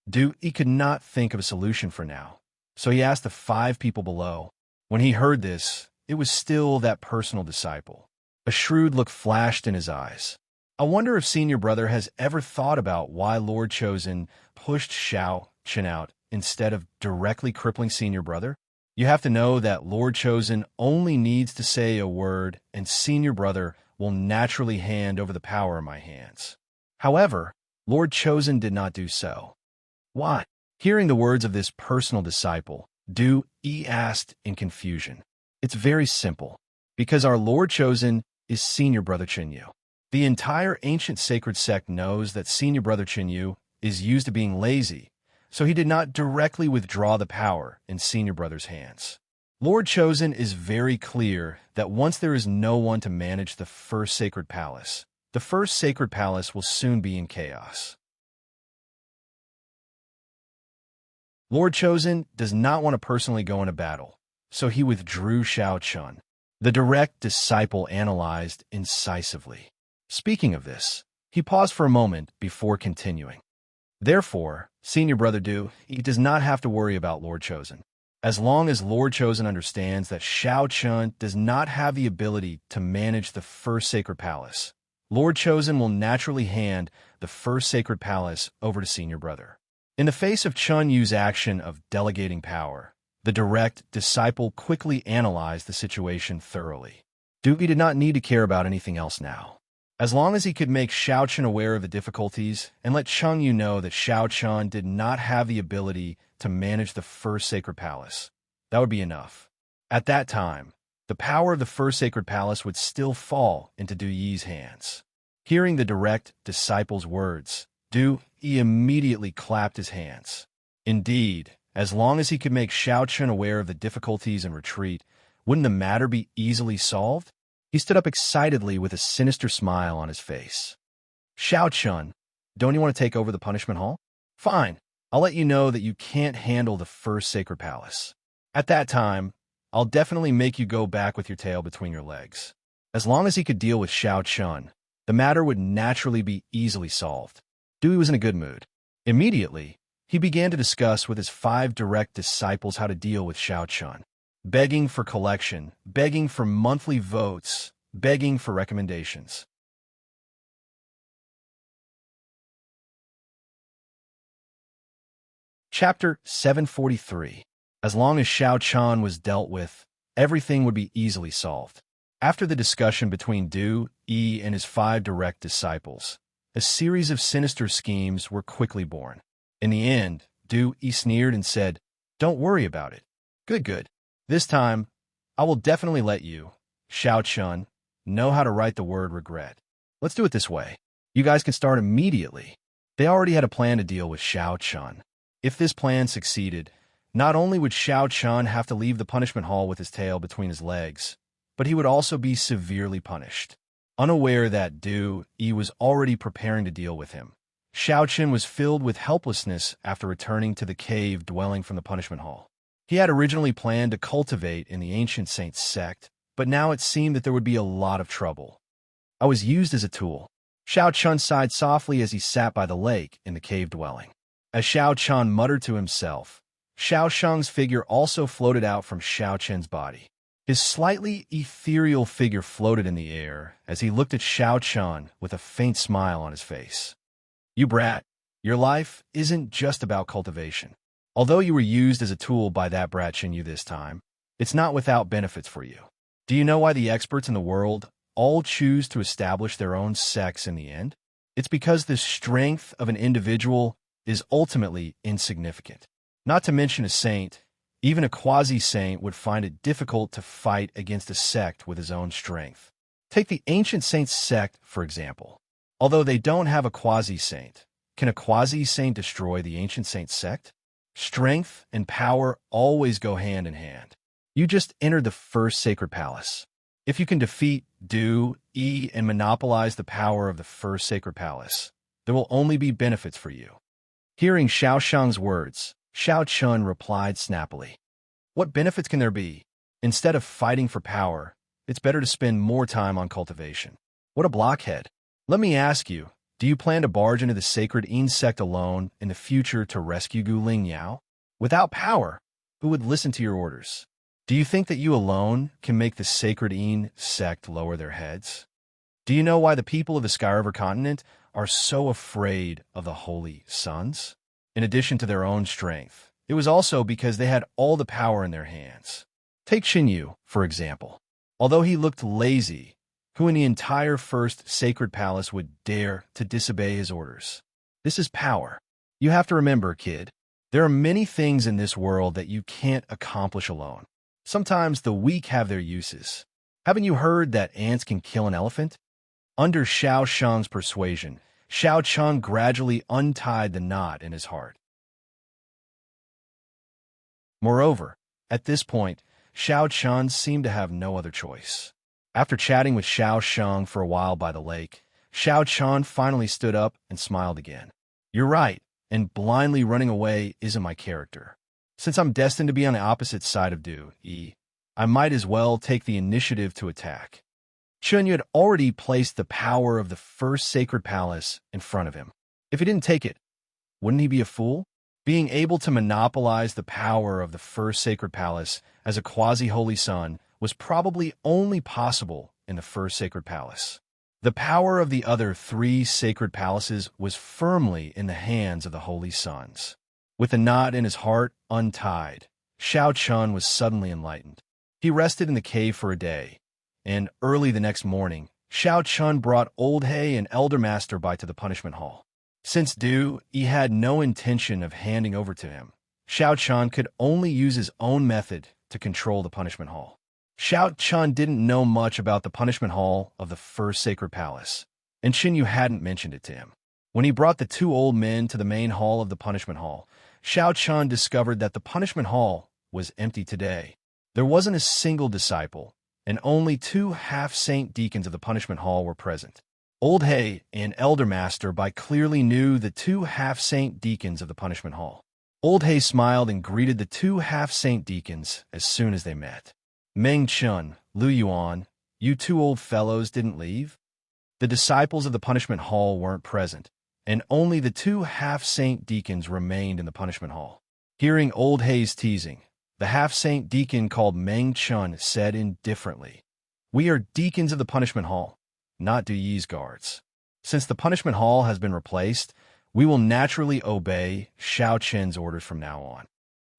Du Yi could not think of a solution for now, so he asked the 5 people below. When he heard this, it was still that personal disciple. A shrewd look flashed in his eyes. "I wonder if Senior Brother has ever thought about why Lord Chosen pushed Xiao Chen out instead of directly crippling Senior Brother? You have to know that Lord Chosen only needs to say a word and Senior Brother will naturally hand over the power in my hands." However, Lord Chosen did not do so. "Why?" Hearing the words of this personal disciple, Du Yi asked in confusion. "It's very simple. Because our Lord Chosen is Senior Brother Chen Yu. The entire ancient sacred sect knows that Senior Brother Chen Yu is used to being lazy, so he did not directly withdraw the power in Senior Brother's hands. Lord Chosen is very clear that once there is no one to manage the first sacred palace, the first sacred palace will soon be in chaos. Lord Chosen does not want to personally go into battle, so he withdrew Xiao Chun. The direct disciple analyzed incisively. Speaking of this, he paused for a moment before continuing. Therefore, Senior Brother Du, he does not have to worry about Lord Chosen. As long as Lord Chosen understands that Xiao Chun does not have the ability to manage the first sacred palace, Lord Chosen will naturally hand the first sacred palace over to Senior Brother. In the face of Chun Yu's action of delegating power, the direct disciple quickly analyzed the situation thoroughly. Du Yi did not need to care about anything else now. As long as he could make Xiao Chun aware of the difficulties and let Chun Yu know that Xiao Chun did not have the ability to manage the first sacred palace, that would be enough. At that time, the power of the first sacred palace would still fall into Du Yi's hands. Hearing the direct disciple's words, Du Yi immediately clapped his hands. Indeed, as long as he could make Xiao Chun aware of the difficulties and retreat, wouldn't the matter be easily solved? He stood up excitedly with a sinister smile on his face. Xiao Chun, don't you want to take over the punishment hall? Fine, I'll let you know that you can't handle the first sacred palace. At that time, I'll definitely make you go back with your tail between your legs. As long as he could deal with Xiao Chun, the matter would naturally be easily solved. Dewey was in a good mood. Immediately, he began to discuss with his 5 direct disciples how to deal with Xiao Chun, begging for collection, begging for monthly votes, begging for recommendations. Chapter 743. As long as Xiao Chun was dealt with, everything would be easily solved. After the discussion between Du Yi and his 5 direct disciples, a series of sinister schemes were quickly born. In the end, Du Yi sneered and said, "Don't worry about it. Good. This time, I will definitely let you, Xiao Chun, know how to write the word regret. Let's do it this way. You guys can start immediately." They already had a plan to deal with Xiao Chun. If this plan succeeded, not only would Xiao Chun have to leave the punishment hall with his tail between his legs, but he would also be severely punished. Unaware that Du Yi was already preparing to deal with him, Xiao Chun was filled with helplessness after returning to the cave dwelling from the punishment hall. He had originally planned to cultivate in the ancient saint sect, but now it seemed that there would be a lot of trouble. I was used as a tool. Xiao Chun sighed softly as he sat by the lake in the cave dwelling. As Xiao Chun muttered to himself, Xiao Shang's figure also floated out from Xiao Chen's body. His slightly ethereal figure floated in the air as he looked at Xiao Chun with a faint smile on his face. "You brat, your life isn't just about cultivation. Although you were used as a tool by that brat Xinyu this time, it's not without benefits for you. Do you know why the experts in the world all choose to establish their own sects in the end? It's because the strength of an individual is ultimately insignificant. Not to mention a saint, even a quasi-saint would find it difficult to fight against a sect with his own strength. Take the ancient saints sect, for example. Although they don't have a quasi-saint, can a quasi-saint destroy the ancient saint sect? Strength and power always go hand in hand. You just entered the first sacred palace. If you can defeat Du Yi and monopolize the power of the first sacred palace, there will only be benefits for you." Hearing Xiao Shang's words, Xiao Chun replied snappily, "What benefits can there be? Instead of fighting for power, it's better to spend more time on cultivation." What a blockhead. Let me ask you, do you plan to barge into the sacred Yin sect alone in the future to rescue Gu Ling Yao? Without power, who would listen to your orders? Do you think that you alone can make the sacred Yin sect lower their heads? Do you know why the people of the Sky River continent are so afraid of the Holy Sons? In addition to their own strength, it was also because they had all the power in their hands. Take Xinyu, for example. Although he looked lazy, who in the entire first sacred palace would dare to disobey his orders? This is power. You have to remember, kid, there are many things in this world that you can't accomplish alone. Sometimes the weak have their uses. Haven't you heard that ants can kill an elephant? Under Xiao Shang's persuasion, Xiao Chun gradually untied the knot in his heart. Moreover, at this point, Xiao Chun seemed to have no other choice. After chatting with Xiao Shang for a while by the lake, Xiao Chun finally stood up and smiled again. "You're right, and blindly running away isn't my character. Since I'm destined to be on the opposite side of Du Yi, I might as well take the initiative to attack." Chunyu had already placed the power of the first sacred palace in front of him. If he didn't take it, wouldn't he be a fool? Being able to monopolize the power of the first sacred palace as a quasi-holy son was probably only possible in the first sacred palace. The power of the other 3 sacred palaces was firmly in the hands of the holy sons. With the knot in his heart untied, Xiao Chun was suddenly enlightened. He rested in the cave for a day, and early the next morning, Xiao Chun brought Old Hay and Elder Master Bai to the punishment hall. Since Du Yi had no intention of handing over to him, Xiao Chun could only use his own method to control the punishment hall. Xiao Chun didn't know much about the punishment hall of the first sacred palace, and Xinyu hadn't mentioned it to him. When he brought the two old men to the main hall of the punishment hall, Xiao Chun discovered that the punishment hall was empty today. There wasn't a single disciple, and only two half-saint deacons of the punishment hall were present. Old Hay and Elder Master Bai clearly knew the two half-saint deacons of the punishment hall. Old Hay smiled and greeted the two half-saint deacons as soon as they met. Meng Chun, Lu Yuan, you two old fellows didn't leave? The disciples of the punishment hall weren't present, and only the two half-saint deacons remained in the punishment hall. Hearing Old Hay's teasing, the half-saint deacon called Meng Chun said indifferently, "We are deacons of the punishment hall, not Du Yi's guards. Since the punishment hall has been replaced, we will naturally obey Xiao Chen's orders from now on."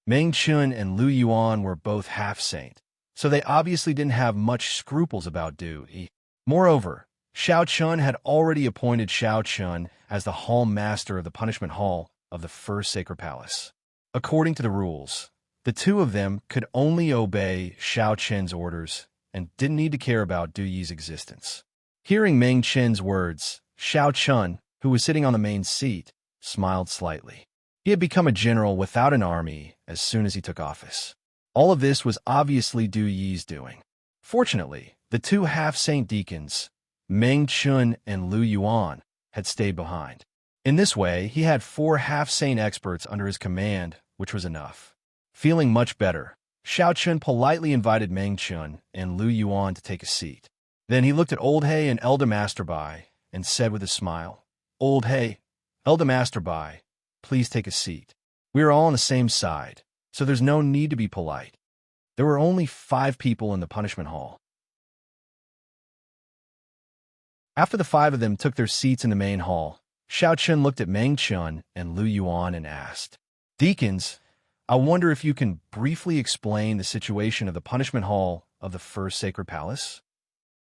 Meng Chun and Lu Yuan were both half-saint, so they obviously didn't have much scruples about Du Yi. Moreover, Xiao Chun had already appointed Xiao Chun as the hall master of the punishment hall of the First Sacred Palace. According to the rules, the two of them could only obey Xiao Chen's orders and didn't need to care about Du Yi's existence. Hearing Meng Chen's words, Xiao Chun, who was sitting on the main seat, smiled slightly. He had become a general without an army as soon as he took office. All of this was obviously Du Yi's doing. Fortunately, the two half-saint deacons, Meng Chun and Lu Yuan, had stayed behind. In this way, he had 4 half-saint experts under his command, which was enough. Feeling much better, Xiao Chun politely invited Meng Chun and Lu Yuan to take a seat. Then he looked at Old Hay and Elder Master Bai and said with a smile, "Old Hay, Elder Master Bai, please take a seat. We are all on the same side, so there's no need to be polite." There were only 5 people in the punishment hall. After the 5 of them took their seats in the main hall, Xiao Chun looked at Meng Chun and Lu Yuan and asked, "Deacons, I wonder if you can briefly explain the situation of the punishment hall of the First Sacred Palace?"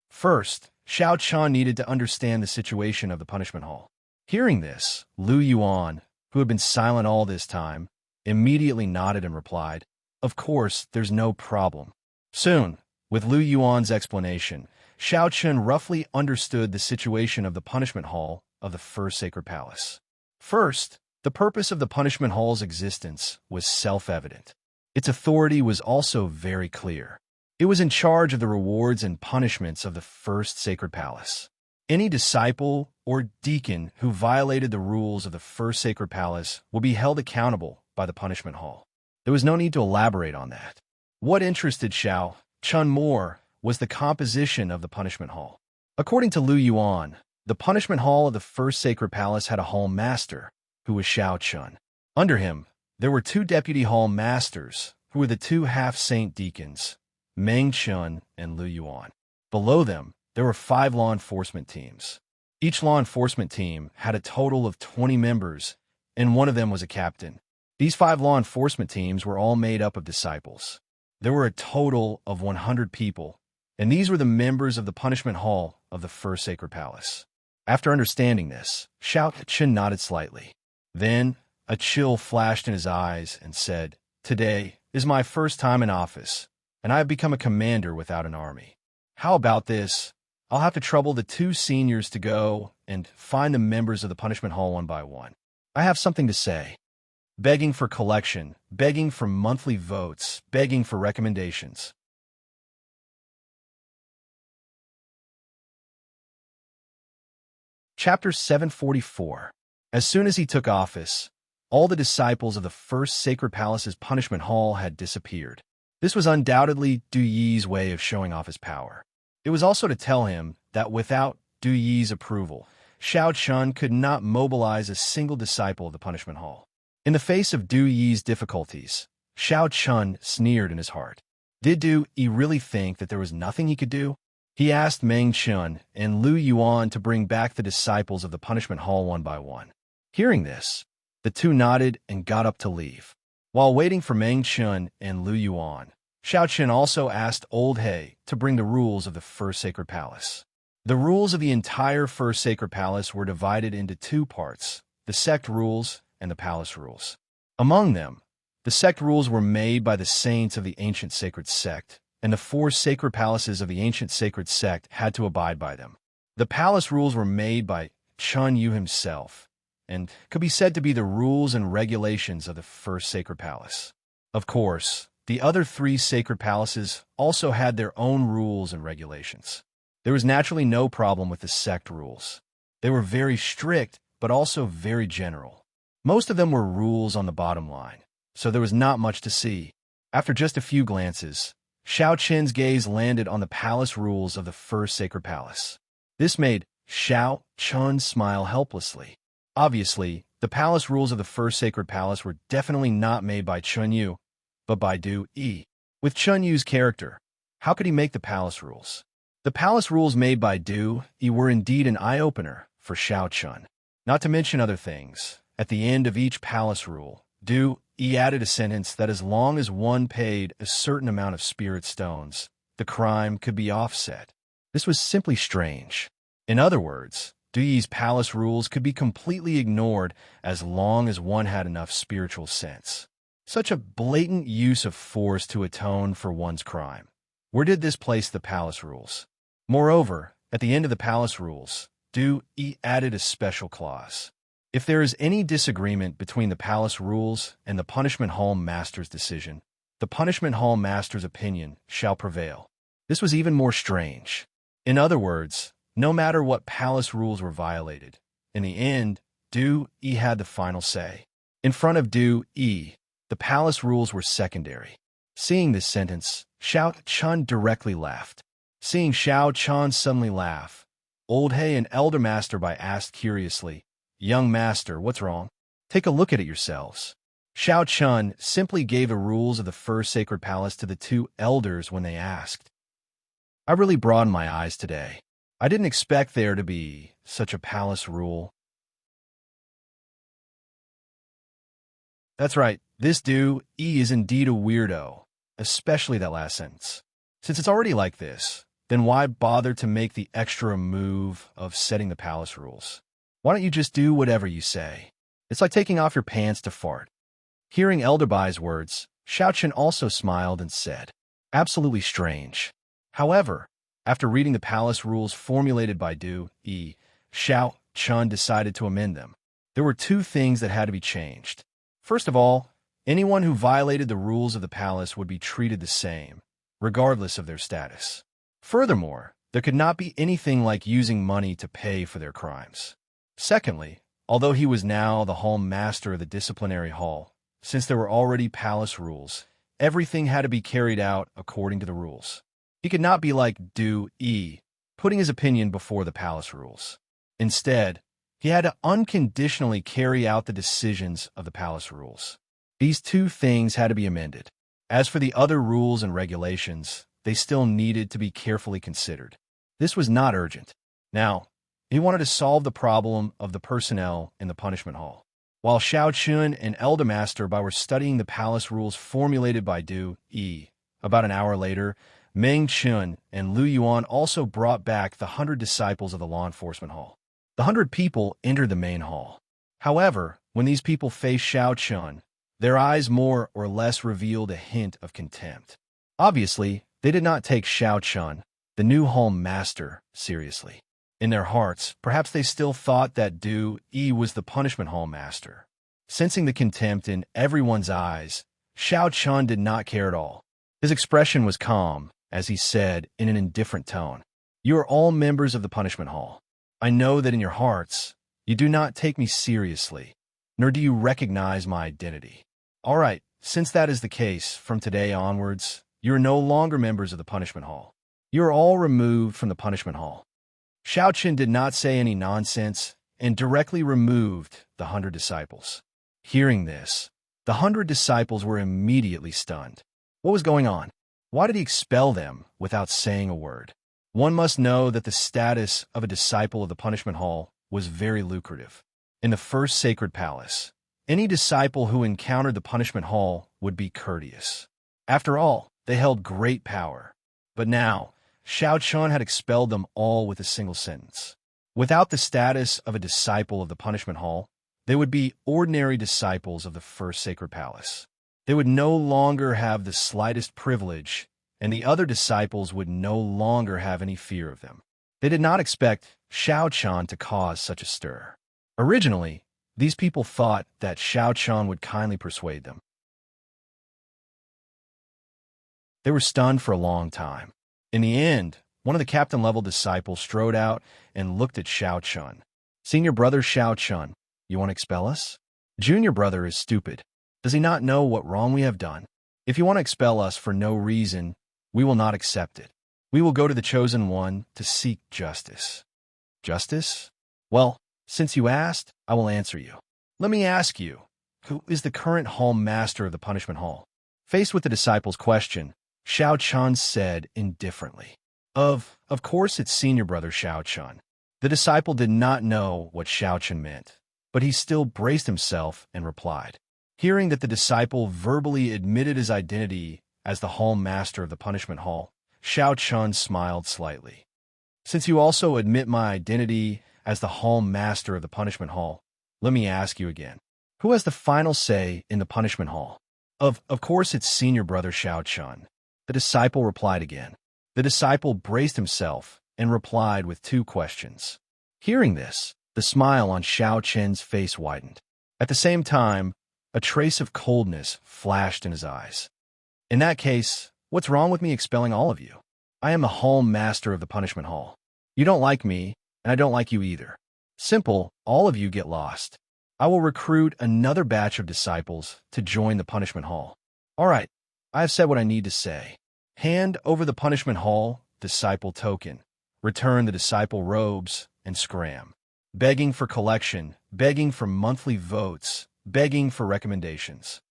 First, Xiao Chun needed to understand the situation of the punishment hall. Hearing this, Lu Yuan, who had been silent all this time, immediately nodded and replied, "Of course, there's no problem." Soon, with Lu Yuan's explanation, Xiao Chun roughly understood the situation of the punishment hall of the First Sacred Palace. First, the purpose of the punishment hall's existence was self-evident. Its authority was also very clear. It was in charge of the rewards and punishments of the First Sacred Palace. Any disciple or deacon who violated the rules of the First Sacred Palace will be held accountable by the punishment hall. There was no need to elaborate on that. What interested Xiao Chun more was the composition of the punishment hall. According to Lu Yuan, the punishment hall of the First Sacred Palace had a hall master, who was Xiao Chun. Under him, there were 2 deputy hall masters, who were the 2 half-saint deacons, Meng Chun and Lu Yuan. Below them, there were 5 law enforcement teams. Each law enforcement team had a total of 20 members, and one of them was a captain. These 5 law enforcement teams were all made up of disciples. There were a total of 100 people, and these were the members of the punishment hall of the First Sacred Palace. After understanding this, Xiao Chun nodded slightly. Then, a chill flashed in his eyes and said, "Today is my first time in office, and I have become a commander without an army. How about this? I'll have to trouble the 2 seniors to go and find the members of the punishment hall one by one. I have something to say. Begging for collection, begging for monthly votes, begging for recommendations." Chapter 744. As soon as he took office, all the disciples of the First Sacred Palace's punishment hall had disappeared. This was undoubtedly Du Yi's way of showing off his power. It was also to tell him that without Du Yi's approval, Xiao Chun could not mobilize a single disciple of the punishment hall. In the face of Du Yi's difficulties, Xiao Chun sneered in his heart. Did Du Yi really think that there was nothing he could do? He asked Meng Chun and Lu Yuan to bring back the disciples of the punishment hall one by one. Hearing this, the 2 nodded and got up to leave. While waiting for Meng Chun and Lu Yuan, Xiao Chun also asked Old Hay to bring the rules of the First Sacred Palace. The rules of the entire First Sacred Palace were divided into 2 parts, the sect rules and the palace rules. Among them, the sect rules were made by the saints of the ancient sacred sect, and the 4 sacred palaces of the ancient sacred sect had to abide by them. The palace rules were made by Chun Yu himself, and could be said to be the rules and regulations of the first sacred palace. Of course, the other three sacred palaces also had their own rules and regulations. There was naturally no problem with the sect rules. They were very strict, but also very general. Most of them were rules on the bottom line, so there was not much to see. After just a few glances, Xiao Qin's gaze landed on the palace rules of the first sacred palace. This made Xiao Qin smile helplessly. Obviously, the palace rules of the first sacred palace were definitely not made by Chun Yu, but by Du Yi. With Chun Yu's character, how could he make the palace rules? The palace rules made by Du Yi were indeed an eye-opener for Xiao Qin. Not to mention other things, at the end of each palace rule, Du Yi added a sentence that as long as one paid a certain amount of spirit stones, the crime could be offset. This was simply strange. In other words, Du Yi's palace rules could be completely ignored as long as one had enough spiritual sense. Such a blatant use of force to atone for one's crime. Where did this place the palace rules? Moreover, at the end of the palace rules, Du Yi added a special clause. If there is any disagreement between the palace rules and the punishment hall master's decision, the punishment hall master's opinion shall prevail. This was even more strange. In other words, no matter what palace rules were violated, in the end, Du Yi had the final say. In front of Du Yi, the palace rules were secondary. Seeing this sentence, Xiao Qin directly laughed. Seeing Xiao Qin suddenly laugh, Old He and Elder Master Bai asked curiously, "Young Master, what's wrong? Take a look at it yourselves." Xiao Qin simply gave the rules of the first sacred palace to the two elders when they asked. I really broadened my eyes today. I didn't expect there to be such a palace rule. That's right, this Du Yi is indeed a weirdo, especially that last sentence. Since it's already like this, then why bother to make the extra move of setting the palace rules? Why don't you just do whatever you say? It's like taking off your pants to fart. Hearing Elder Bai's words, Xiao Qin also smiled and said, absolutely strange. However, after reading the palace rules formulated by Du Yi, Xiao Qin decided to amend them. There were two things that had to be changed. First of all, anyone who violated the rules of the palace would be treated the same, regardless of their status. Furthermore, there could not be anything like using money to pay for their crimes. Secondly, although he was now the hall master of the disciplinary hall, since there were already palace rules, everything had to be carried out according to the rules. He could not be like Du Yi, putting his opinion before the palace rules. Instead, he had to unconditionally carry out the decisions of the palace rules. These two things had to be amended. As for the other rules and regulations, they still needed to be carefully considered. This was not urgent. Now, he wanted to solve the problem of the personnel in the punishment hall. While Xiao Qin and Elder Master Bai were studying the palace rules formulated by Du Yi, about an hour later, Meng Chun and Lu Yuan also brought back the 100 disciples of the law enforcement hall. The 100 people entered the main hall. However, when these people faced Xiao Qin, their eyes more or less revealed a hint of contempt. Obviously, they did not take Xiao Qin, the new hall master, seriously. In their hearts, perhaps they still thought that Du Yi was the punishment hall master. Sensing the contempt in everyone's eyes, Xiao Qin did not care at all. His expression was calm, as he said in an indifferent tone, "You are all members of the punishment hall. I know that in your hearts, you do not take me seriously, nor do you recognize my identity. All right, since that is the case, from today onwards, you are no longer members of the punishment hall. You are all removed from the punishment hall." Xiao Qin did not say any nonsense and directly removed the 100 disciples. Hearing this, the 100 disciples were immediately stunned. What was going on? Why did he expel them without saying a word? One must know that the status of a disciple of the punishment hall was very lucrative. In the first sacred palace, any disciple who encountered the punishment hall would be courteous. After all, they held great power. But now, Xiao Qin had expelled them all with a single sentence. Without the status of a disciple of the punishment hall, they would be ordinary disciples of the first sacred palace. They would no longer have the slightest privilege, and the other disciples would no longer have any fear of them. They did not expect Xiao Qin to cause such a stir. Originally, These people thought that Xiao Chun would kindly persuade them. They were stunned for a long time. In the end, one of the captain-level disciples strode out and looked at Xiao Chun. "Senior brother Xiao Chun, you want to expel us?" "Junior brother is stupid. Does he not know what wrong we have done? If you want to expel us for no reason, we will not accept it. We will go to the Chosen One to seek justice." "Justice? Well, since you asked, I will answer you. Let me ask you, who is the current hall master of the punishment hall?" Faced with the disciple's question, Xiao Chun said indifferently, Of course it's senior brother Xiao Chun." The disciple did not know what Xiao Chun meant, but he still braced himself and replied. Hearing that the disciple verbally admitted his identity as the hall master of the punishment hall, Xiao Chun smiled slightly. "Since you also admit my identity as the hall master of the punishment hall, let me ask you again. Who has the final say in the punishment hall?" Of course it's senior brother Xiao Chun." The disciple replied again. The disciple braced himself and replied with two questions. Hearing this, the smile on Xiao Chun's face widened. At the same time, a trace of coldness flashed in his eyes. "In that case, what's wrong with me expelling all of you? I am the hall master of the punishment hall. You don't like me, and I don't like you either. Simple, all of you get lost. I will recruit another batch of disciples to join the punishment hall." "All right, I have said what I need to say. Hand over the punishment hall disciple token. Return the disciple robes and scram. Begging for collection, begging for monthly votes, begging for recommendations."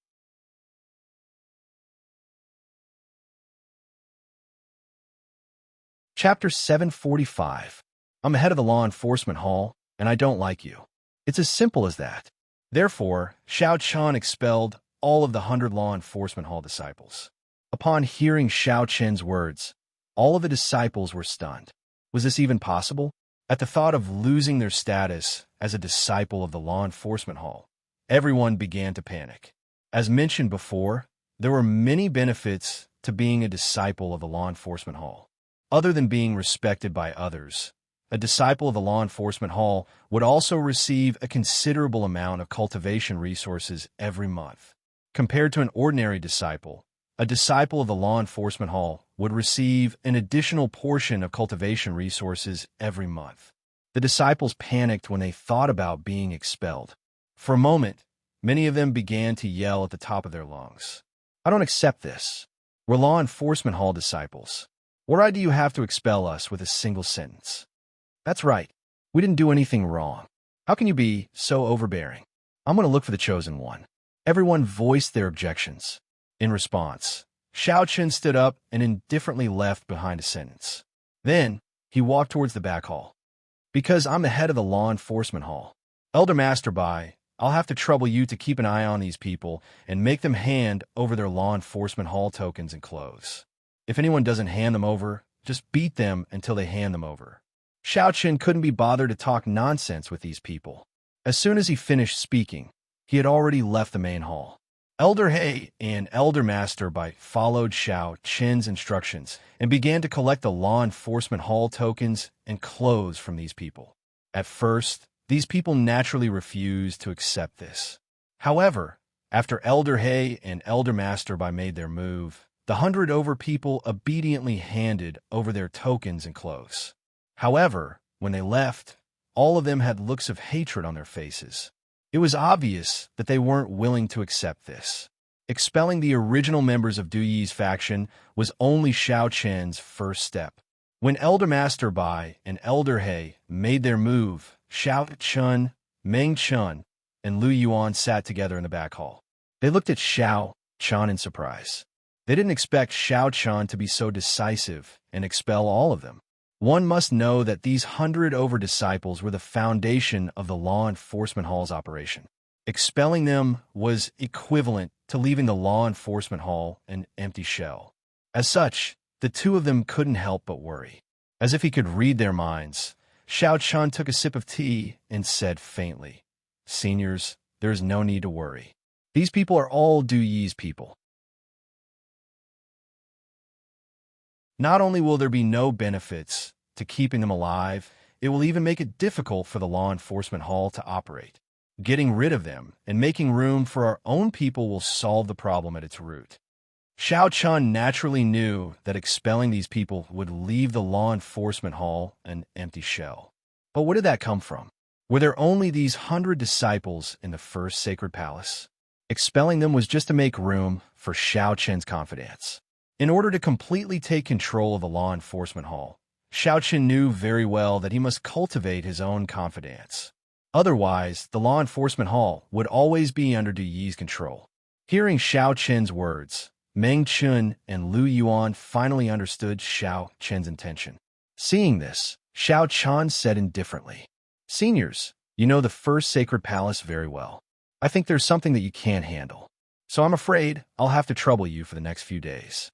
Chapter 745. I'm head of the law enforcement hall, and I don't like you. It's as simple as that. Therefore, Xiao Chun expelled all of the 100 law enforcement hall disciples. Upon hearing Xiao Chun's words, all of the disciples were stunned. Was this even possible? At the thought of losing their status as a disciple of the law enforcement hall, everyone began to panic. As mentioned before, there were many benefits to being a disciple of the law enforcement hall. Other than being respected by others, a disciple of the law enforcement hall would also receive a considerable amount of cultivation resources every month. Compared to an ordinary disciple, a disciple of the law enforcement hall would receive an additional portion of cultivation resources every month. The disciples panicked when they thought about being expelled. For a moment, many of them began to yell at the top of their lungs. "I don't accept this. We're law enforcement hall disciples. What right do you have to expel us with a single sentence? That's right. We didn't do anything wrong. How can you be so overbearing? I'm going to look for the Chosen One." Everyone voiced their objections. In response, Xiao Chun stood up and indifferently left behind a sentence. Then, he walked towards the back hall. "Because I'm the head of the law enforcement hall. Elder Master Bai, I'll have to trouble you to keep an eye on these people and make them hand over their law enforcement hall tokens and clothes. If anyone doesn't hand them over, just beat them until they hand them over." Xiao Chun couldn't be bothered to talk nonsense with these people. As soon as he finished speaking, he had already left the main hall. Elder He and Elder Master Bai followed Xiao Chun's instructions and began to collect the law enforcement hall tokens and clothes from these people. At first, these people naturally refused to accept this. However, after Elder He and Elder Master Bai made their move, the 100 over people obediently handed over their tokens and clothes. However, when they left, all of them had looks of hatred on their faces. It was obvious that they weren't willing to accept this. Expelling the original members of Du Yi's faction was only Xiao Chun's first step. When Elder Master Bai and Elder He made their move, Xiao Chun, Meng Chun, and Lu Yuan sat together in the back hall. They looked at Xiao Chun in surprise. They didn't expect Xiao Chun to be so decisive and expel all of them. One must know that these 100 over disciples were the foundation of the law enforcement hall's operation. Expelling them was equivalent to leaving the law enforcement hall an empty shell. As such, the two of them couldn't help but worry. As if he could read their minds, Xiao Chun took a sip of tea and said faintly, "Seniors, there is no need to worry. These people are all Du Yi's people. Not only will there be no benefits to keeping them alive, it will even make it difficult for the law enforcement hall to operate. Getting rid of them and making room for our own people will solve the problem at its root. Xiao Chun naturally knew that expelling these people would leave the law enforcement hall an empty shell. But where did that come from? Were there only these 100 disciples in the first sacred palace? Expelling them was just to make room for Xiao Chen's confidence. In order to completely take control of the law enforcement hall, Xiao Chen knew very well that he must cultivate his own confidence. Otherwise, the law enforcement hall would always be under Du Yi's control. Hearing Xiao Chen's words, Meng Chun and Lu Yuan finally understood Xiao Chen's intention. Seeing this, Xiao Chen said indifferently, "Seniors, you know the first sacred palace very well. I think there's something that you can't handle. So I'm afraid I'll have to trouble you for the next few days.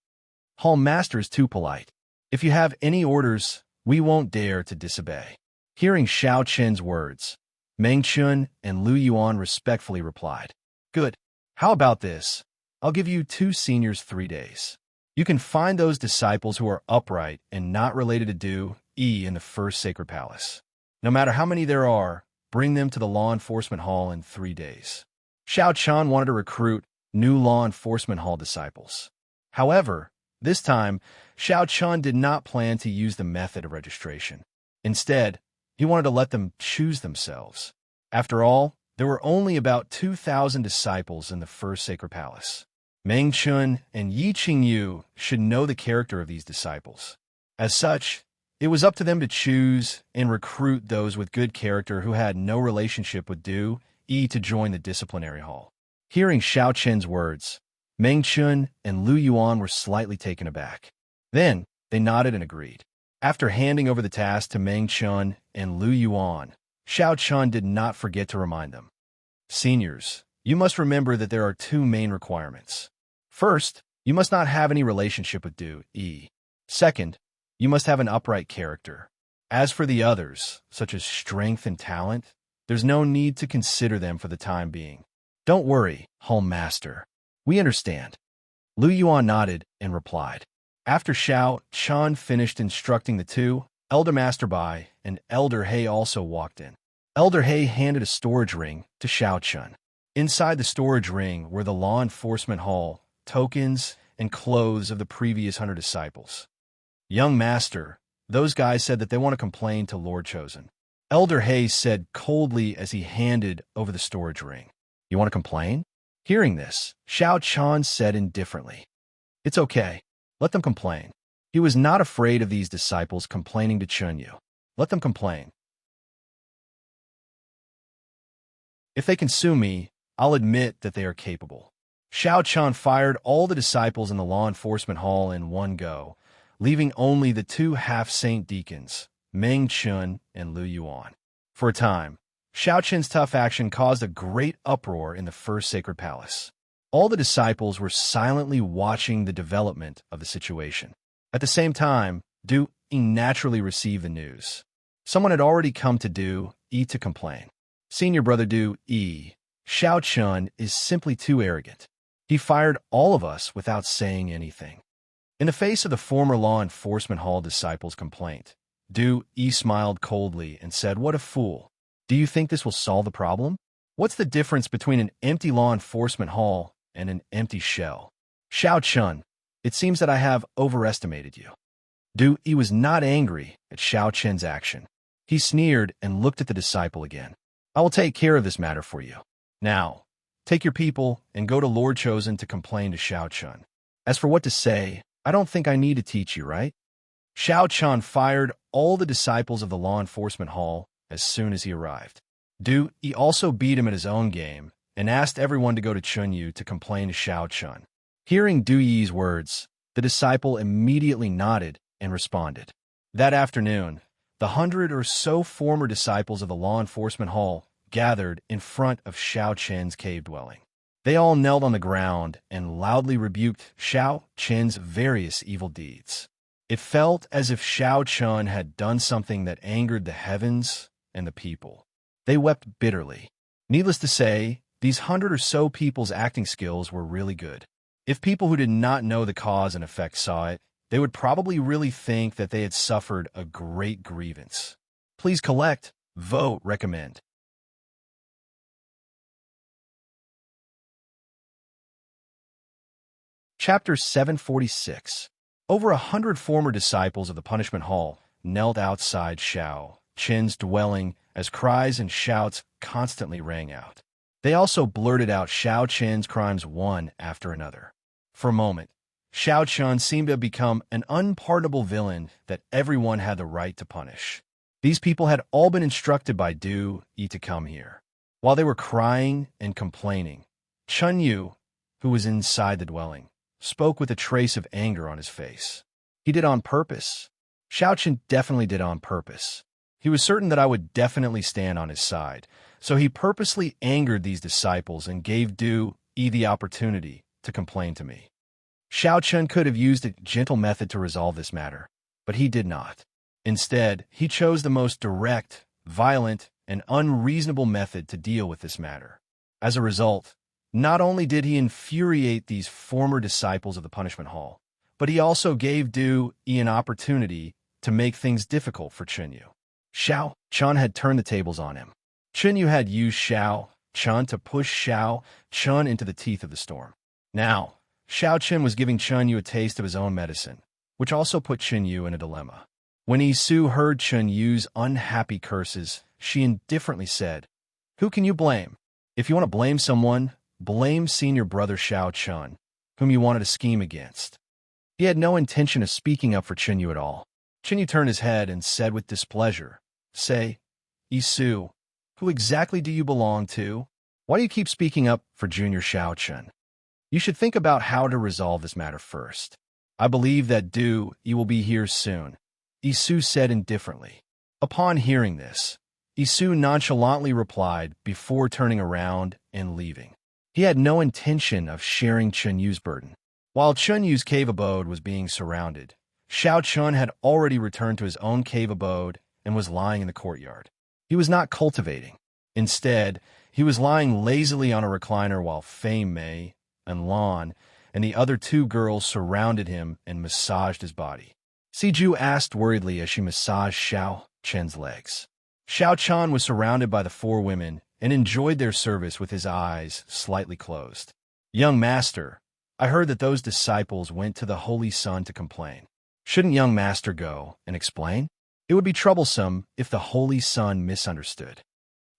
Hall Master is too polite. If you have any orders, we won't dare to disobey." Hearing Xiao Chen's words, Meng Chun and Lu Yuan respectfully replied, "Good. How about this? I'll give you 2 seniors 3 days. You can find those disciples who are upright and not related to Du Yi in the first sacred palace. No matter how many there are, bring them to the law enforcement hall in 3 days." Xiao Chen wanted to recruit new law enforcement hall disciples. However, this time, Xiao Chen did not plan to use the method of registration. Instead, he wanted to let them choose themselves. After all, there were only about 2,000 disciples in the first sacred palace. Meng Chun and Yi Qingyu should know the character of these disciples. As such, it was up to them to choose and recruit those with good character who had no relationship with Du Yi to join the disciplinary hall. Hearing Xiao Chen's words, Meng Chun and Lu Yuan were slightly taken aback. Then, they nodded and agreed. After handing over the task to Meng Chun and Lu Yuan, Xiao Chen did not forget to remind them. "Seniors, you must remember that there are 2 main requirements. First, you must not have any relationship with Du Yi. Second, you must have an upright character. As for the others, such as strength and talent, there's no need to consider them for the time being. Don't worry, Hall Master. We understand." Lu Yuan nodded and replied. After Xiao Chen finished instructing the 2, Elder Master Bai and Elder He also walked in. Elder He handed a storage ring to Xiao Chen. Inside the storage ring were the law enforcement hall, tokens, and clothes of the previous 100 disciples. "Young Master, those guys said that they want to complain to Lord Chosen." Elder He said coldly as he handed over the storage ring. "You want to complain?" Hearing this, Xiao Chen said indifferently, "It's okay. Let them complain." He was not afraid of these disciples complaining to Chunyu. Let them complain. If they can sue me, I'll admit that they are capable. Xiao Chen fired all the disciples in the law enforcement hall in one go, leaving only the 2 half-saint deacons, Meng Chun and Lu Yuan. For a time, Xiao Chen's tough action caused a great uproar in the first sacred palace. All the disciples were silently watching the development of the situation. At the same time, Du Yi naturally received the news. Someone had already come to Du Yi to complain. "Senior brother Du Yi, Xiao Chen is simply too arrogant. He fired all of us without saying anything." In the face of the former law enforcement hall disciples' complaint, Du Yi smiled coldly and said, "What a fool. Do you think this will solve the problem? What's the difference between an empty law enforcement hall and an empty shell? Xiao Chen, it seems that I have overestimated you." Du Yi was not angry at Xiao Chen's action. He sneered and looked at the disciple again. "I will take care of this matter for you. Now, take your people and go to Lord Chosen to complain to Xiao Chen. As for what to say, I don't think I need to teach you, right?" Xiao Chen fired all the disciples of the law enforcement hall as soon as he arrived. Du Yi also beat him at his own game and asked everyone to go to Chunyu to complain to Xiao Chen. Hearing Du Yi's words, the disciple immediately nodded and responded. That afternoon, the 100 or so former disciples of the law enforcement hall gathered in front of Xiao Chen's cave dwelling. They all knelt on the ground and loudly rebuked Xiao Chen's various evil deeds. It felt as if Xiao Chen had done something that angered the heavens and the people. They wept bitterly. Needless to say, these 100 or so people's acting skills were really good. If people who did not know the cause and effect saw it, they would probably really think that they had suffered a great grievance. Please collect, vote, recommend. Chapter 746. Over 100 former disciples of the punishment hall knelt outside Xiao Qin's dwelling as cries and shouts constantly rang out. They also blurted out Xiao Qin's crimes one after another. For a moment, Xiao Qin seemed to have become an unpardonable villain that everyone had the right to punish. These people had all been instructed by Du Yi to come here. While they were crying and complaining, Chun Yu, who was inside the dwelling, spoke with a trace of anger on his face. He did on purpose. Xiao Qin definitely did on purpose. He was certain that I would definitely stand on his side, so he purposely angered these disciples and gave Du Yi the opportunity to complain to me. Xiao Qin could have used a gentle method to resolve this matter, but he did not. Instead, he chose the most direct, violent, and unreasonable method to deal with this matter. As a result, not only did he infuriate these former disciples of the punishment hall, but he also gave Du Yi an opportunity to make things difficult for Chun Yu. Xiao Qin had turned the tables on him. Chun Yu had used Xiao Qin to push Xiao Qin into the teeth of the storm. Now, Xiao Qin was giving Chun Yu a taste of his own medicine, which also put Chun Yu in a dilemma. When Yisu heard Chun Yu's unhappy curses, she indifferently said, "Who can you blame? If you want to blame someone, blame senior brother Xiao Qin, whom you wanted to scheme against." He had no intention of speaking up for Chun Yu at all. Chun Yu turned his head and said with displeasure, "Say, Yisu, who exactly do you belong to? Why do you keep speaking up for Junior Xiao Qin? You should think about how to resolve this matter first. I believe that Du Yi will be here soon," Yisu said indifferently. Upon hearing this, Yisu nonchalantly replied before turning around and leaving. He had no intention of sharing Chun Yu's burden. While Chun Yu's cave abode was being surrounded, Xiao Qin had already returned to his own cave abode and was lying in the courtyard. He was not cultivating. Instead, he was lying lazily on a recliner while Fei Mei and Lan and the other two girls surrounded him and massaged his body. Siju asked worriedly as she massaged Xiao Qin's legs. Xiao Qin was surrounded by the four women and enjoyed their service with his eyes slightly closed. "Young master, I heard that those disciples went to the Holy Sun to complain. Shouldn't young master go and explain? It would be troublesome if the Holy Sun misunderstood."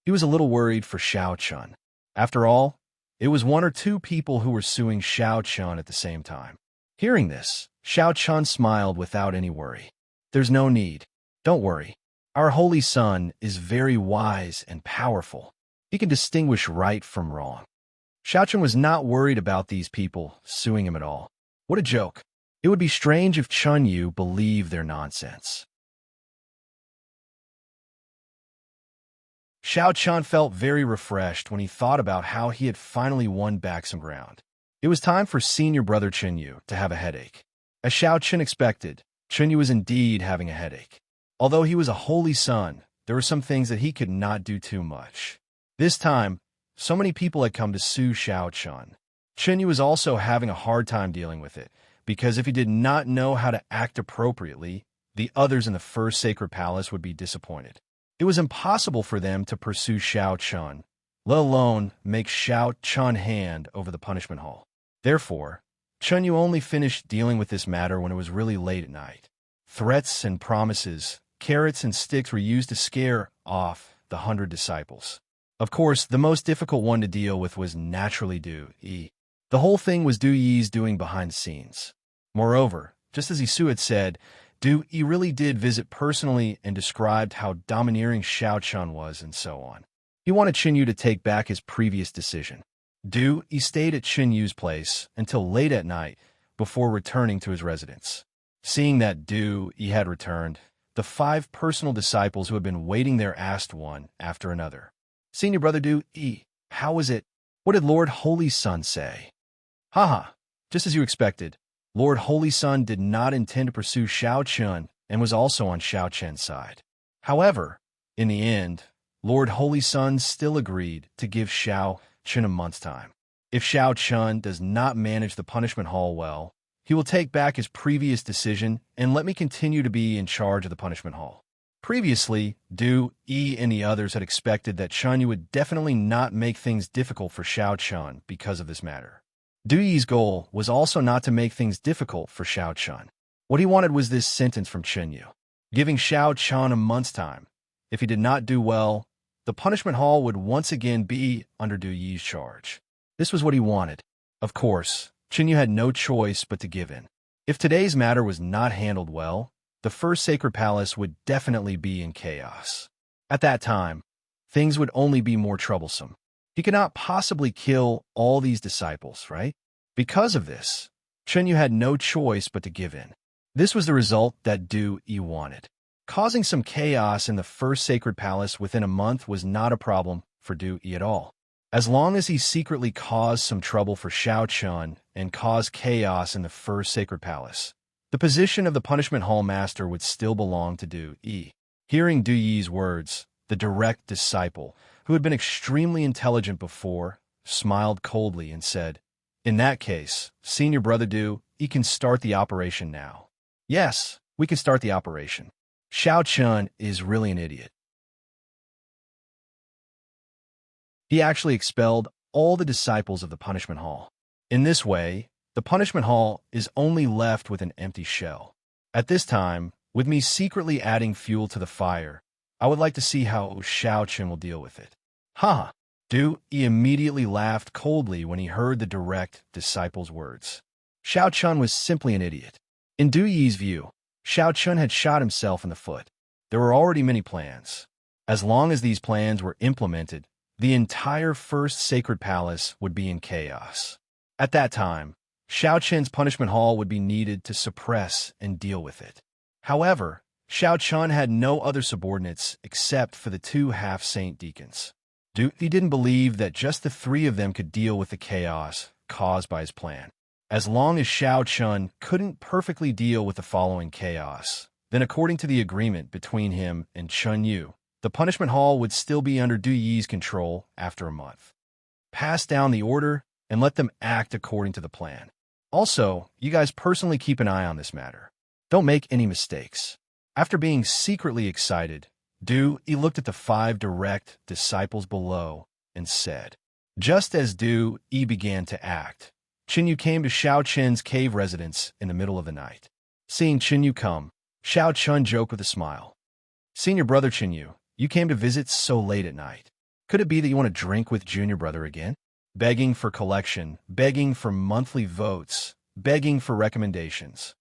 He was a little worried for Xiao Qin. After all, it was one or two people who were suing Xiao Qin at the same time. Hearing this, Xiao Qin smiled without any worry. "There's no need. Don't worry. Our Holy Sun is very wise and powerful. He can distinguish right from wrong." Xiao Qin was not worried about these people suing him at all. What a joke. It would be strange if Chun Yu believed their nonsense. Xiao Qin felt very refreshed when he thought about how he had finally won back some ground. It was time for senior brother Chun Yu to have a headache. As Xiao Qin expected, Chun Yu was indeed having a headache. Although he was a holy son, there were some things that he could not do too much. This time, so many people had come to sue Xiao Qin. Chun Yu was also having a hard time dealing with it, because if he did not know how to act appropriately, the others in the first sacred palace would be disappointed. It was impossible for them to pursue Xiao Qin, let alone make Xiao Qin hand over the punishment hall. Therefore, Chun Yu only finished dealing with this matter when it was really late at night. Threats and promises, carrots and sticks were used to scare off the 100 disciples. Of course, the most difficult one to deal with was naturally Du Yi. The whole thing was Du Yi's doing behind the scenes. Moreover, just as Yisu had said, Du Yi really did visit personally and described how domineering Xiao Qin was and so on. He wanted Chun Yu to take back his previous decision. Du Yi stayed at Chun Yu's place until late at night before returning to his residence. Seeing that Du Yi had returned, the 5 personal disciples who had been waiting there asked one after another, "Senior brother Du Yi, how was it? What did Lord Holy Sun say?" "Haha, just as you expected. Lord Holy Sun did not intend to pursue Xiao Qin and was also on Xiao Qin's side. However, in the end, Lord Holy Sun still agreed to give Xiao Qin a month's time. If Xiao Qin does not manage the punishment hall well, he will take back his previous decision and let me continue to be in charge of the punishment hall." Previously, Du Yi and the others had expected that Chun Yu would definitely not make things difficult for Xiao Qin because of this matter. Du Yi's goal was also not to make things difficult for Xiao Chun. What he wanted was this sentence from Chen Yu, giving Xiao Chun a month's time. If he did not do well, the punishment hall would once again be under Du Yi's charge. This was what he wanted. Of course, Chen Yu had no choice but to give in. If today's matter was not handled well, the first sacred palace would definitely be in chaos. At that time, things would only be more troublesome. He could not possibly kill all these disciples, right? Because of this, Chen Yu had no choice but to give in. This was the result that Du Yi wanted. Causing some chaos in the first sacred palace within a month was not a problem for Du Yi at all. As long as he secretly caused some trouble for Xiao Chun and caused chaos in the first sacred palace, the position of the punishment hall master would still belong to Du Yi. Hearing Du Yi's words, the direct disciple, who had been extremely intelligent before, smiled coldly and said, "In that case, senior brother Du Yi can start the operation now." "Yes, we can start the operation." Xiao Chun is really an idiot. He actually expelled all the disciples of the punishment hall. In this way, the punishment hall is only left with an empty shell. At this time, with me secretly adding fuel to the fire, I would like to see how Xiao Chun will deal with it. Ha! Du Yi immediately laughed coldly when he heard the direct disciple's words. Xiao Chun was simply an idiot. In Du Yi's view, Xiao Chun had shot himself in the foot. There were already many plans. As long as these plans were implemented, the entire first sacred palace would be in chaos. At that time, Xiao Chun's punishment hall would be needed to suppress and deal with it. However, Xiao Chun had no other subordinates except for the two half-saint deacons. Du Yi didn't believe that just the three of them could deal with the chaos caused by his plan. As long as Xiao Chun couldn't perfectly deal with the following chaos, then according to the agreement between him and Chen Yu, the punishment hall would still be under Du Yi's control after a month. Pass down the order and let them act according to the plan. Also, you guys personally keep an eye on this matter. Don't make any mistakes. After being secretly excited, Du Yi looked at the 5 direct disciples below and said, just as Du Yi began to act, Chen Yu came to Xiao Chun's cave residence in the middle of the night. Seeing Chen Yu come, Xiao Chun joked with a smile. "Senior brother Chen Yu, you came to visit so late at night. Could it be that you want to drink with junior brother again? Begging for collection, begging for monthly votes, begging for recommendations."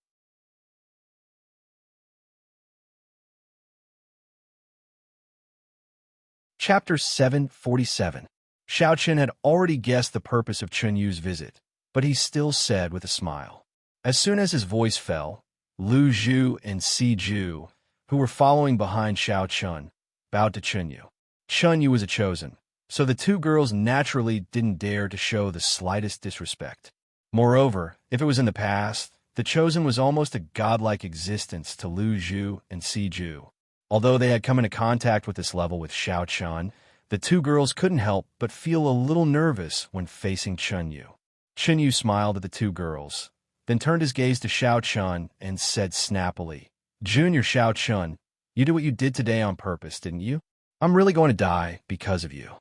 Chapter 747. Xiao Chun had already guessed the purpose of Chen Yu's visit, but he still said with a smile. As soon as his voice fell, Lu Zhu and Si Zhu, who were following behind Xiao Chun, bowed to Chen Yu. Chen Yu was a chosen, so the two girls naturally didn't dare to show the slightest disrespect. Moreover, if it was in the past, the chosen was almost a godlike existence to Lu Zhu and Si Zhu. Although they had come into contact with this level with Xiao Chun, the two girls couldn't help but feel a little nervous when facing Chen Yu. Chen Yu smiled at the two girls, then turned his gaze to Xiao Chun and said snappily, "Junior Xiao Chun, you did what you did today on purpose, didn't you? I'm really going to die because of you."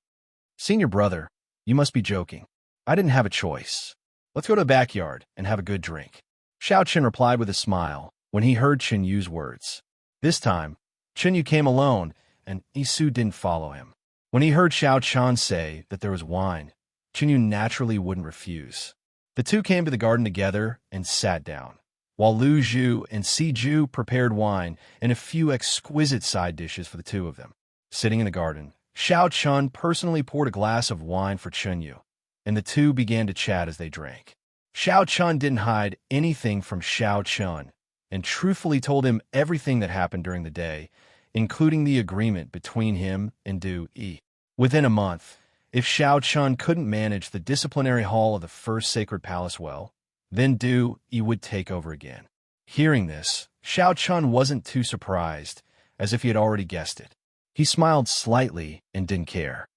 "Senior brother, you must be joking. I didn't have a choice. Let's go to the backyard and have a good drink." Xiao Chun replied with a smile when he heard Chen Yu's words. This time, Chen Yu came alone, and Isu didn't follow him. When he heard Xiao Chun say that there was wine, Chen Yu naturally wouldn't refuse. The two came to the garden together and sat down, while Lu Zhu and Si Zhu prepared wine and a few exquisite side dishes for the two of them. Sitting in the garden, Xiao Chun personally poured a glass of wine for Chen Yu, and the two began to chat as they drank. Xiao Chun didn't hide anything from Xiao Chun, and truthfully told him everything that happened during the day, including the agreement between him and Du Yi. Within a month, if Xiao Chun couldn't manage the disciplinary hall of the first sacred palace well, then Du Yi would take over again. Hearing this, Xiao Chun wasn't too surprised, as if he had already guessed it. He smiled slightly and didn't care.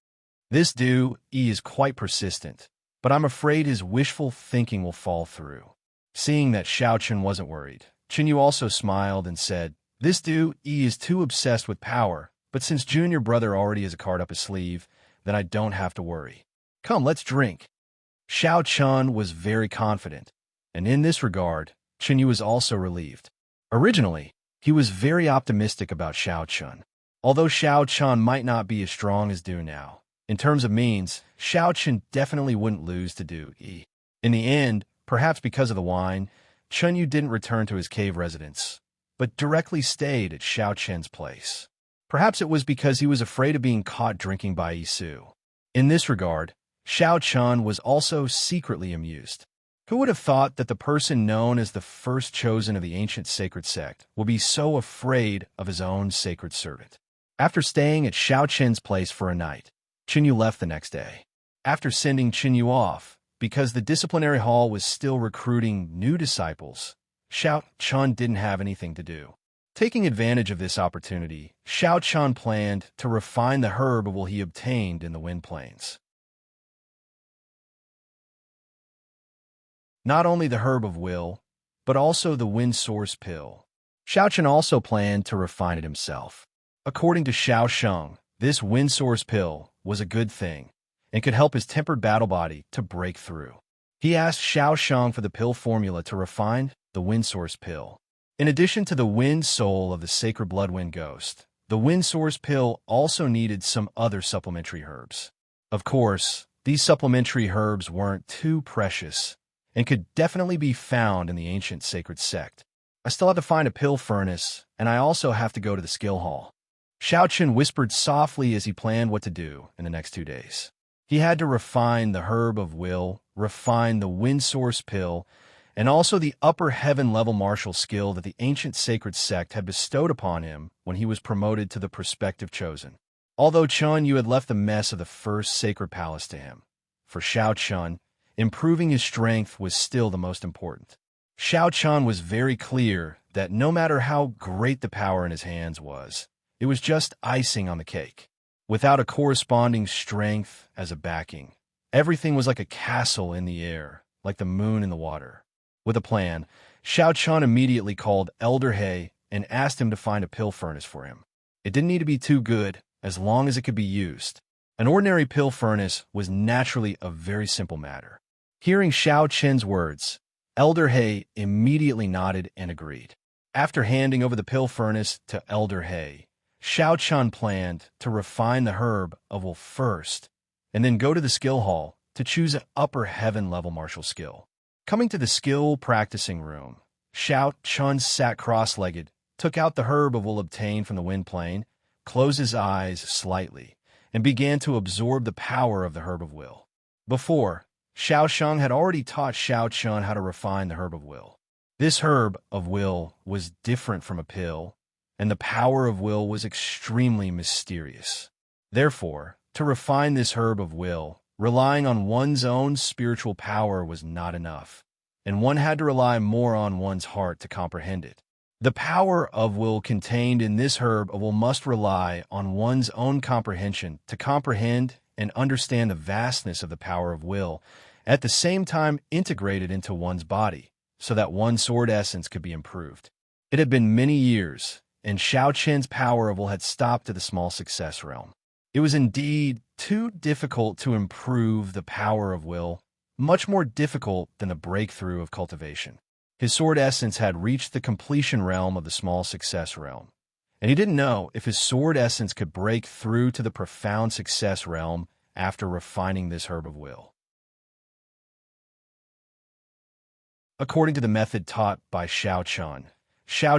This Du Yi is quite persistent, but I'm afraid his wishful thinking will fall through. Seeing that Xiao Chun wasn't worried, Chen Yu also smiled and said, "This Du Yi is too obsessed with power, but since junior brother already has a card up his sleeve, then I don't have to worry. Come, let's drink." Xiao Chun was very confident, and in this regard, Chen Yu was also relieved. Originally, he was very optimistic about Xiao Chun. Although Xiao Chun might not be as strong as Du now, in terms of means, Xiao Chun definitely wouldn't lose to Du Yi. In the end, perhaps because of the wine, Chen Yu didn't return to his cave residence, but directly stayed at Xiao Chen's place. Perhaps it was because he was afraid of being caught drinking by Yi Su. In this regard, Xiao Chun was also secretly amused. Who would have thought that the person known as the first chosen of the ancient sacred sect would be so afraid of his own sacred servant? After staying at Xiao Chen's place for a night, Chen Yu left the next day. After sending Chen Yu off, because the disciplinary hall was still recruiting new disciples, Xiao Chun didn't have anything to do. Taking advantage of this opportunity, Xiao Chun planned to refine the herb he obtained in the Wind Plains. Not only the herb of will, but also the wind source pill. Xiao Chun also planned to refine it himself. According to Xiao Sheng, this wind source pill was a good thing and could help his tempered battle body to break through. He asked Xiao Sheng for the pill formula to refine the wind source pill. In addition to the wind soul of the sacred bloodwind ghost, the wind source pill also needed some other supplementary herbs. Of course, these supplementary herbs weren't too precious and could definitely be found in the ancient sacred sect. I still have to find a pill furnace, and I also have to go to the skill hall. Xiao Chun whispered softly as he planned what to do in the next 2 days. He had to refine the herb of will, refine the wind source pill, and also the upper heaven level martial skill that the ancient sacred sect had bestowed upon him when he was promoted to the prospective chosen. Although Chen Yu had left the mess of the first sacred palace to him, for Xiao Chun, improving his strength was still the most important. Xiao Chun was very clear that no matter how great the power in his hands was, it was just icing on the cake. Without a corresponding strength as a backing, everything was like a castle in the air, like the moon in the water. With a plan, Xiao Chun immediately called Elder He and asked him to find a pill furnace for him. It didn't need to be too good, as long as it could be used. An ordinary pill furnace was naturally a very simple matter. Hearing Xiao Chen's words, Elder He immediately nodded and agreed. After handing over the pill furnace to Elder He, Xiao Chun planned to refine the herb of will first, and then go to the skill hall to choose an upper heaven level martial skill. Coming to the skill practicing room, Xiao Chun sat cross-legged, took out the herb of will obtained from the wind plane, closed his eyes slightly, and began to absorb the power of the herb of will. Before, Xiao Sheng had already taught Xiao Chun how to refine the herb of will. This herb of will was different from a pill, and the power of will was extremely mysterious. Therefore, to refine this herb of will, relying on one's own spiritual power was not enough, and one had to rely more on one's heart to comprehend it. The power of will contained in this herb of will must rely on one's own comprehension to comprehend and understand the vastness of the power of will, at the same time integrated into one's body, so that one's sword essence could be improved. It had been many years, and Xiao Chen's power of will had stopped at the small success realm. It was indeed too difficult to improve the power of will, much more difficult than the breakthrough of cultivation. His sword essence had reached the completion realm of the small success realm, and he didn't know if his sword essence could break through to the profound success realm after refining this herb of will. According to the method taught by Xiao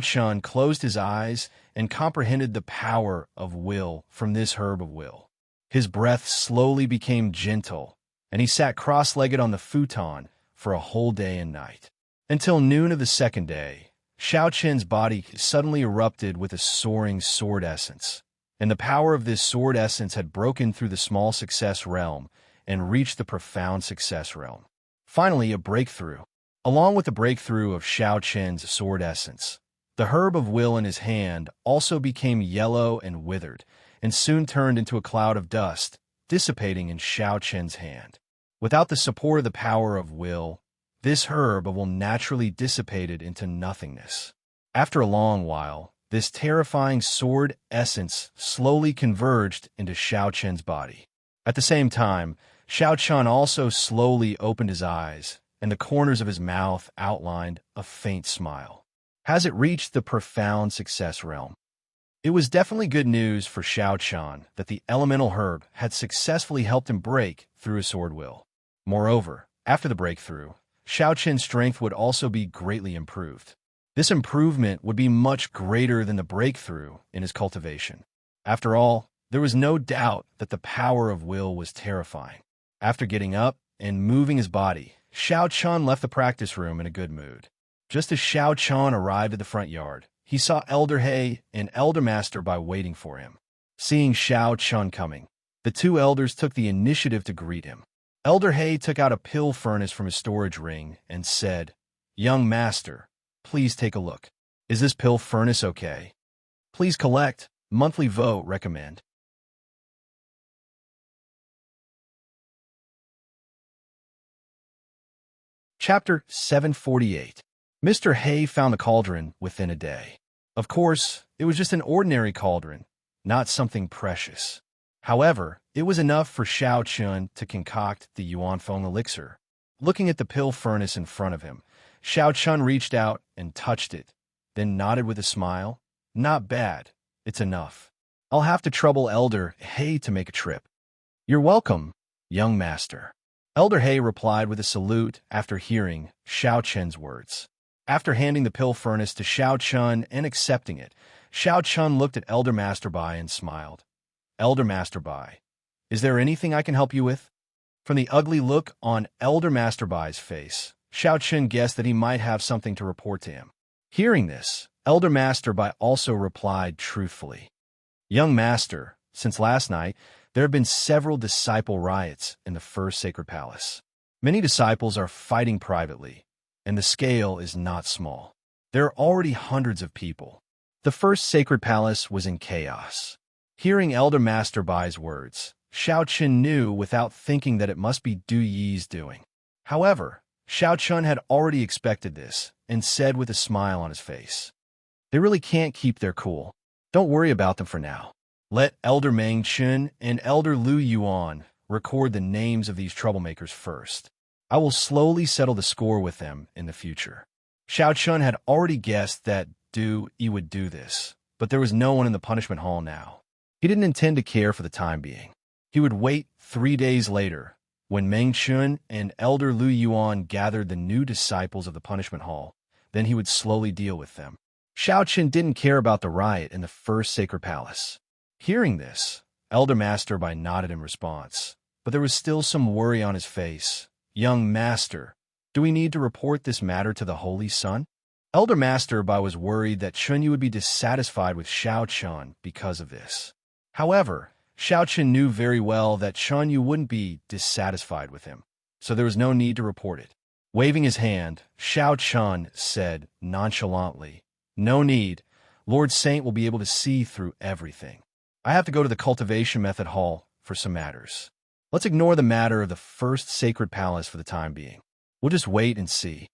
Chun closed his eyes and comprehended the power of will from this herb of will. His breath slowly became gentle, and he sat cross-legged on the futon for a whole day and night. Until noon of the second day, Xiao Chen's body suddenly erupted with a soaring sword essence, and the power of this sword essence had broken through the small success realm and reached the profound success realm. Finally, a breakthrough. Along with the breakthrough of Xiao Chen's sword essence, the herb of will in his hand also became yellow and withered, and soon turned into a cloud of dust, dissipating in Xiao Chen's hand. Without the support of the power of will, this herb of will naturally dissipated into nothingness. After a long while, this terrifying sword essence slowly converged into Xiao Chen's body. At the same time, Xiao Chun also slowly opened his eyes, and the corners of his mouth outlined a faint smile. Has it reached the profound success realm? It was definitely good news for Xiao Chun that the elemental herb had successfully helped him break through his sword will. Moreover, after the breakthrough, Xiao Chun's strength would also be greatly improved. This improvement would be much greater than the breakthrough in his cultivation. After all, there was no doubt that the power of will was terrifying. After getting up and moving his body, Xiao Chun left the practice room in a good mood. Just as Xiao Chun arrived at the front yard, he saw Elder He and Elder Master Bai waiting for him. Seeing Xiao Chun coming, the two elders took the initiative to greet him. Elder He took out a pill furnace from his storage ring and said, "Young master, please take a look. Is this pill furnace okay? Please collect, monthly vote recommend." Chapter 748. Mr. He found the cauldron within a day. Of course, it was just an ordinary cauldron, not something precious. However, it was enough for Xiao Chun to concoct the Yuan Feng elixir. Looking at the pill furnace in front of him, Xiao Chun reached out and touched it, then nodded with a smile. "Not bad. It's enough. I'll have to trouble Elder He to make a trip." "You're welcome, young master." Elder He replied with a salute after hearing Xiao Chun's words. After handing the pill furnace to Xiao Chun and accepting it, Xiao Chun looked at Elder Master Bai and smiled. "Elder Master Bai, is there anything I can help you with?" From the ugly look on Elder Master Bai's face, Xiao Chun guessed that he might have something to report to him. Hearing this, Elder Master Bai also replied truthfully. "Young master, since last night, there have been several disciple riots in the First Sacred Palace. Many disciples are fighting privately, and the scale is not small. There are already hundreds of people. The First Sacred Palace was in chaos." Hearing Elder Master Bai's words, Xiao Chun knew without thinking that it must be Du Yi's doing. However, Xiao Chun had already expected this and said with a smile on his face, "They really can't keep their cool. Don't worry about them for now. Let Elder Meng Chun and Elder Lu Yuan record the names of these troublemakers first. I will slowly settle the score with them in the future." Xiao Chun had already guessed that Du Yi would do this, but there was no one in the punishment hall now. He didn't intend to care for the time being. He would wait 3 days later, when Meng Chun and Elder Lu Yuan gathered the new disciples of the punishment hall. Then he would slowly deal with them. Xiao Chun didn't care about the riot in the First Sacred Palace. Hearing this, Elder Master Bai nodded in response, but there was still some worry on his face. "Young master, do we need to report this matter to the Holy Sun?" Elder Master Bai was worried that Chunyu would be dissatisfied with Xiao Chun because of this. However, Xiao Chun knew very well that Chunyu wouldn't be dissatisfied with him, so there was no need to report it. Waving his hand, Xiao Chun said nonchalantly, "No need. Lord Saint will be able to see through everything. I have to go to the cultivation method hall for some matters. Let's ignore the matter of the First Sacred Palace for the time being. We'll just wait and see."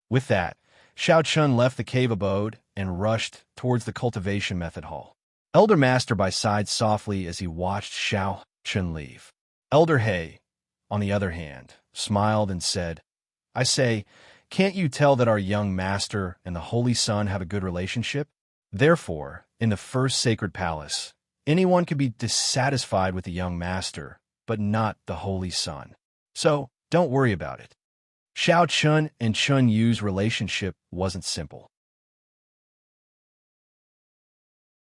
With that, Xiao Chun left the cave abode and rushed towards the cultivation method hall. Elder Master Bai sighed softly as he watched Xiao Chun leave. Elder He, on the other hand, smiled and said, "I say, can't you tell that our young master and the Holy Sun have a good relationship? Therefore, in the First Sacred Palace, anyone can be dissatisfied with the young master, but not the Holy Sun. So, don't worry about it." Xiao Chun and Chun Yu's relationship wasn't simple.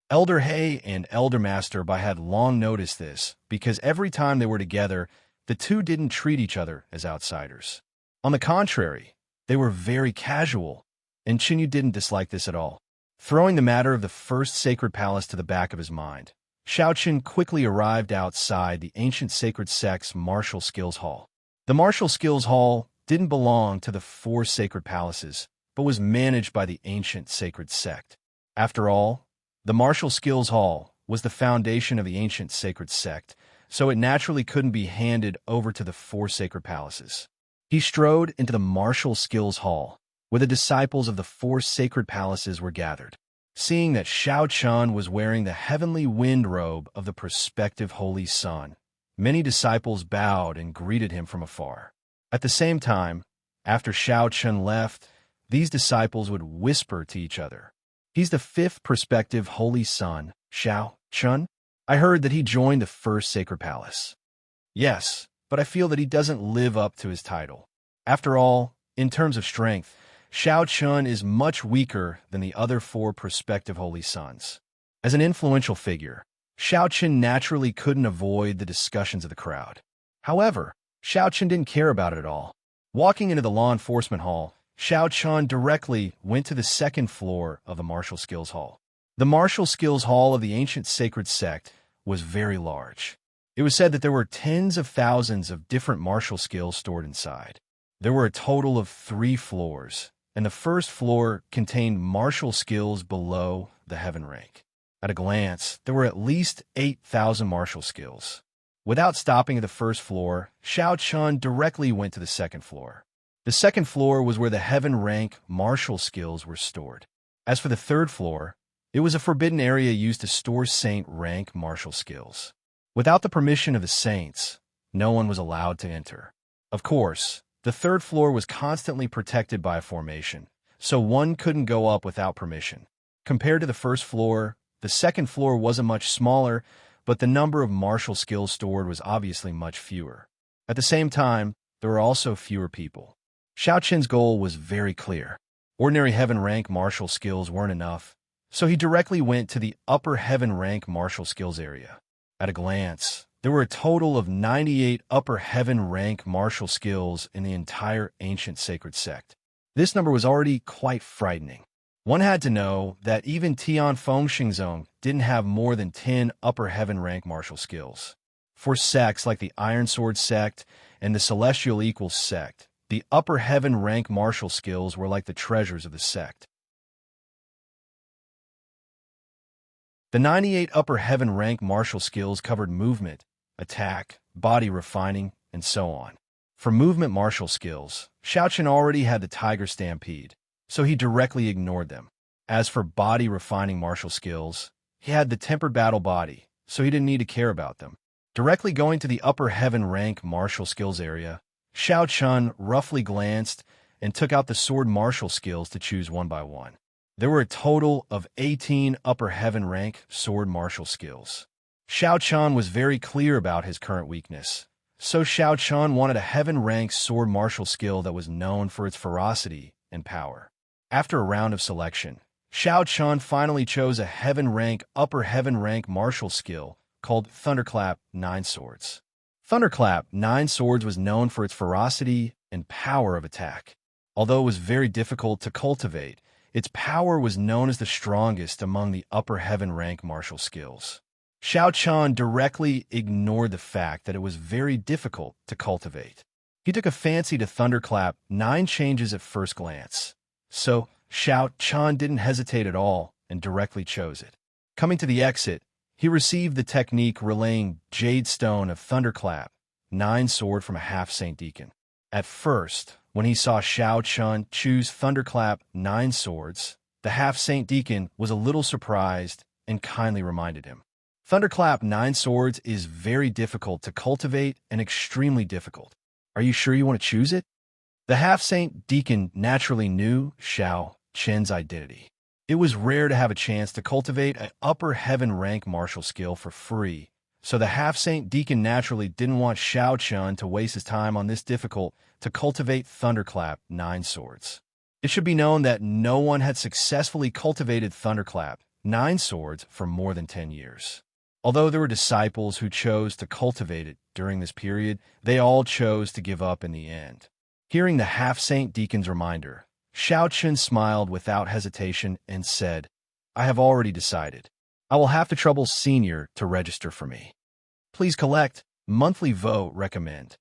Elder He and Elder Master Bai had long noticed this because every time they were together, the two didn't treat each other as outsiders. On the contrary, they were very casual, and Chunyu didn't dislike this at all. Throwing the matter of the First Sacred Palace to the back of his mind, Xiao Chun quickly arrived outside the ancient sacred sect's martial skills hall. The martial skills hall didn't belong to the 4 sacred palaces, but was managed by the ancient sacred sect. After all, the martial skills hall was the foundation of the ancient sacred sect, so it naturally couldn't be handed over to the 4 sacred palaces. He strode into the martial skills hall, where the disciples of the 4 sacred palaces were gathered. Seeing that Xiao Chun was wearing the heavenly wind robe of the prospective Holy Sun, Many disciples bowed and greeted him from afar. At the same time, after Xiao Chun left, these disciples would whisper to each other, "He's the fifth prospective holy son, Xiao Chun. I heard that he joined the first sacred palace." Yes, but I feel that he doesn't live up to his title. After all, in terms of strength, Xiao Chun is much weaker than the other four prospective holy sons. As an influential figure, Xiao Chun naturally couldn't avoid the discussions of the crowd. However, Xiao Chun didn't care about it at all. Walking into the law enforcement hall, Xiao Chun directly went to the second floor of the martial skills hall. The martial skills hall of the ancient sacred sect was very large. It was said that there were tens of thousands of different martial skills stored inside. There were a total of 3 floors, and the first floor contained martial skills below the heaven rank. At a glance, there were at least 8,000 martial skills. Without stopping at the first floor, Xiao Chun directly went to the second floor. The second floor was where the heaven rank martial skills were stored. As for the third floor, it was a forbidden area used to store saint rank martial skills. Without the permission of the saints, no one was allowed to enter. Of course, the third floor was constantly protected by a formation, so one couldn't go up without permission. Compared to the first floor, the second floor wasn't much smaller, but the number of martial skills stored was obviously much fewer. At the same time, there were also fewer people. Xiao Chun's goal was very clear. Ordinary heaven rank martial skills weren't enough, so he directly went to the upper heaven rank martial skills area. At a glance, there were a total of 98 upper heaven rank martial skills in the entire ancient sacred sect. This number was already quite frightening. One had to know that even Tian Fengxingzong didn't have more than 10 upper heaven rank martial skills. For sects like the Iron Sword sect and the Celestial Equals sect, the upper heaven rank martial skills were like the treasures of the sect. The 98 upper heaven rank martial skills covered movement, attack, body refining, and so on. For movement martial skills, Xiao Chun already had the Tiger Stampede, so he directly ignored them. As for body refining martial skills, he had the Tempered Battle Body, so he didn't need to care about them. Directly going to the upper heaven rank martial skills area, Xiao Chun roughly glanced and took out the sword martial skills to choose one by one. There were a total of 18 upper heaven rank sword martial skills. Xiao Chun was very clear about his current weakness, so Xiao Chun wanted a heaven rank sword martial skill that was known for its ferocity and power. After a round of selection, Xiao Chun finally chose a heaven rank upper heaven rank martial skill called Thunderclap 9 Swords. Thunderclap 9 Swords was known for its ferocity and power of attack. Although it was very difficult to cultivate, its power was known as the strongest among the upper heaven rank martial skills. Xiao Chun directly ignored the fact that it was very difficult to cultivate. He took a fancy to Thunderclap 9 changes at first glance. So, Xiao Chun didn't hesitate at all and directly chose it. Coming to the exit, he received the technique relaying Jade Stone of Thunderclap 9 Sword from a half-saint deacon. At first, when he saw Xiao Chun choose Thunderclap 9 Swords, the half-saint deacon was a little surprised and kindly reminded him. Thunderclap 9 Swords is very difficult to cultivate and extremely difficult. Are you sure you want to choose it? The half-saint deacon naturally knew Xiao Chun's identity. It was rare to have a chance to cultivate an upper heaven rank martial skill for free, so the half-saint deacon naturally didn't want Xiao Chun to waste his time on this difficult to cultivate Thunderclap 9 Swords. It should be known that no one had successfully cultivated Thunderclap 9 Swords for more than 10 years. Although there were disciples who chose to cultivate it during this period, they all chose to give up in the end. Hearing the half-saint deacon's reminder, Xiao Chun smiled without hesitation and said, "I have already decided. I will have to trouble Senior to register for me. Please collect monthly vote recommend."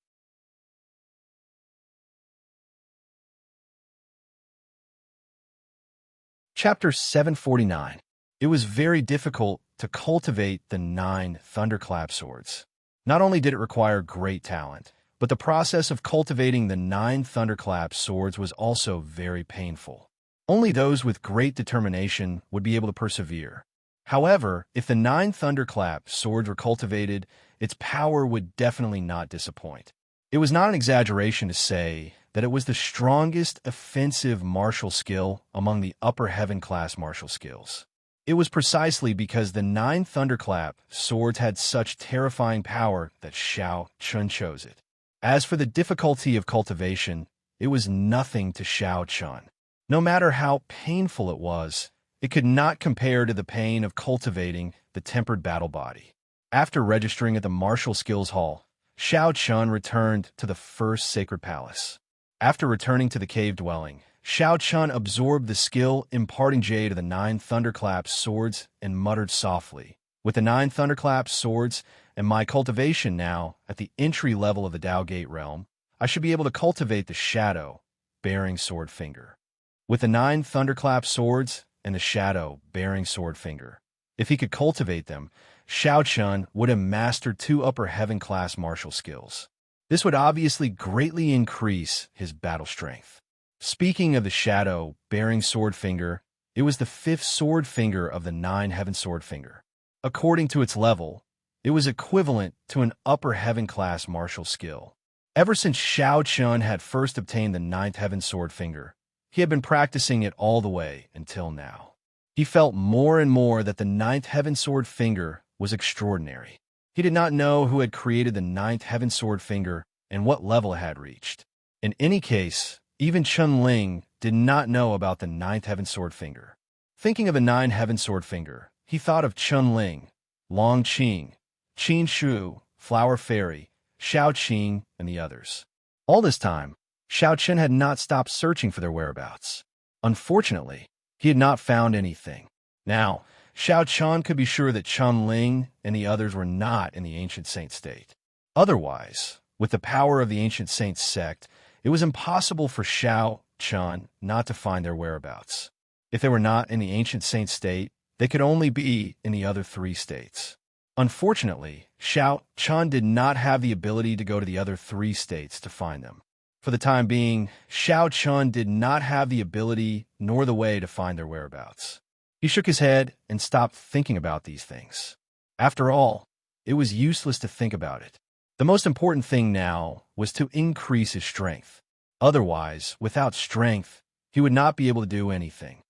Chapter 749. It was very difficult to cultivate the 9 Thunderclap Swords. Not only did it require great talent, but the process of cultivating the 9 Thunderclap Swords was also very painful. Only those with great determination would be able to persevere. However, if the 9 thunderclap swords were cultivated, its power would definitely not disappoint. It was not an exaggeration to say that it was the strongest offensive martial skill among the upper heaven class martial skills. It was precisely because the 9 thunderclap swords had such terrifying power that Xiao Chun chose it. As for the difficulty of cultivation, it was nothing to Xiao Chun. No matter how painful it was, it could not compare to the pain of cultivating the tempered battle body. After registering at the Martial Skills Hall, Xiao Chun returned to the first sacred palace. After returning to the cave dwelling, Xiao Chun absorbed the skill imparting jade of the 9 thunderclap swords and muttered softly, "With the 9 thunderclap swords and my cultivation now at the entry level of the Tao Gate realm, I should be able to cultivate the shadow-bearing sword finger. With the 9 thunderclap swords and the shadow-bearing sword finger, if he could cultivate them, Xiao Chun would have mastered 2 upper heaven class martial skills. This would obviously greatly increase his battle strength." Speaking of the shadow-bearing sword finger, it was the 5th sword finger of the 9 heaven sword finger. According to its level, it was equivalent to an upper heaven class martial skill. Ever since Xiao Chun had first obtained the 9th heaven sword finger, he had been practicing it all the way until now. He felt more and more that the 9th heaven sword finger was extraordinary. He did not know who had created the 9th heaven sword finger and what level it had reached. In any case, even Chun Ling did not know about the 9th heaven sword finger. Thinking of the 9 heaven sword finger, he thought of Chun Ling, Long Qing, Qin Shu, Flower Fairy, Xiao Qing, and the others. All this time, Xiao Chen had not stopped searching for their whereabouts. Unfortunately, he had not found anything. Now, Xiao Chun could be sure that Chun Ling and the others were not in the ancient saint state. Otherwise, with the power of the ancient saint sect, it was impossible for Xiao Chun not to find their whereabouts. If they were not in the ancient saint state, they could only be in the other 3 states. Unfortunately, Xiao Chun did not have the ability to go to the other 3 states to find them. For the time being, Xiao Chun did not have the ability nor the way to find their whereabouts. He shook his head and stopped thinking about these things. After all, it was useless to think about it. The most important thing now was to increase his strength. Otherwise, without strength, he would not be able to do anything.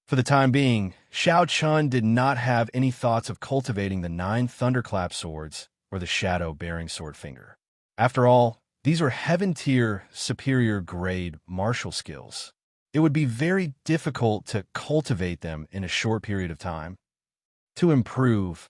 For the time being, Xiao Chun did not have any thoughts of cultivating the 9 thunderclap swords or the shadow-bearing sword finger. After all, these were heaven-tier, superior-grade martial skills. It would be very difficult to cultivate them in a short period of time. To improve.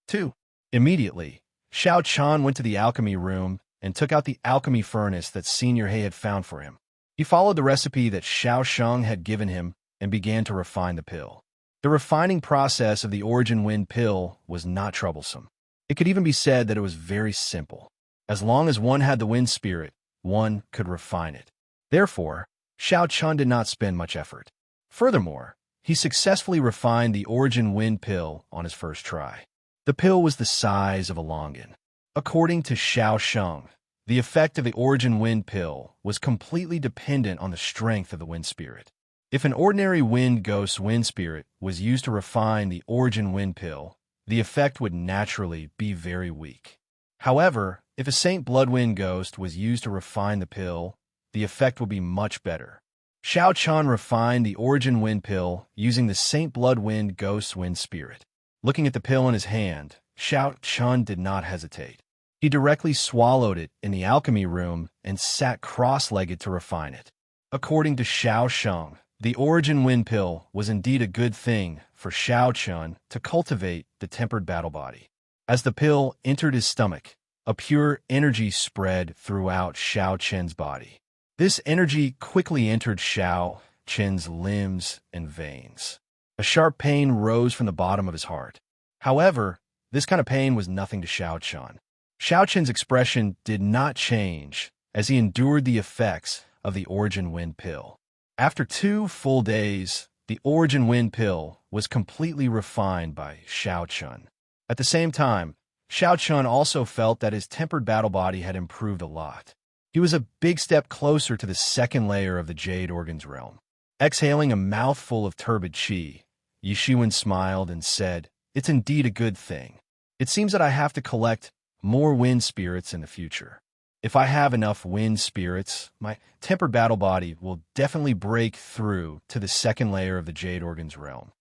2. Immediately, Xiao Chun went to the alchemy room and took out the alchemy furnace that Senior He had found for him. He followed the recipe that Xiao Sheng had given him and began to refine the pill. The refining process of the Origin Wind pill was not troublesome. It could even be said that it was very simple. As long as one had the wind spirit, one could refine it. Therefore, Xiao Chun did not spend much effort. Furthermore, he successfully refined the Origin Wind pill on his first try. The pill was the size of a longan. According to Xiao Sheng, the effect of the Origin Wind pill was completely dependent on the strength of the wind spirit. If an ordinary wind ghost wind spirit was used to refine the Origin Wind pill, the effect would naturally be very weak. However, if a Saint Bloodwind ghost was used to refine the pill, the effect would be much better. Xiao Chun refined the Origin Wind pill using the Saint Bloodwind ghost wind spirit. Looking at the pill in his hand, Xiao Chun did not hesitate. He directly swallowed it in the alchemy room and sat cross-legged to refine it. According to Xiao Sheng, the Origin Wind pill was indeed a good thing for Xiao Chun to cultivate the tempered battle body. As the pill entered his stomach, a pure energy spread throughout Xiao Chen's body. This energy quickly entered Xiao Chen's limbs and veins. A sharp pain rose from the bottom of his heart. However, this kind of pain was nothing to Xiao Chun. Xiao Chen's expression did not change as he endured the effects of the Origin Wind pill. After 2 full days, the Origin Wind pill was completely refined by Xiao Chun. At the same time, Xiao Chun also felt that his tempered battle body had improved a lot. He was a big step closer to the second layer of the Jade Organs realm. Exhaling a mouthful of turbid qi, Yishuan smiled and said, "It's indeed a good thing. It seems that I have to collect more wind spirits in the future. If I have enough wind spirits, my tempered battle body will definitely break through to the second layer of the Jade Organ's realm."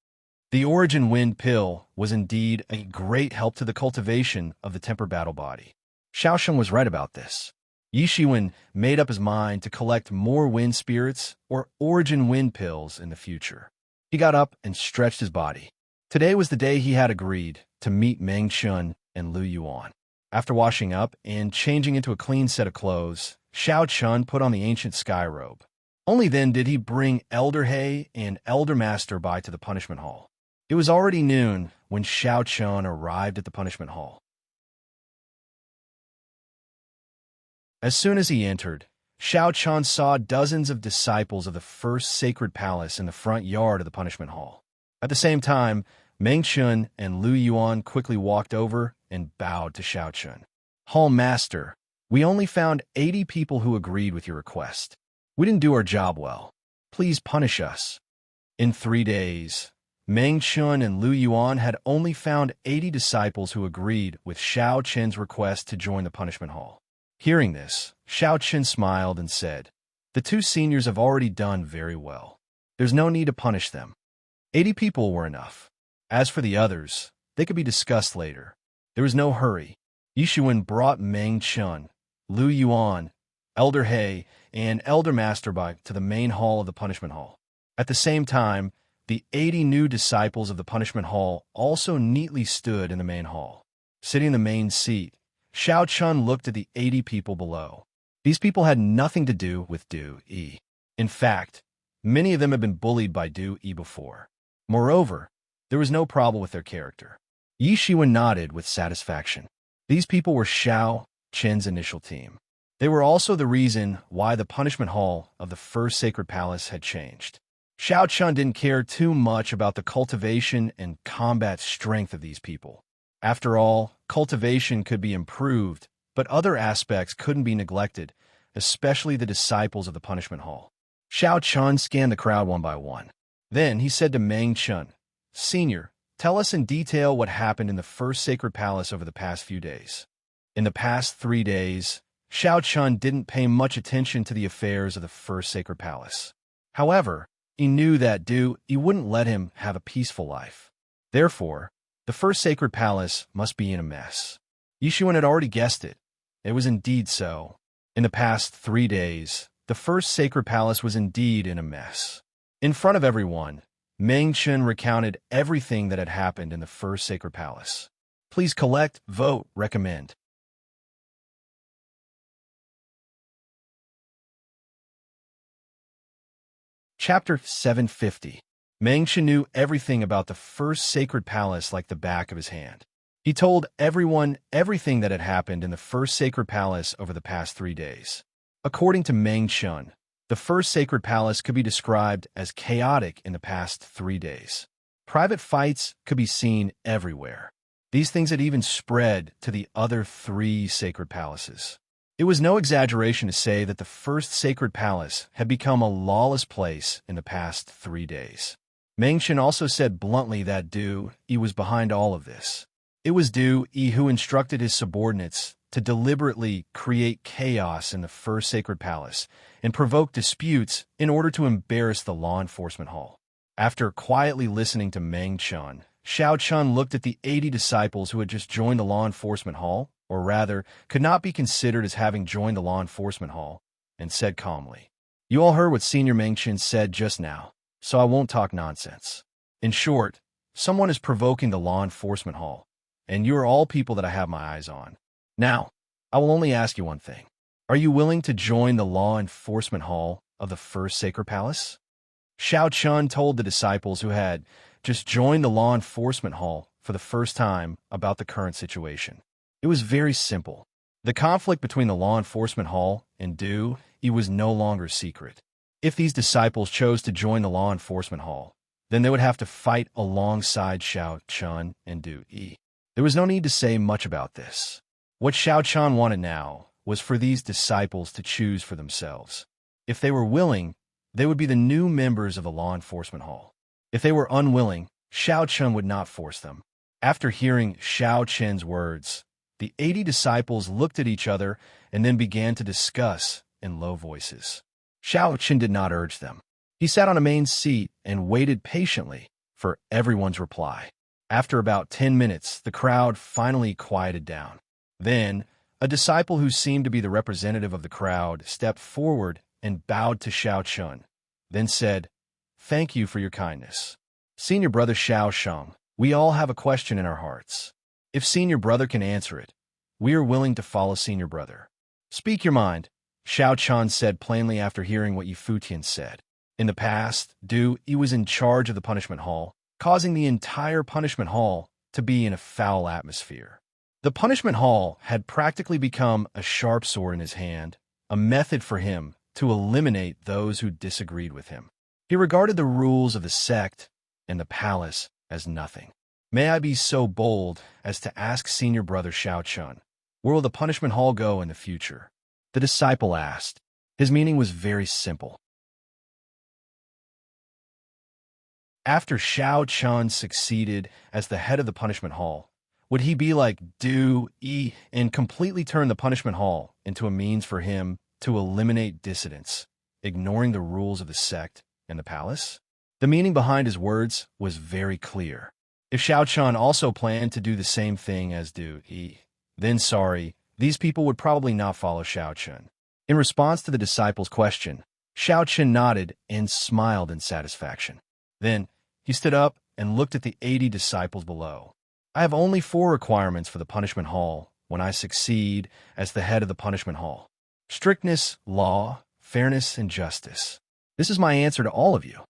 The Origin Wind Pill was indeed a great help to the cultivation of the tempered battle body. Xiaosheng was right about this. Yishuan made up his mind to collect more wind spirits or Origin Wind Pills in the future. He got up and stretched his body. Today was the day he had agreed to meet Meng Chun and Lu Yuan. After washing up and changing into a clean set of clothes, Xiao Chun put on the ancient sky robe. Only then did he bring Elder He and Elder Master Bai to the punishment hall. It was already noon when Xiao Chun arrived at the punishment hall. As soon as he entered, Xiao Chun saw dozens of disciples of the first sacred palace in the front yard of the punishment hall. At the same time, Meng Chun and Lu Yuan quickly walked over and bowed to Xiao Chun. "Hall Master, we only found 80 people who agreed with your request. We didn't do our job well. Please punish us." In 3 days, Meng Chun and Lu Yuan had only found 80 disciples who agreed with Xiao Chen's request to join the punishment hall. Hearing this, Xiao Chen smiled and said, "The 2 seniors have already done very well. There's no need to punish them. 80 people were enough. As for the others, they could be discussed later." There was no hurry. Yishuan brought Meng Chun, Lu Yuan, Elder He, and Elder Master Bai to the main hall of the punishment hall. At the same time, the 80 new disciples of the punishment hall also neatly stood in the main hall. Sitting in the main seat, Xiao Chun looked at the 80 people below. These people had nothing to do with Du Yi. In fact, many of them had been bullied by Du Yi before. Moreover, there was no problem with their character. Yishuan nodded with satisfaction. These people were Xiao Chen's initial team. They were also the reason why the punishment hall of the first sacred palace had changed. Xiao Chun didn't care too much about the cultivation and combat strength of these people. After all, cultivation could be improved, but other aspects couldn't be neglected, especially the disciples of the punishment hall. Xiao Chun scanned the crowd one by one. Then he said to Meng Chun, "Senior, tell us in detail what happened in the first sacred palace over the past few days." In the past 3 days, Xiao Chun didn't pay much attention to the affairs of the first sacred palace. However, he knew that Du Yi wouldn't let him have a peaceful life. Therefore, the first sacred palace must be in a mess. Yishuan had already guessed it. It was indeed so. In the past 3 days, the first sacred palace was indeed in a mess. In front of everyone, Meng Chun recounted everything that had happened in the first sacred palace. "Please collect, vote, recommend." Chapter 750. Meng Chun knew everything about the first sacred palace like the back of his hand. He told everyone everything that had happened in the first sacred palace over the past 3 days. According to Meng Chun, the first sacred palace could be described as chaotic in the past 3 days. Private fights could be seen everywhere. These things had even spread to the other 3 sacred palaces. It was no exaggeration to say that the first sacred palace had become a lawless place in the past 3 days. Meng Chun also said bluntly that Du Yi was behind all of this. It was Du Yi who instructed his subordinates to deliberately create chaos in the first sacred palace and provoke disputes in order to embarrass the law enforcement hall. After quietly listening to Meng Chun, Xiao Chun looked at the 80 disciples who had just joined the law enforcement hall, or rather, could not be considered as having joined the law enforcement hall, and said calmly, "You all heard what Senior Meng Chun said just now, so I won't talk nonsense. In short, someone is provoking the law enforcement hall, and you are all people that I have my eyes on. Now, I will only ask you one thing. Are you willing to join the law enforcement hall of the first sacred palace?" Xiao Chun told the disciples who had just joined the law enforcement hall for the first time about the current situation. It was very simple. The conflict between the law enforcement hall and Du Yi was no longer secret. If these disciples chose to join the law enforcement hall, then they would have to fight alongside Xiao Chun and Du Yi. There was no need to say much about this. What Xiao Chun wanted now was for these disciples to choose for themselves. If they were willing, They would be the new members of the law enforcement hall. If they were unwilling, Xiao Chun would not force them. After hearing Xiao Chen's words, the 80 disciples looked at each other and then began to discuss in low voices. Xiao Chen did not urge them. He sat on a main seat and waited patiently for everyone's reply. After about 10 minutes, the crowd finally quieted down. Then, a disciple who seemed to be the representative of the crowd stepped forward and bowed to Xiao Chun, then said, "Thank you for your kindness. Senior brother Xiao Sheng, we all have a question in our hearts. If senior brother can answer it, we are willing to follow senior brother." "Speak your mind," Xiao Chun said plainly after hearing what Yi Futian said. In the past, Du Yi was in charge of the punishment hall, causing the entire punishment hall to be in a foul atmosphere. The punishment hall had practically become a sharp sword in his hand, a method for him to eliminate those who disagreed with him. He regarded the rules of the sect and the palace as nothing. "May I be so bold as to ask senior brother Xiao Chun, where will the punishment hall go in the future?" The disciple asked. His meaning was very simple. After Xiao Chun succeeded as the head of the punishment hall, would he be like Du Yi and completely turn the punishment hall into a means for him to eliminate dissidents, ignoring the rules of the sect and the palace? The meaning behind his words was very clear. If Xiao Chun also planned to do the same thing as Du Yi, then these people would probably not follow Xiao Chun. In response to the disciple's question, Xiao Chun nodded and smiled in satisfaction. Then, he stood up and looked at the 80 disciples below. "I have only 4 requirements for the punishment hall when I succeed as the head of the punishment hall: strictness, law, fairness, and justice. This is my answer to all of you."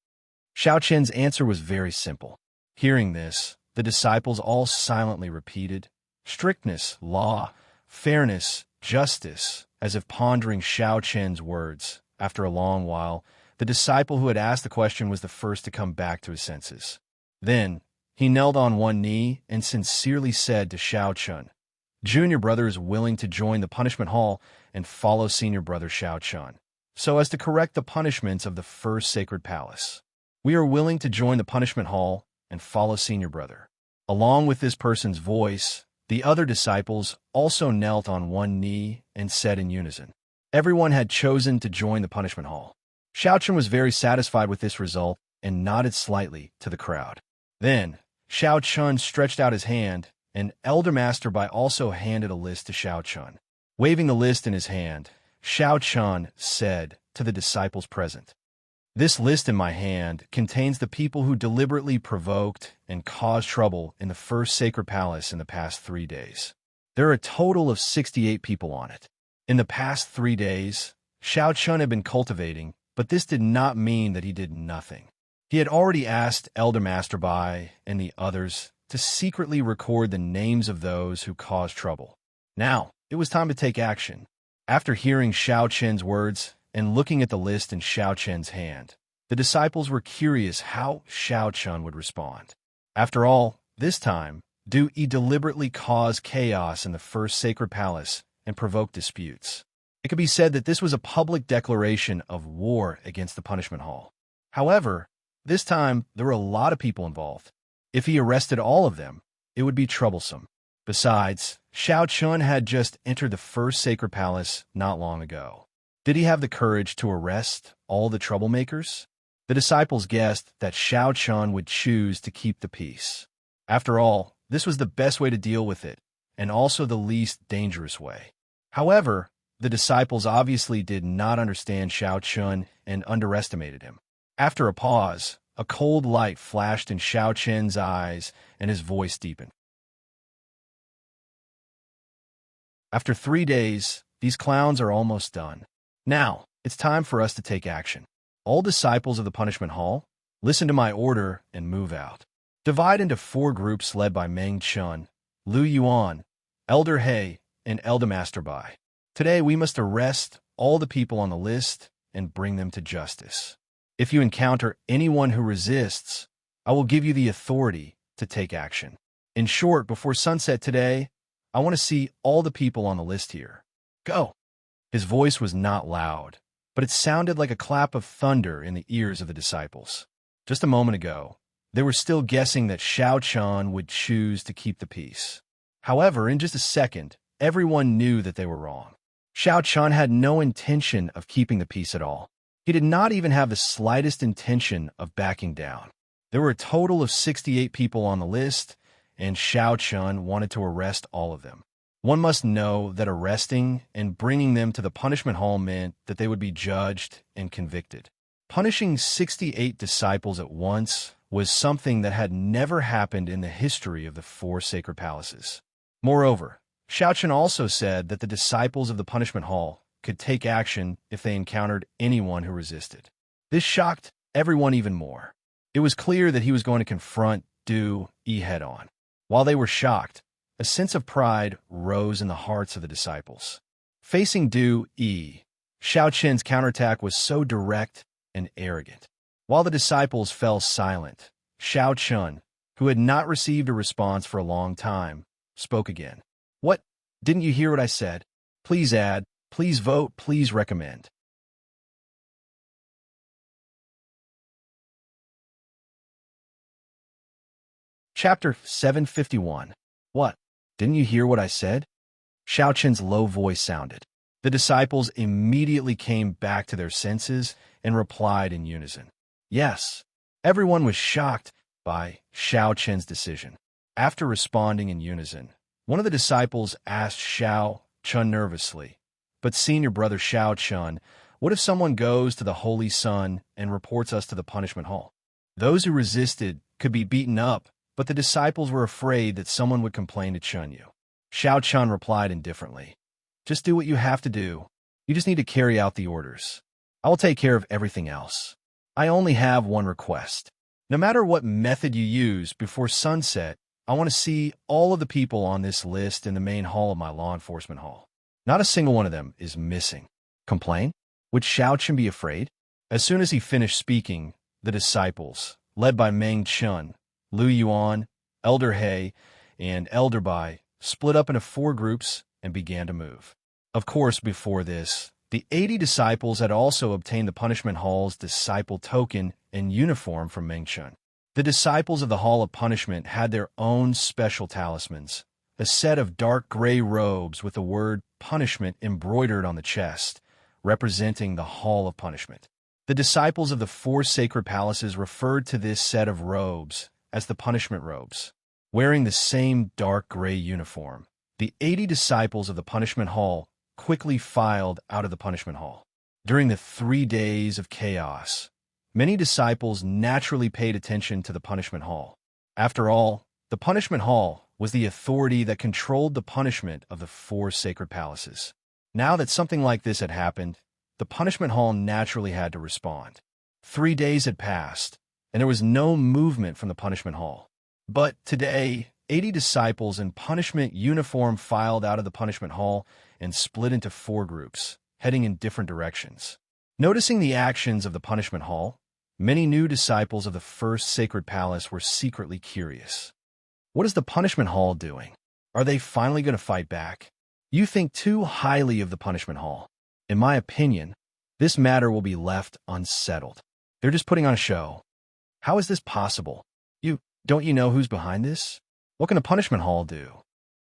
Xiao Chen's answer was very simple. Hearing this, the disciples all silently repeated, "Strictness, law, fairness, justice," as if pondering Xiao Chen's words. After a long while, the disciple who had asked the question was the first to come back to his senses. Then, he knelt on one knee and sincerely said to Xiao Chun, "Junior brother is willing to join the punishment hall and follow senior brother Xiao Chun, so as to correct the punishments of the first sacred palace. We are willing to join the punishment hall and follow senior brother." Along with this person's voice, the other disciples also knelt on one knee and said in unison, everyone had chosen to join the punishment hall. Xiao Chun was very satisfied with this result and nodded slightly to the crowd. Then, Xiao Chun stretched out his hand, and Elder Master Bai also handed a list to Xiao Chun. Waving the list in his hand, Xiao Chun said to the disciples present, "This list in my hand contains the people who deliberately provoked and caused trouble in the first sacred palace in the past 3 days. There are a total of 68 people on it. In the past 3 days, Xiao Chun had been cultivating, but this did not mean that he did nothing. He had already asked Elder Master Bai and the others to secretly record the names of those who caused trouble. Now, it was time to take action. After hearing Xiao Chen's words and looking at the list in Xiao Chen's hand, the disciples were curious how Xiao Chun would respond. After all, this time, Du Yi deliberately caused chaos in the first sacred palace and provoked disputes. It could be said that this was a public declaration of war against the punishment hall. However, this time there were a lot of people involved. If he arrested all of them, it would be troublesome. Besides, Xiao Chun had just entered the first sacred palace not long ago. Did he have the courage to arrest all the troublemakers? The disciples guessed that Xiao Chun would choose to keep the peace. After all, this was the best way to deal with it, and also the least dangerous way. However, the disciples obviously did not understand Xiao Chun and underestimated him. After a pause, a cold light flashed in Xiao Chen's eyes and his voice deepened. "After 3 days, these clowns are almost done. Now, it's time for us to take action. All disciples of the punishment hall, listen to my order and move out. Divide into 4 groups led by Meng Chun, Lu Yuan, Elder He, and Elder Master Bai. Today we must arrest all the people on the list and bring them to justice. If you encounter anyone who resists, I will give you the authority to take action. In short, before sunset today, I want to see all the people on the list here. Go." His voice was not loud, but it sounded like a clap of thunder in the ears of the disciples. Just a moment ago, they were still guessing that Xiao Chun would choose to keep the peace. However, in just a second, everyone knew that they were wrong. Xiao Chun had no intention of keeping the peace at all. He did not even have the slightest intention of backing down. There were a total of 68 people on the list, and Xiao Chun wanted to arrest all of them. One must know that arresting and bringing them to the punishment hall meant that they would be judged and convicted. Punishing 68 disciples at once was something that had never happened in the history of the four sacred palaces. Moreover, Xiao Chun also said that the disciples of the punishment hall could take action if they encountered anyone who resisted. This shocked everyone even more. It was clear that he was going to confront Du Yi head-on. While they were shocked, a sense of pride rose in the hearts of the disciples. Facing Du Yi, Xiao Chun's counterattack was so direct and arrogant. While the disciples fell silent, Xiao Chun, who had not received a response for a long time, spoke again. "What? Didn't you hear what I said? Please add, please vote, please recommend." Chapter 751. What? Didn't you hear what I said? Xiao Chun's low voice sounded. The disciples immediately came back to their senses and replied in unison. Yes. Everyone was shocked by Xiao Chun's decision. After responding in unison, one of the disciples asked Xiao Chun nervously, "But senior brother Xiao Chun, what if someone goes to the Holy Sun and reports us to the punishment hall?" Those who resisted could be beaten up, but the disciples were afraid that someone would complain to Chun Yu. Xiao Chun replied indifferently, "Just do what you have to do. You just need to carry out the orders. I will take care of everything else. I only have one request. No matter what method you use, before sunset, I want to see all of the people on this list in the main hall of my law enforcement hall. Not a single one of them is missing." Complain? Would Xiao Chun be afraid? As soon as he finished speaking, the disciples, led by Meng Chun, Lu Yuan, Elder He, and Elder Bai, split up into 4 groups and began to move. Of course, before this, the 80 disciples had also obtained the punishment hall's disciple token and uniform from Meng Chun. The disciples of the Hall of Punishment had their own special talismans, a set of dark gray robes with the word punishment embroidered on the chest, representing the Hall of Punishment. The disciples of the 4 sacred palaces referred to this set of robes as the punishment robes. Wearing the same dark gray uniform, the 80 disciples of the punishment hall quickly filed out of the punishment hall. During the 3 days of chaos, many disciples naturally paid attention to the punishment hall. After all, the punishment hall was the authority that controlled the punishment of the 4 sacred palaces. Now that something like this had happened, the punishment hall naturally had to respond. 3 days had passed, and there was no movement from the punishment hall. But today, 80 disciples in punishment uniform filed out of the punishment hall and split into 4 groups, heading in different directions. Noticing the actions of the punishment hall, many new disciples of the first sacred palace were secretly curious. What is the punishment hall doing? Are they finally going to fight back? You think too highly of the punishment hall. In my opinion, this matter will be left unsettled. They're just putting on a show. How is this possible? Don't you know who's behind this? What can the punishment hall do?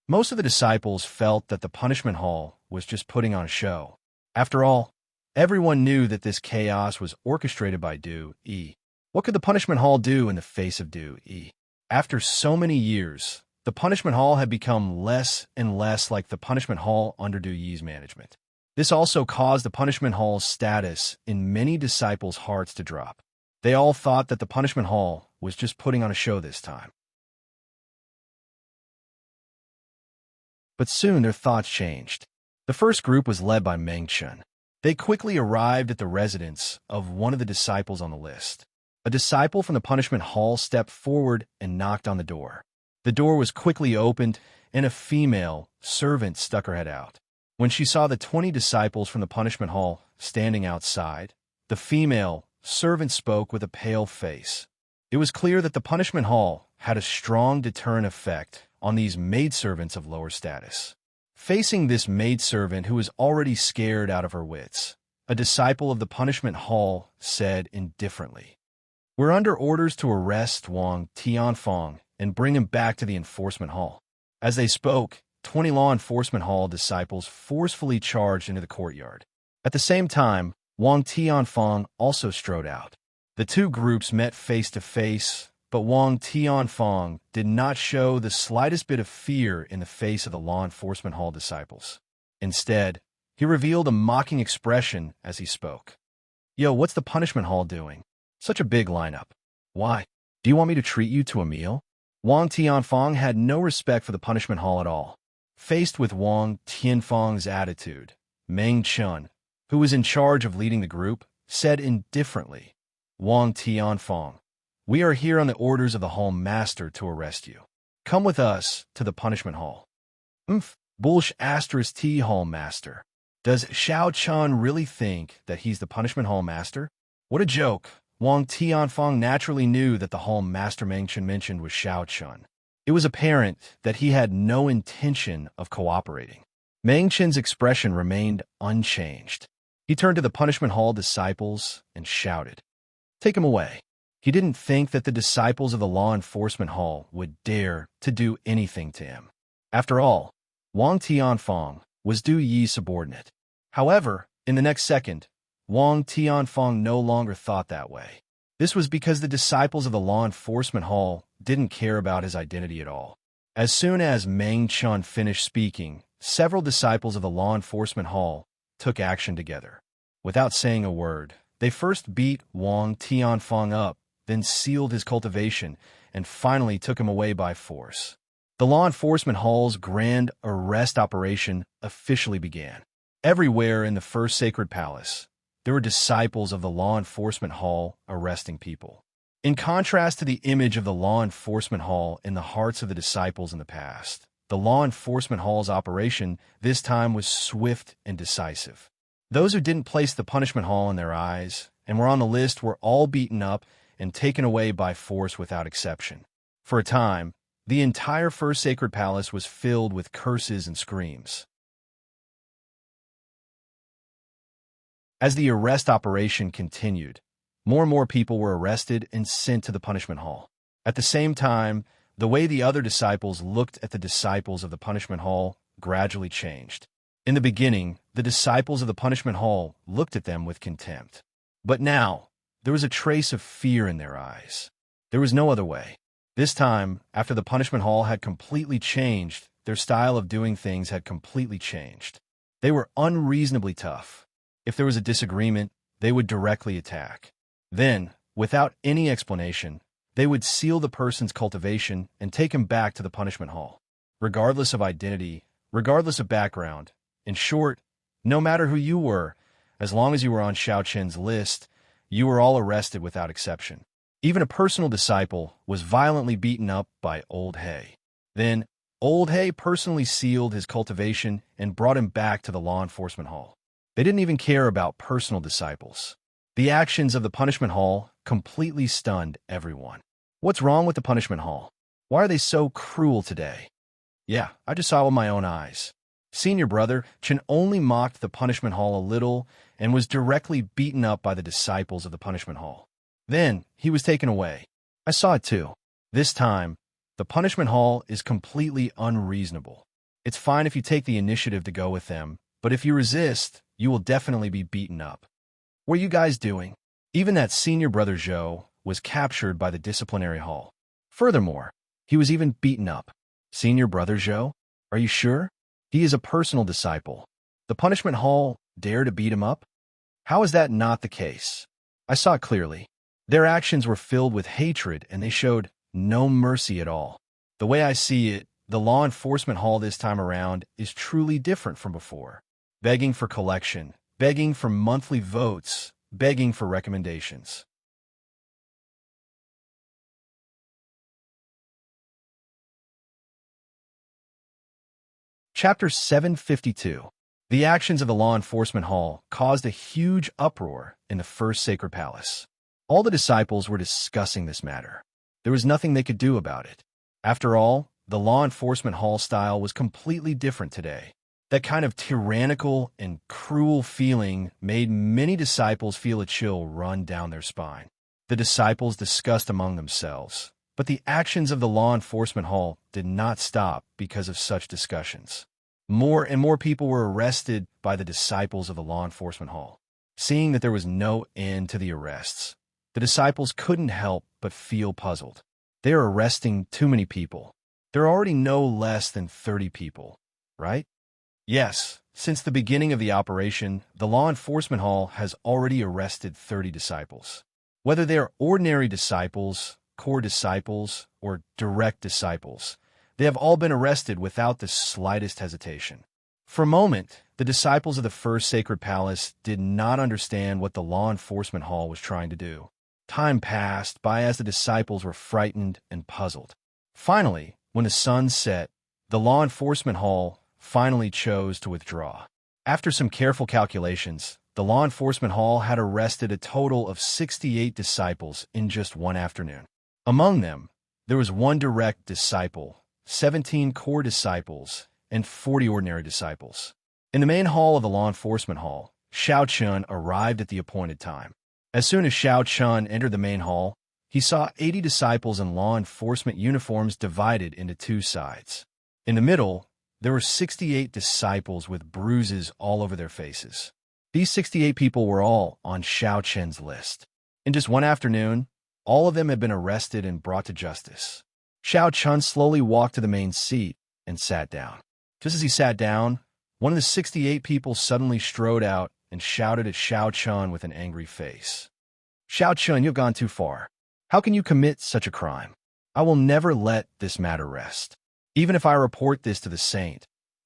Most of the disciples felt that the punishment hall was just putting on a show. After all, everyone knew that this chaos was orchestrated by Du Yi. What could the punishment hall do in the face of Du Yi? After so many years, the punishment hall had become less and less like the punishment hall under Du Yi's management. This also caused the punishment hall's status in many disciples' hearts to drop. They all thought that the punishment hall was just putting on a show this time. But soon their thoughts changed. The first group was led by Meng Chun. They quickly arrived at the residence of one of the disciples on the list. A disciple from the punishment hall stepped forward and knocked on the door. The door was quickly opened, and a female servant stuck her head out. When she saw the 20 disciples from the punishment hall standing outside, the female servant spoke with a pale face. It was clear that the punishment hall had a strong deterrent effect on these maidservants of lower status. Facing this maidservant who was already scared out of her wits, a disciple of the punishment hall said indifferently. "We're under orders to arrest Wang Tianfeng and bring him back to the enforcement hall." As they spoke, 20 law enforcement hall disciples forcefully charged into the courtyard. At the same time, Wang Tianfeng also strode out. The two groups met face to face, but Wang Tianfeng did not show the slightest bit of fear in the face of the law enforcement hall disciples. Instead, he revealed a mocking expression as he spoke. "Yo, what's the punishment hall doing? Such a big lineup. Why? Do you want me to treat you to a meal?" Wang Tianfeng had no respect for the punishment hall at all. Faced with Wang Tianfeng's attitude, Meng Chun, who was in charge of leading the group, said indifferently, "Wang Tianfeng, we are here on the orders of the hall master to arrest you. Come with us to the punishment hall." Bullsh * T hall master. Does Xiao Chun really think that he's the punishment hall master? What a joke. Wang Tianfeng naturally knew that the hall master Meng Chun mentioned was Xiao Chun. It was apparent that he had no intention of cooperating. Meng Chun's expression remained unchanged. He turned to the punishment hall disciples and shouted, "Take him away." He didn't think that the disciples of the law enforcement hall would dare to do anything to him. After all, Wang Tianfeng was Du Yi's subordinate. However, in the next second, Wang Tianfeng no longer thought that way. This was because the disciples of the law enforcement hall didn't care about his identity at all. As soon as Meng Chun finished speaking, several disciples of the law enforcement hall took action together. Without saying a word, they first beat Wang Tianfeng up, then sealed his cultivation, and finally took him away by force. The law enforcement hall's grand arrest operation officially began. Everywhere in the first sacred palace, there were disciples of the law enforcement hall arresting people. In contrast to the image of the law enforcement hall in the hearts of the disciples in the past, the law enforcement hall's operation this time was swift and decisive. Those who didn't place the punishment hall in their eyes and were on the list were all beaten up and taken away by force without exception. For a time, the entire first sacred palace was filled with curses and screams. As the arrest operation continued, more and more people were arrested and sent to the punishment hall. At the same time, the way the other disciples looked at the disciples of the punishment hall gradually changed. In the beginning, the disciples of the punishment hall looked at them with contempt. But now, there was a trace of fear in their eyes. There was no other way. This time, after the punishment hall had completely changed, their style of doing things had completely changed. They were unreasonably tough. If there was a disagreement, they would directly attack. Then, without any explanation, they would seal the person's cultivation and take him back to the punishment hall. Regardless of identity, regardless of background, in short, no matter who you were, as long as you were on Xiao Chen's list, you were all arrested without exception. Even a personal disciple was violently beaten up by Old Hay. Then, Old Hay personally sealed his cultivation and brought him back to the law enforcement hall. They didn't even care about personal disciples. The actions of the punishment hall completely stunned everyone. What's wrong with the punishment hall? Why are they so cruel today? Yeah, I just saw it with my own eyes. Senior brother Chen only mocked the punishment hall a little and was directly beaten up by the disciples of the punishment hall. Then he was taken away. I saw it too. This time, the punishment hall is completely unreasonable. It's fine if you take the initiative to go with them, but if you resist, you will definitely be beaten up. What are you guys doing? Even that senior brother Zhou was captured by the disciplinary hall. Furthermore, he was even beaten up. Senior brother Zhou? Are you sure? He is a personal disciple. The punishment hall dared to beat him up? How is that not the case? I saw it clearly. Their actions were filled with hatred and they showed no mercy at all. The way I see it, the law enforcement hall this time around is truly different from before. Begging for collection, begging for monthly votes, begging for recommendations. Chapter 752. The actions of the law enforcement hall caused a huge uproar in the first sacred palace. All the disciples were discussing this matter. There was nothing they could do about it. After all, the law enforcement hall style was completely different today. That kind of tyrannical and cruel feeling made many disciples feel a chill run down their spine. The disciples discussed among themselves, but the actions of the law enforcement hall did not stop because of such discussions. More and more people were arrested by the disciples of the law enforcement hall. Seeing that there was no end to the arrests, the disciples couldn't help but feel puzzled. They are arresting too many people. There are already no less than 30 people, right? Yes, since the beginning of the operation, the law enforcement hall has already arrested 30 disciples. Whether they are ordinary disciples, core disciples, or direct disciples, they have all been arrested without the slightest hesitation. For a moment, the disciples of the first sacred palace did not understand what the law enforcement hall was trying to do. Time passed by as the disciples were frightened and puzzled. Finally, when the sun set, the law enforcement hall finally chose to withdraw. After some careful calculations, the law enforcement hall had arrested a total of 68 disciples in just one afternoon. Among them, there was one direct disciple, 17 core disciples, and 40 ordinary disciples. In the main hall of the law enforcement hall, Xiao Chun arrived at the appointed time. As soon as Xiao Chun entered the main hall, he saw 80 disciples in law enforcement uniforms divided into two sides. In the middle, there were 68 disciples with bruises all over their faces. These 68 people were all on Xiao Chun's list. In just one afternoon, all of them had been arrested and brought to justice. Xiao Chun slowly walked to the main seat and sat down. Just as he sat down, one of the 68 people suddenly strode out and shouted at Xiao Chun with an angry face. "Xiao Chun, you've gone too far. How can you commit such a crime? I will never let this matter rest. Even if I report this to the saint,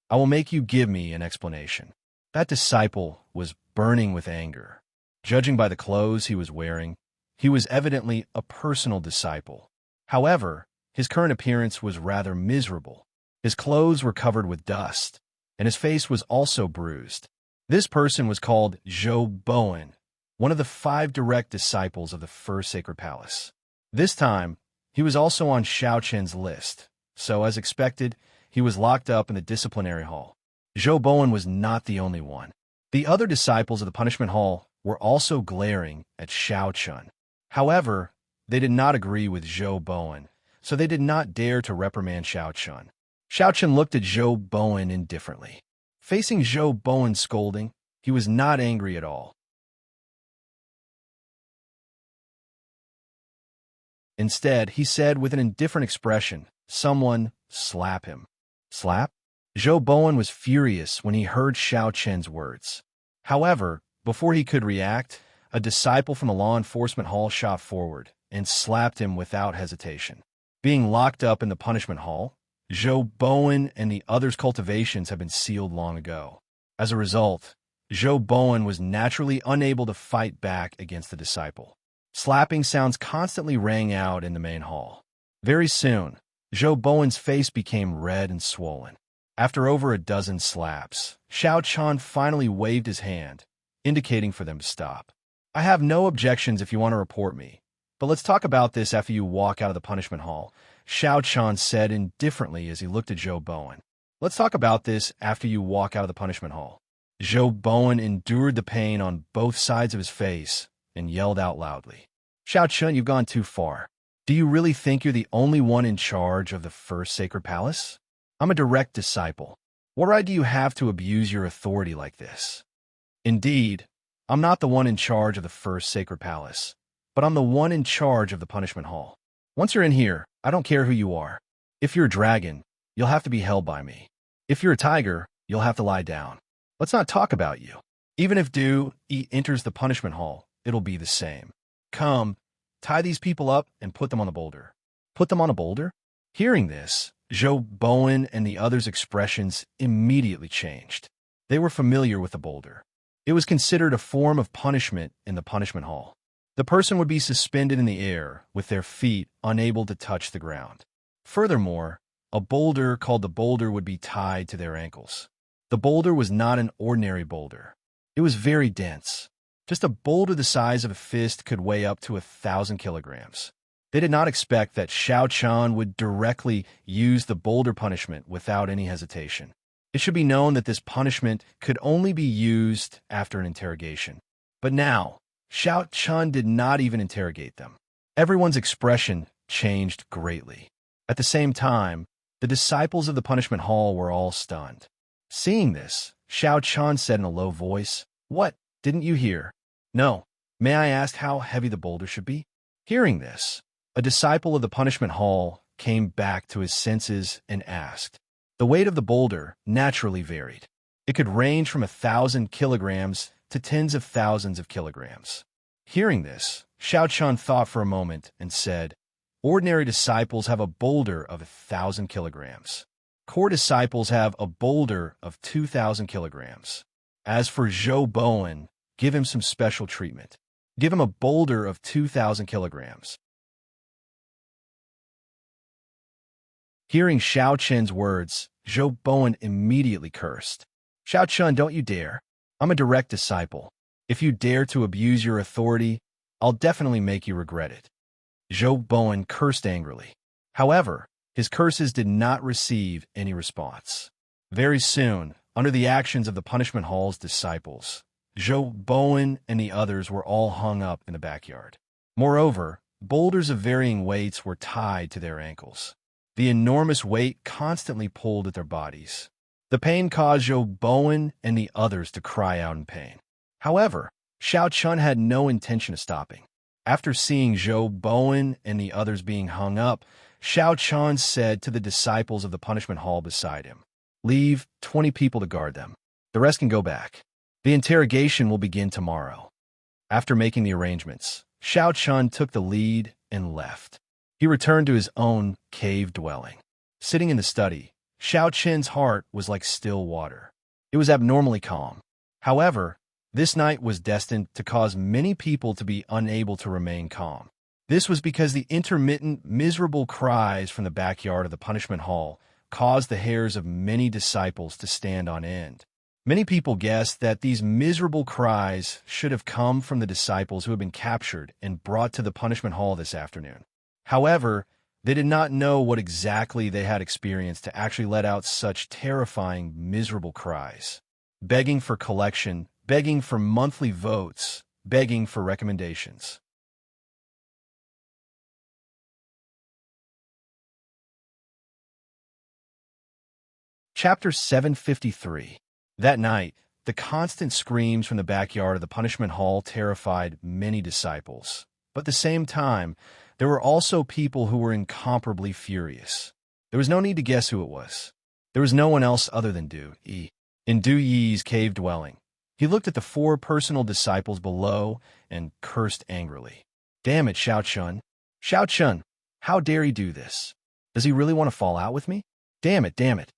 I will make you give me an explanation." That disciple was burning with anger. Judging by the clothes he was wearing, he was evidently a personal disciple. However, his current appearance was rather miserable. His clothes were covered with dust, and his face was also bruised. This person was called Zhou Bowen, one of the 5 direct disciples of the first sacred palace. This time, he was also on Xiao Chun's list, so as expected, he was locked up in the disciplinary hall. Zhou Bowen was not the only one. The other disciples of the punishment hall were also glaring at Xiao Chun. However, they did not agree with Zhou Bowen, so they did not dare to reprimand Xiao Chun. Xiao Chun looked at Zhou Bowen indifferently. Facing Zhou Bowen's scolding, he was not angry at all. Instead, he said with an indifferent expression, "Someone slap him." Slap? Zhou Bowen was furious when he heard Xiao Chun's words. However, before he could react, a disciple from the law enforcement hall shot forward and slapped him without hesitation. Being locked up in the punishment hall, Zhou Bowen and the others' cultivations had been sealed long ago. As a result, Zhou Bowen was naturally unable to fight back against the disciple. Slapping sounds constantly rang out in the main hall. Very soon, Zhou Bowen's face became red and swollen. After over a dozen slaps, Xiao Chun finally waved his hand, indicating for them to stop. "I have no objections if you want to report me, but let's talk about this after you walk out of the punishment hall," Xiao Chun said indifferently as he looked at Zhou Bowen. "Let's talk about this after you walk out of the punishment hall." Zhou Bowen endured the pain on both sides of his face and yelled out loudly, "Xiao Chun, you've gone too far. Do you really think you're the only one in charge of the first sacred palace? I'm a direct disciple. What right do you have to abuse your authority like this? Indeed, I'm not the one in charge of the first sacred palace, but I'm the one in charge of the punishment hall. Once you're in here, I don't care who you are. If you're a dragon, you'll have to be held by me. If you're a tiger, you'll have to lie down. Let's not talk about you. Even if E enters the punishment hall, it'll be the same. Come, tie these people up and put them on the boulder." Put them on a boulder? Hearing this, Zhou Bowen and the others' expressions immediately changed. They were familiar with the boulder. It was considered a form of punishment in the punishment hall. The person would be suspended in the air with their feet unable to touch the ground. Furthermore, a boulder called the boulder would be tied to their ankles. The boulder was not an ordinary boulder. It was very dense. Just a boulder the size of a fist could weigh up to 1,000 kilograms. They did not expect that Xiao Chun would directly use the boulder punishment without any hesitation. It should be known that this punishment could only be used after an interrogation. But now, Xiao Chun did not even interrogate them. Everyone's expression changed greatly. At the same time, the disciples of the punishment hall were all stunned. Seeing this, Xiao Chun said in a low voice, "What? Didn't you hear?" "No. May I ask how heavy the boulder should be?" Hearing this, a disciple of the punishment hall came back to his senses and asked. The weight of the boulder naturally varied. It could range from 1,000 kilograms to tens of thousands of kilograms. Hearing this, Xiao Chun thought for a moment and said, "Ordinary disciples have a boulder of 1,000 kilograms. Core disciples have a boulder of 2,000 kilograms. As for Zhou Bowen, give him some special treatment. Give him a boulder of 2,000 kilograms." Hearing Xiao Chen's words, Zhou Bowen immediately cursed. "Xiao Chun, don't you dare. I'm a direct disciple. If you dare to abuse your authority, I'll definitely make you regret it." Zhou Bowen cursed angrily. However, his curses did not receive any response. Very soon, under the actions of the punishment hall's disciples, Zhou Bowen and the others were all hung up in the backyard. Moreover, boulders of varying weights were tied to their ankles. The enormous weight constantly pulled at their bodies. The pain caused Zhou Bowen and the others to cry out in pain. However, Xiao Chun had no intention of stopping. After seeing Zhou Bowen and the others being hung up, Xiao Chun said to the disciples of the punishment hall beside him, "Leave 20 people to guard them. The rest can go back. The interrogation will begin tomorrow." After making the arrangements, Xiao Chun took the lead and left. He returned to his own cave dwelling. Sitting in the study, Xiao Chen's heart was like still water. It was abnormally calm. However, this night was destined to cause many people to be unable to remain calm. This was because the intermittent, miserable cries from the backyard of the punishment hall caused the hairs of many disciples to stand on end. Many people guessed that these miserable cries should have come from the disciples who had been captured and brought to the punishment hall this afternoon. However, they did not know what exactly they had experienced to actually let out such terrifying, miserable cries. Begging for collection, begging for monthly votes, begging for recommendations. Chapter 753. That night, the constant screams from the backyard of the punishment hall terrified many disciples. But at the same time, there were also people who were incomparably furious. There was no need to guess who it was. There was no one else other than Du Yi. In Du Yi's cave dwelling, he looked at the 4 personal disciples below and cursed angrily. "Damn it, Xiao Chun. Xiao Chun, how dare he do this? Does he really want to fall out with me? Damn it, damn it."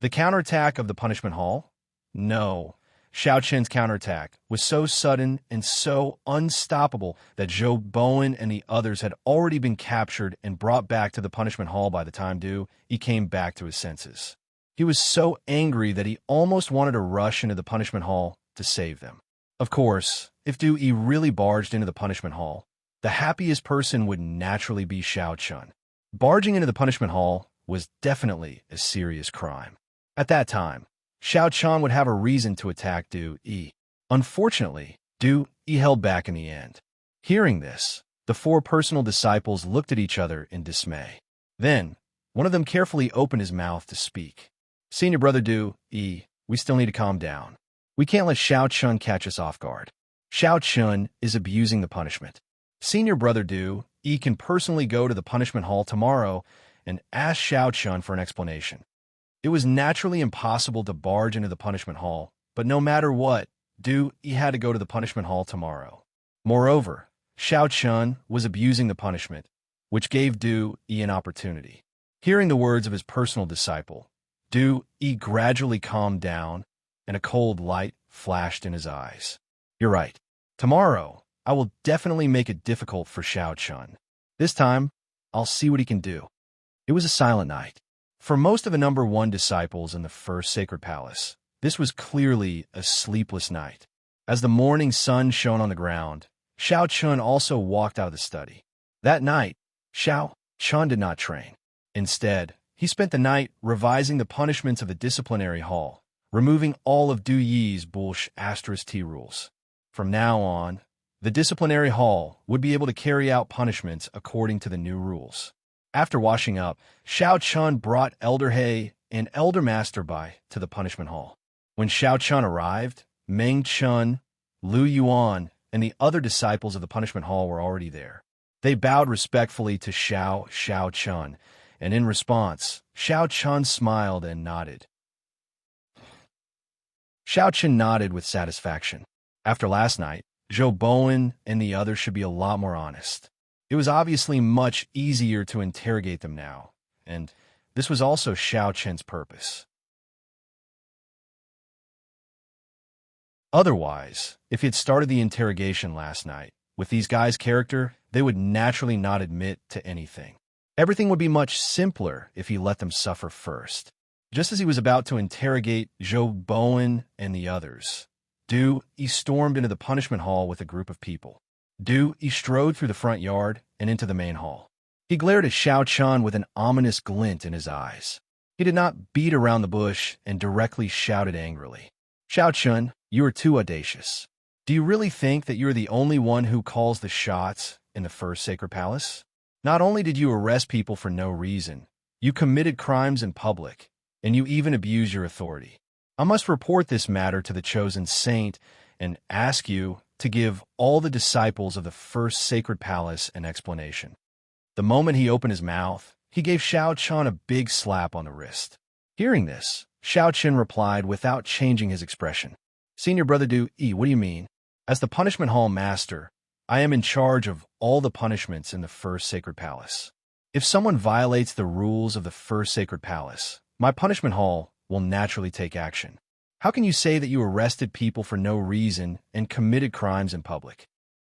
The counterattack of the punishment hall? No. Xiao Chen's counterattack was so sudden and so unstoppable that Zhou Bowen and the others had already been captured and brought back to the punishment hall by the time he came back to his senses. He was so angry that he almost wanted to rush into the punishment hall to save them. Of course, if Du Yi really barged into the punishment hall, the happiest person would naturally be Xiao Chun. Barging into the punishment hall was definitely a serious crime. At that time, Xiao Chun would have a reason to attack Du Yi. Unfortunately, Du Yi held back in the end. Hearing this, the 4 personal disciples looked at each other in dismay. Then, one of them carefully opened his mouth to speak. "Senior brother Du Yi, we still need to calm down. We can't let Xiao Chun catch us off guard. Xiao Chun is abusing the punishment. Senior brother Du Yi can personally go to the punishment hall tomorrow and ask Xiao Chun for an explanation." It was naturally impossible to barge into the punishment hall, but no matter what, Du Yi had to go to the punishment hall tomorrow. Moreover, Xiao Chun was abusing the punishment, which gave Du Yi an opportunity. Hearing the words of his personal disciple, Du Yi gradually calmed down, and a cold light flashed in his eyes. "You're right. Tomorrow, I will definitely make it difficult for Xiao Chun. This time, I'll see what he can do." It was a silent night. For most of the number 1 disciples in the first sacred palace, this was clearly a sleepless night. As the morning sun shone on the ground, Xiao Chun also walked out of the study. That night, Xiao Chun did not train. Instead, he spent the night revising the punishments of the disciplinary hall, removing all of Du Yi's bullsh *T rules. From now on, the disciplinary hall would be able to carry out punishments according to the new rules. After washing up, Xiao Chun brought Elder He and Elder Master Bai to the punishment hall. When Xiao Chun arrived, Meng Chun, Lu Yuan, and the other disciples of the punishment hall were already there. They bowed respectfully to Xiao Chun, and in response, Xiao Chun smiled and nodded. Xiao Chun nodded with satisfaction. After last night, Zhou Bowen and the others should be a lot more honest. It was obviously much easier to interrogate them now, and this was also Xiao Chun's purpose. Otherwise, if he had started the interrogation last night, with these guys' character, they would naturally not admit to anything. Everything would be much simpler if he let them suffer first. Just as he was about to interrogate Zhou Bowen and the others, Du Yi stormed into the punishment hall with a group of people. Du Yi strode through the front yard and into the main hall. He glared at Xiao Chun with an ominous glint in his eyes. He did not beat around the bush and directly shouted angrily, "Xiao Chun, you are too audacious. Do you really think that you're the only one who calls the shots in the first sacred palace? Not only did you arrest people for no reason, you committed crimes in public, and you even abused your authority. I must report this matter to the chosen saint and ask you to give all the disciples of the first sacred palace an explanation." The moment he opened his mouth, he gave Xiao Chun a big slap on the wrist. Hearing this, Xiao Chun replied without changing his expression, "Senior Brother Du Yi, what do you mean? As the punishment hall master, I am in charge of all the punishments in the first sacred palace. If someone violates the rules of the first sacred palace, my punishment hall will naturally take action. How can you say that you arrested people for no reason and committed crimes in public?"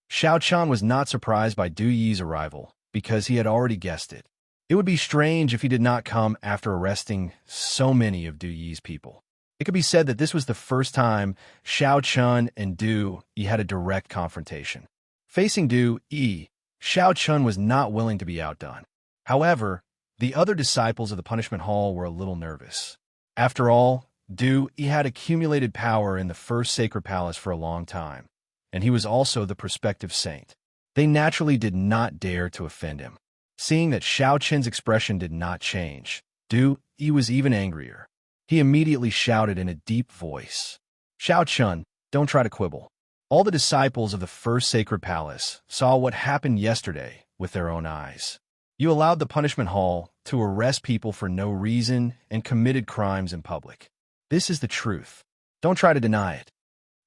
Xiao Chun was not surprised by Du Yi's arrival, because he had already guessed it. It would be strange if he did not come after arresting so many of Du Yi's people. It could be said that this was the first time Xiao Chun and Du Yi had a direct confrontation. Facing Du Yi, Xiao Chun was not willing to be outdone. However, the other disciples of the punishment hall were a little nervous. After all, Du Yi had accumulated power in the first sacred palace for a long time, and he was also the prospective saint. They naturally did not dare to offend him. Seeing that Xiao Chun's expression did not change, Du Yi was even angrier. He immediately shouted in a deep voice, "Xiao Chun, don't try to quibble. All the disciples of the first sacred palace saw what happened yesterday with their own eyes. You allowed the punishment hall to arrest people for no reason and committed crimes in public. This is the truth. Don't try to deny it."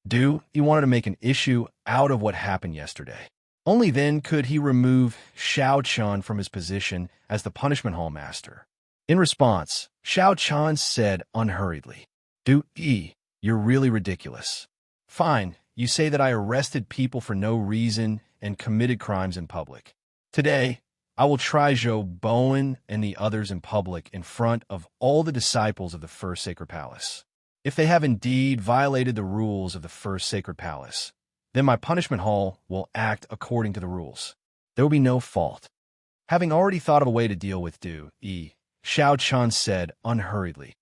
Du Yi wanted to make an issue out of what happened yesterday. Only then could he remove Xiao Chun from his position as the punishment hall master. In response, Xiao Chun said unhurriedly, "Du Yi, you're really ridiculous. Fine, you say that I arrested people for no reason and committed crimes in public. Today, I will try Zhou Bowen and the others in public in front of all the disciples of the first sacred palace. If they have indeed violated the rules of the first sacred palace, then my punishment hall will act according to the rules. There will be no fault." Having already thought of a way to deal with Du Yi, Xiao Chun said unhurriedly.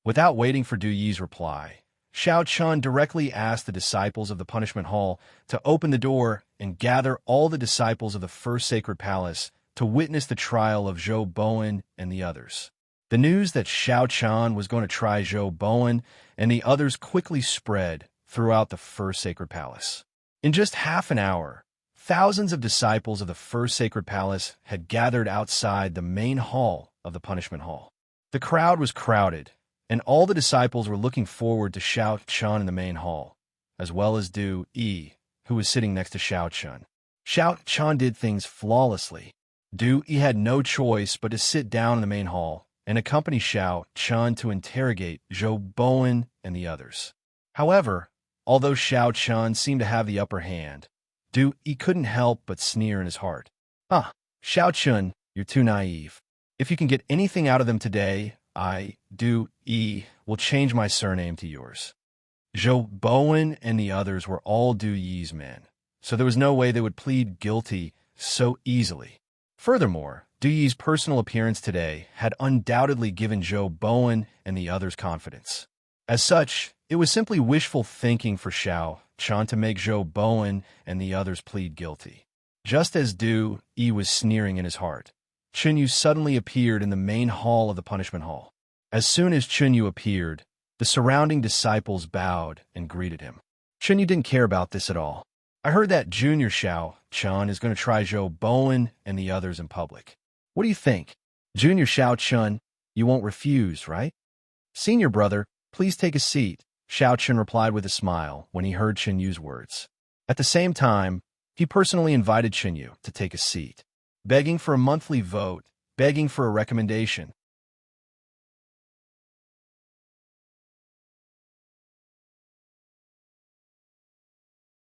Without waiting for Du Yi's reply, Xiao Chun directly asked the disciples of the punishment hall to open the door and gather all the disciples of the first sacred palace to witness the trial of Zhou Bowen and the others. The news that Xiao Chun was going to try Zhou Bowen and the others quickly spread throughout the first sacred palace. In just half an hour, thousands of disciples of the first sacred palace had gathered outside the main hall of the punishment hall. The crowd was crowded, and all the disciples were looking forward to Xiao Chun in the main hall, as well as Du Yi, who was sitting next to Xiao Chun. Xiao Chun did things flawlessly. Du Yi had no choice but to sit down in the main hall and accompany Xiao Chun to interrogate Zhou Bowen and the others. However, although Xiao Chun seemed to have the upper hand, Du Yi couldn't help but sneer in his heart. Xiao Chun, you're too naive. If you can get anything out of them today, I, Du Yi, will change my surname to yours." Zhou Bowen and the others were all Du Yi's men, so there was no way they would plead guilty so easily. Furthermore, Du Yi's personal appearance today had undoubtedly given Zhou Bowen and the others confidence. As such, it was simply wishful thinking for Xiao Chan to make Zhou Bowen and the others plead guilty. Just as Du Yi was sneering in his heart, Chun Yu suddenly appeared in the main hall of the punishment hall. As soon as Chun Yu appeared, the surrounding disciples bowed and greeted him. Chun Yu didn't care about this at all. I heard that Junior Xiao Chun is going to try Zhou Bowen and the others in public. What do you think? Junior Xiao Chun, you won't refuse, right? Senior brother, please take a seat, Xiao Chun replied with a smile when he heard Chun Yu's words. At the same time, he personally invited Chun Yu to take a seat, begging for a monthly vote, begging for a recommendation.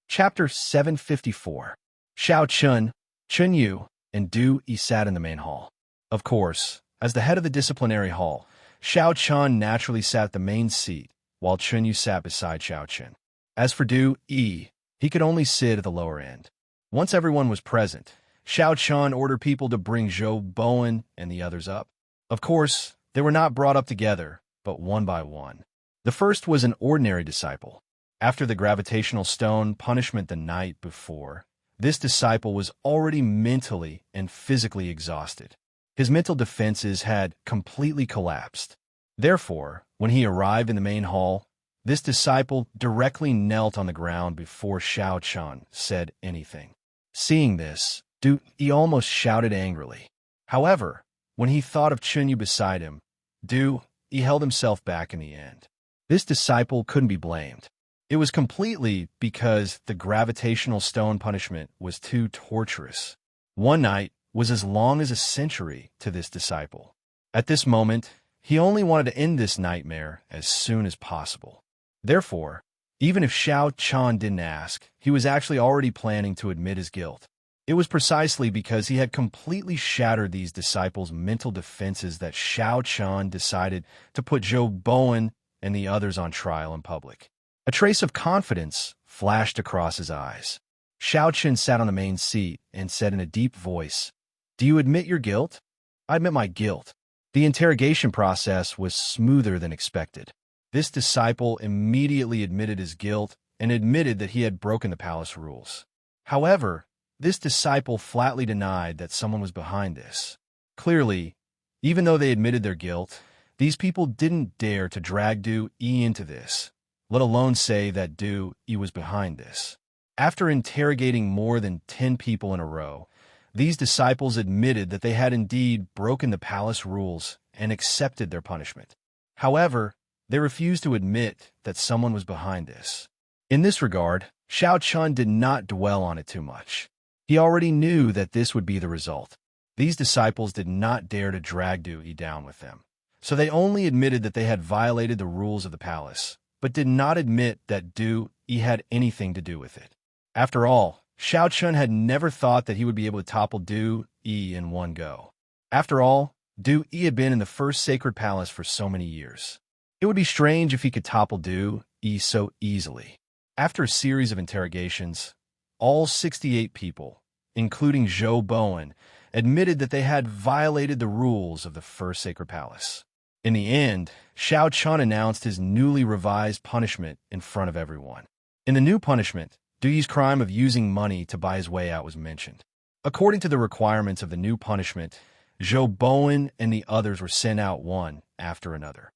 Chapter 754. Xiao Chun, Chun Yu, and Du Yi sat in the main hall. Of course, as the head of the disciplinary hall, Xiao Chun naturally sat at the main seat, while Chun Yu sat beside Xiao Chun. As for Du Yi, he could only sit at the lower end. Once everyone was present, Xiao Chun ordered people to bring Zhou Bowen and the others up. Of course, they were not brought up together, but one by one. The first was an ordinary disciple. After the gravitational stone punishment the night before, this disciple was already mentally and physically exhausted. His mental defenses had completely collapsed. Therefore, when he arrived in the main hall, this disciple directly knelt on the ground before Xiao Chun said anything. Seeing this, Du Yi almost shouted angrily. However, when he thought of Chun Yu beside him, Du Yi held himself back in the end. This disciple couldn't be blamed. It was completely because the gravitational stone punishment was too torturous. One night was as long as a century to this disciple. At this moment, he only wanted to end this nightmare as soon as possible. Therefore, even if Xiao Chun didn't ask, he was actually already planning to admit his guilt. It was precisely because he had completely shattered these disciples' mental defenses that Xiao Chun decided to put Zhou Bowen and the others on trial in public. A trace of confidence flashed across his eyes. Xiao Chun sat on the main seat and said in a deep voice, "Do you admit your guilt?" "I admit my guilt." The interrogation process was smoother than expected. This disciple immediately admitted his guilt and admitted that he had broken the palace rules. However, this disciple flatly denied that someone was behind this. Clearly, even though they admitted their guilt, these people didn't dare to drag Du Yi into this, let alone say that Du Yi was behind this. After interrogating more than 10 people in a row, these disciples admitted that they had indeed broken the palace rules and accepted their punishment. However, they refused to admit that someone was behind this. In this regard, Xiao Chun did not dwell on it too much. He already knew that this would be the result. These disciples did not dare to drag Du Yi down with them, so they only admitted that they had violated the rules of the palace, but did not admit that Du Yi had anything to do with it. After all, Xiao Chun had never thought that he would be able to topple Du Yi in one go. After all, Du Yi had been in the first sacred palace for so many years. It would be strange if he could topple Du Yi so easily. After a series of interrogations, all 68 people, including Zhou Bowen, admitted that they had violated the rules of the first sacred palace. In the end, Xiao Chun announced his newly revised punishment in front of everyone. In the new punishment, Du Yi's crime of using money to buy his way out was mentioned. According to the requirements of the new punishment, Zhou Bowen and the others were sent out one after another.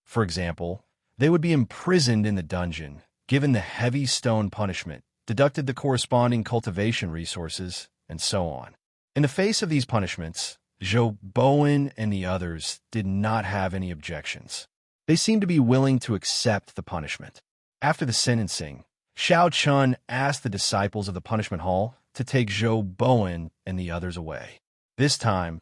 For example, they would be imprisoned in the dungeon, given the heavy stone punishment, deducted the corresponding cultivation resources, and so on. In the face of these punishments, Zhou Bowen and the others did not have any objections. They seemed to be willing to accept the punishment. After the sentencing, Xiao Chun asked the disciples of the punishment hall to take Zhou Bowen and the others away. This time,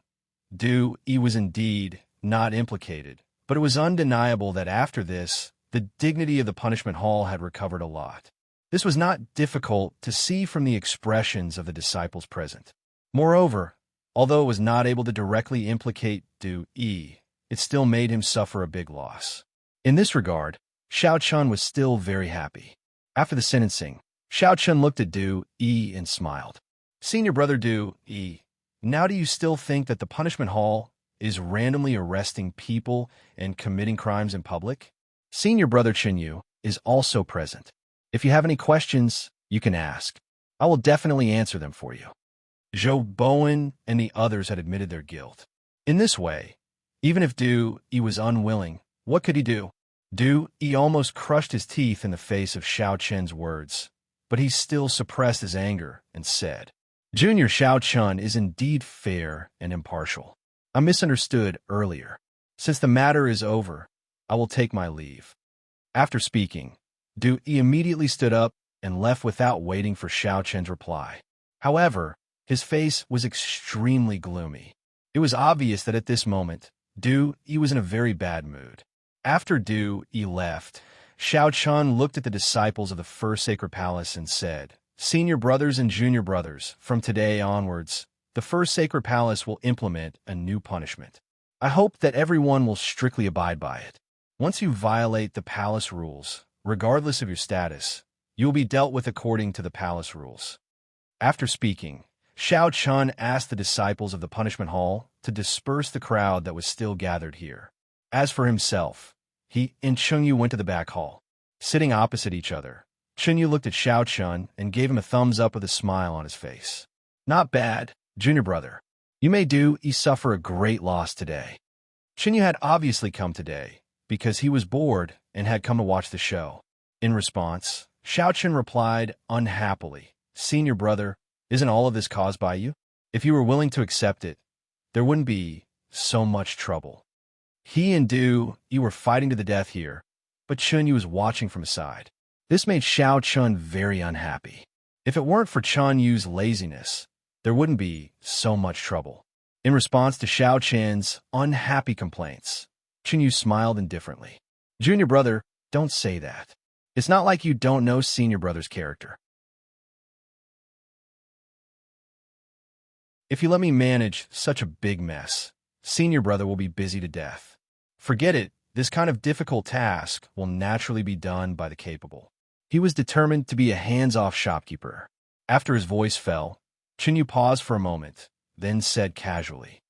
Du Yi was indeed not implicated, but it was undeniable that after this, the dignity of the punishment hall had recovered a lot. This was not difficult to see from the expressions of the disciples present. Moreover, although it was not able to directly implicate Du Yi, it still made him suffer a big loss. In this regard, Xiao Chun was still very happy. After the sentencing, Xiao Chun looked at Du Yi and smiled. Senior brother Du Yi, now do you still think that the punishment hall is randomly arresting people and committing crimes in public? Senior brother Chen Yu is also present. If you have any questions, you can ask. I will definitely answer them for you. Zhou Bowen and the others had admitted their guilt. In this way, even if Du Yi was unwilling, what could he do? Du Yi almost crushed his teeth in the face of Xiao Chen's words, but he still suppressed his anger and said, Junior Xiao Chun is indeed fair and impartial. I misunderstood earlier. Since the matter is over, I will take my leave. After speaking, Du Yi immediately stood up and left without waiting for Xiao Chen's reply. However, his face was extremely gloomy. It was obvious that at this moment, Du Yi was in a very bad mood. After Du Yi left, Xiao Chun looked at the disciples of the First Sacred Palace and said, Senior brothers and junior brothers, from today onwards, the First Sacred Palace will implement a new punishment. I hope that everyone will strictly abide by it. Once you violate the palace rules, regardless of your status, you will be dealt with according to the palace rules. After speaking, Xiao Chun asked the disciples of the punishment hall to disperse the crowd that was still gathered here. As for himself, he and Chengyu went to the back hall. Sitting opposite each other, Chengyu looked at Xiao Chun and gave him a thumbs up with a smile on his face. Not bad, junior brother. You may Do Yi suffer a great loss today. Chengyu had obviously come today because he was bored and had come to watch the show. In response, Xiao Chun replied unhappily, Senior brother, isn't all of this caused by you? If you were willing to accept it, there wouldn't be so much trouble. He and Du Yi were fighting to the death here, but Chunyu was watching from his side. This made Xiao Chun very unhappy. If it weren't for Chunyu's laziness, there wouldn't be so much trouble. In response to Xiao Chen's unhappy complaints, Chunyu smiled indifferently. Junior brother, don't say that. It's not like you don't know senior brother's character. If you let me manage such a big mess, senior brother will be busy to death. Forget it, this kind of difficult task will naturally be done by the capable. He was determined to be a hands-off shopkeeper. After his voice fell, Chunyu paused for a moment, then said casually,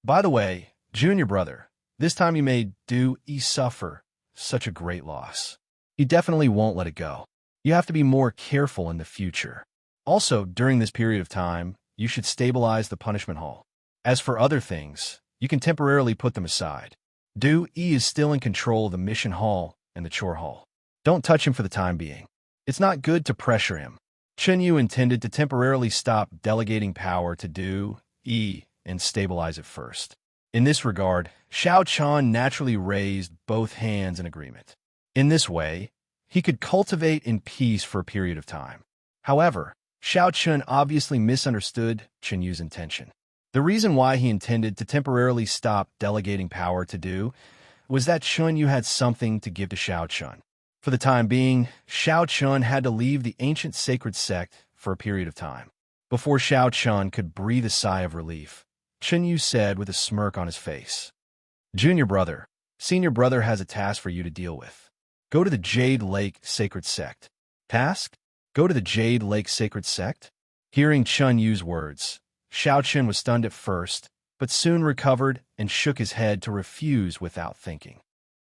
By the way, junior brother, this time you made Do Yi suffer such a great loss. He definitely won't let it go. You have to be more careful in the future. Also, during this period of time, you should stabilize the punishment hall. As for other things, you can temporarily put them aside. Du Yi is still in control of the mission hall and the chore hall. Don't touch him for the time being. It's not good to pressure him. Chunyu intended to temporarily stop delegating power to Du Yi and stabilize it first. In this regard, Xiao Chun naturally raised both hands in agreement. In this way, he could cultivate in peace for a period of time. However, Xiao Chun obviously misunderstood Chunyu's intention. The reason why he intended to temporarily stop delegating power to Du was that Chunyu had something to give to Xiao Chun. For the time being, Xiao Chun had to leave the ancient sacred sect for a period of time. Before Xiao Chun could breathe a sigh of relief, Chunyu said with a smirk on his face, Junior brother, senior brother has a task for you to deal with. Go to the Jade Lake Sacred Sect. Task? Go to the Jade Lake Sacred Sect? Hearing Chunyu's words, Xiao Chun was stunned at first, but soon recovered and shook his head to refuse without thinking.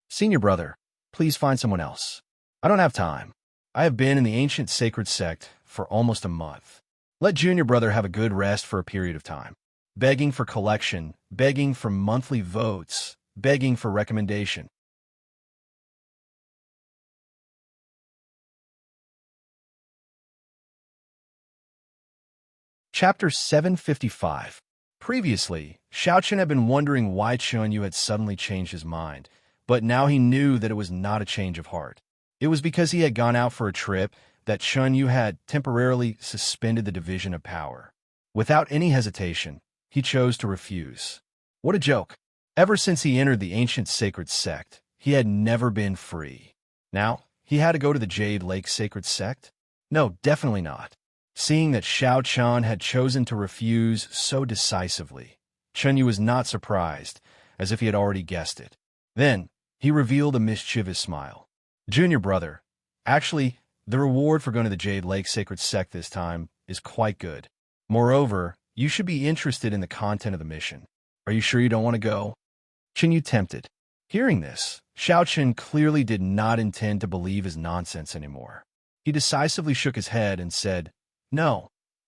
Senior brother, please find someone else. I don't have time. I have been in the ancient sacred sect for almost a month. Let junior brother have a good rest for a period of time. Begging for collection, begging for monthly votes, begging for recommendation. Chapter 755. Previously, Xiao Chun had been wondering why Chunyu had suddenly changed his mind, but now he knew that it was not a change of heart. It was because he had gone out for a trip that Chunyu had temporarily suspended the division of power. Without any hesitation, he chose to refuse. What a joke. Ever since he entered the ancient sacred sect, he had never been free. Now, he had to go to the Jade Lake Sacred Sect? No, definitely not. Seeing that Xiao Chun had chosen to refuse so decisively, Chunyu was not surprised, as if he had already guessed it. Then, he revealed a mischievous smile. Junior brother, actually, The reward for going to the Jade Lake Sacred Sect this time is quite good. Moreover, you should be interested in the content of the mission. Are you sure you don't want to go? Chinyu tempted. Hearing this, Xiaochen clearly did not intend to believe his nonsense anymore. He decisively shook his head and said, "No,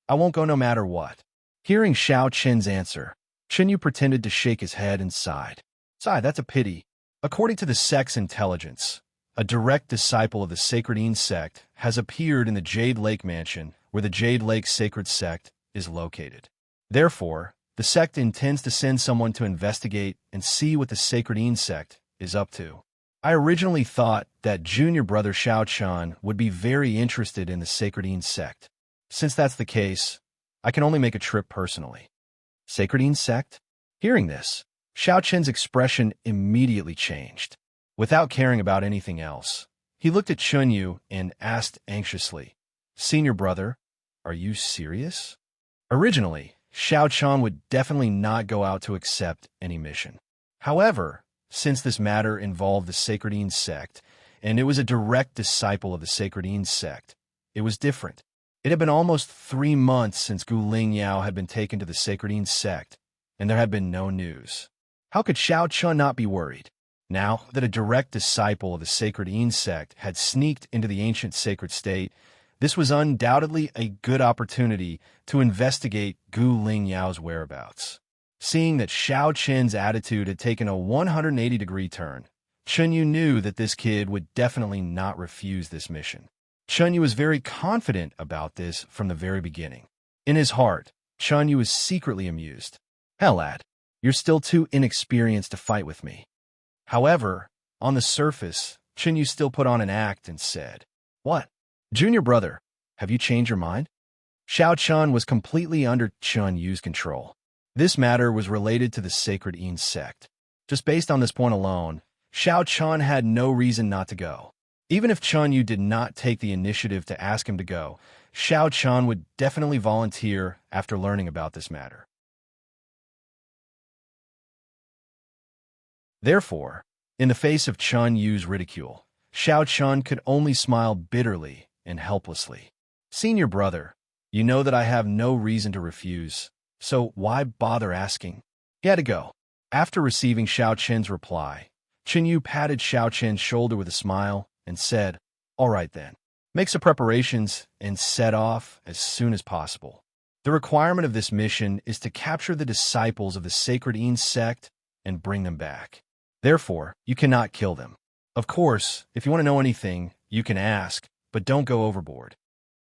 I won't go no matter what." Hearing Xiaochen's answer, Chinyu pretended to shake his head and sighed. Sigh, that's a pity. According to the sect's intelligence, a direct disciple of the Sacred sect has appeared in the Jade Lake Mansion where the Jade Lake Sacred Sect is located. Therefore, the sect intends to send someone to investigate and see what the Sacred sect is up to. I originally thought that junior brother Xiaochen would be very interested in the Sacred sect. Since that's the case, I can only make a trip personally. Sacred sect? Hearing this, Xiaochen's expression immediately changed. Without caring about anything else, he looked at Chinyu and asked anxiously, "Senior brother, are you serious?" Originally, Xiaochen would definitely not go out to accept any mission. However, since this matter involved the Sacred sect, and it was a direct disciple of the Sacred sect, it was different. It had been almost 3 months since Gu Lingyao had been taken to the Sacred sect, and there had been no news. How could Xiaochen not be worried? Now that a direct disciple of the Sacred sect had sneaked into the ancient sacred state, this was undoubtedly a good opportunity to investigate Gu Lingyao's whereabouts. Seeing that Xiaochen's attitude had taken a 180-degree turn, Chinyu knew that this kid would definitely not refuse this mission. Chinyu was very confident about this from the very beginning. In his heart, Chinyu was secretly amused. "Hell, lad, you're still too inexperienced to fight with me." However, on the surface, Chinyu still put on an act and said, "What? Junior brother, have you changed your mind?" Xiaochen was completely under Chinyu's control. This matter was related to the Sacred sect. Just based on this point alone, Xiaochen had no reason not to go. Even if Chinyu did not take the initiative to ask him to go, Xiaochen would definitely volunteer after learning about this matter. Therefore, in the face of Chinyu's ridicule, Xiaochen could only smile bitterly and helplessly. "Senior brother, you know that I have no reason to refuse, so why bother asking?" He had to go. After receiving Xiaochen's reply, Chinyu patted Xiaochen's shoulder with a smile and said, "All right then. Make some preparations and set off as soon as possible. The requirement of this mission is to capture the disciples of the Sacred sect and bring them back. Therefore, you cannot kill them. Of course, if you want to know anything, you can ask, but don't go overboard.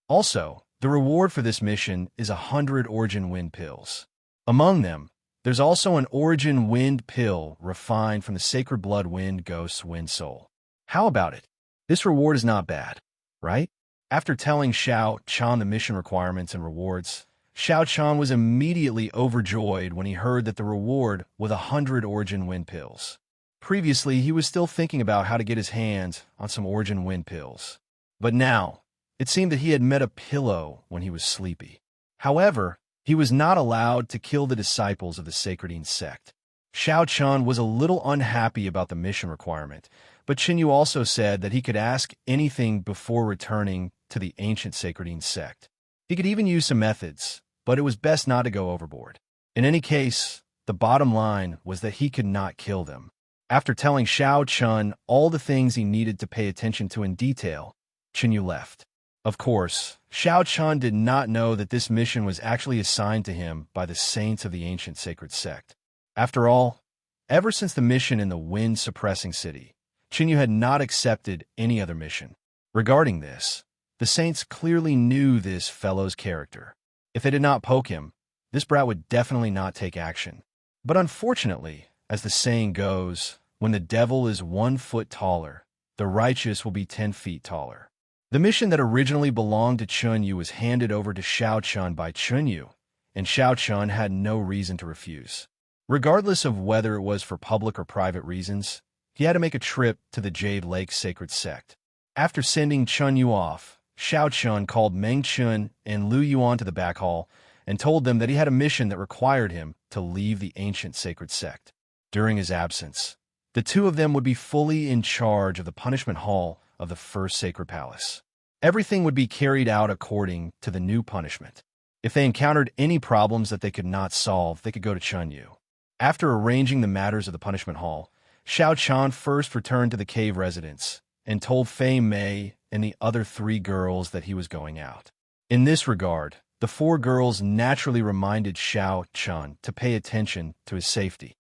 Also, the reward for this mission is 100 Origin Wind pills. Among them, there's also an Origin Wind pill refined from the Sacred Blood Wind Ghost's Wind Soul. How about it? This reward is not bad, right?" After telling Xiaochen the mission requirements and rewards, Xiaochen was immediately overjoyed when he heard that the reward was 100 Origin Wind pills. Previously, he was still thinking about how to get his hands on some Origin Wind pills. But now, it seemed that he had met a pillow when he was sleepy. However, he was not allowed to kill the disciples of the Sacred sect. Xiaochen was a little unhappy about the mission requirement, but Chinyu also said that he could ask anything before returning to the ancient Sacred sect. He could even use some methods, but it was best not to go overboard. In any case, the bottom line was that he could not kill them. After telling Xiaochen all the things he needed to pay attention to in detail, Chinyu left. Of course, Xiaochen did not know that this mission was actually assigned to him by the saints of the ancient sacred sect. After all, ever since the mission in the wind-suppressing city, Chinyu had not accepted any other mission. Regarding this, the saints clearly knew this fellow's character. If they did not poke him, this brat would definitely not take action. But unfortunately, as the saying goes, when the devil is 1 foot taller, the righteous will be 10 feet taller. The mission that originally belonged to Chinyu was handed over to Xiaochen by Chinyu, and Xiaochen had no reason to refuse. Regardless of whether it was for public or private reasons, he had to make a trip to the Jade Lake Sacred Sect. After sending Chinyu off, Xiaochen called Meng Chun and Lu Yuan to the back hall and told them that he had a mission that required him to leave the ancient sacred sect. During his absence, the two of them would be fully in charge of the punishment hall of the first sacred palace. Everything would be carried out according to the new punishment. If they encountered any problems that they could not solve, they could go to Chunyu. After arranging the matters of the punishment hall, Xiao Chan first returned to the cave residence and told Fei Mei and the other 3 girls that he was going out. In this regard, the 4 girls naturally reminded Xiao Chan to pay attention to his safety.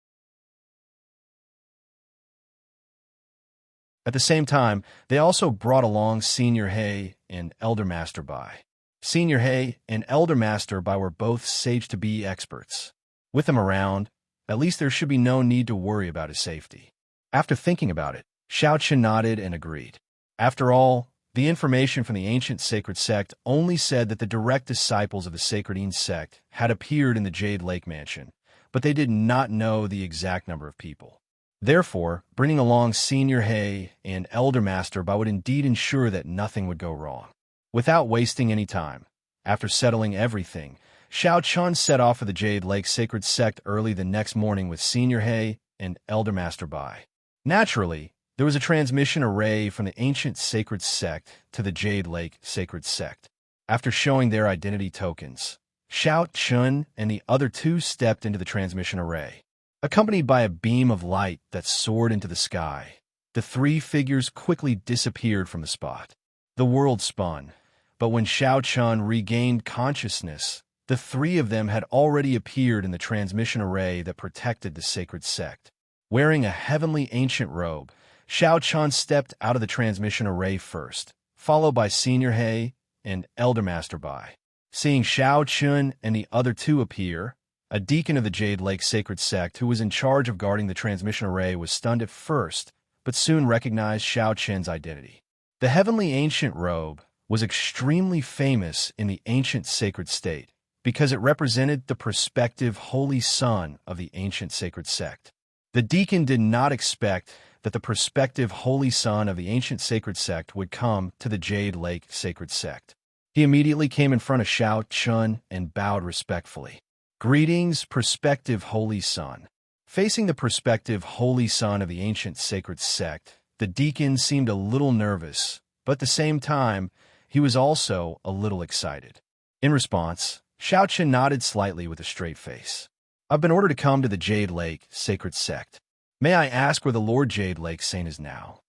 At the same time, they also brought along Senior He and Elder Master Bai. Senior He and Elder Master Bai were both sage-to-be experts. With them around, at least there should be no need to worry about his safety. After thinking about it, Xiao Chen nodded and agreed. After all, the information from the ancient sacred sect only said that the direct disciples of the Sacredine sect had appeared in the Jade Lake Mansion, but they did not know the exact number of people. Therefore, bringing along Senior He and Elder Master Bai would indeed ensure that nothing would go wrong. Without wasting any time, after settling everything, Xiao Chun set off for the Jade Lake Sacred Sect early the next morning with Senior He and Elder Master Bai. Naturally, there was a transmission array from the ancient sacred sect to the Jade Lake Sacred Sect. After showing their identity tokens, Xiao Chun and the other 2 stepped into the transmission array. Accompanied by a beam of light that soared into the sky, the 3 figures quickly disappeared from the spot. The world spun, but when Xiao Chun regained consciousness, the 3 of them had already appeared in the transmission array that protected the sacred sect. Wearing a heavenly ancient robe, Xiao Chun stepped out of the transmission array first, followed by Senior He and Elder Master Bai. Seeing Xiao Chun and the other 2 appear, a deacon of the Jade Lake Sacred Sect who was in charge of guarding the transmission array was stunned at first, but soon recognized Xiao Chen's identity. The heavenly ancient robe was extremely famous in the ancient sacred state because it represented the prospective holy son of the ancient sacred sect. The deacon did not expect that the prospective holy son of the ancient sacred sect would come to the Jade Lake Sacred Sect. He immediately came in front of Xiao Chun and bowed respectfully. Greetings, prospective holy son. Facing the prospective holy son of the ancient sacred sect, the deacon seemed a little nervous, but at the same time, he was also a little excited. In response, Xiao Chen nodded slightly with a straight face. I've been ordered to come to the Jade Lake Sacred Sect. May I ask where the Lord Jade Lake Saint is now?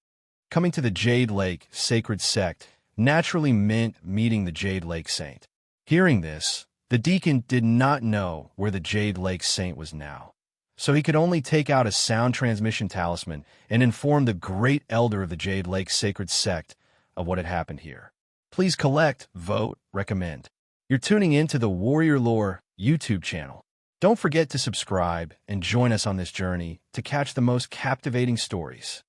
Coming to the Jade Lake Sacred Sect naturally meant meeting the Jade Lake Saint. Hearing this, the deacon did not know where the Jade Lake Saint was now, so he could only take out a sound transmission talisman and inform the great elder of the Jade Lake Sacred Sect of what had happened here. Please collect, vote, recommend. You're tuning in to the Warrior Lore YouTube channel. Don't forget to subscribe and join us on this journey to catch the most captivating stories.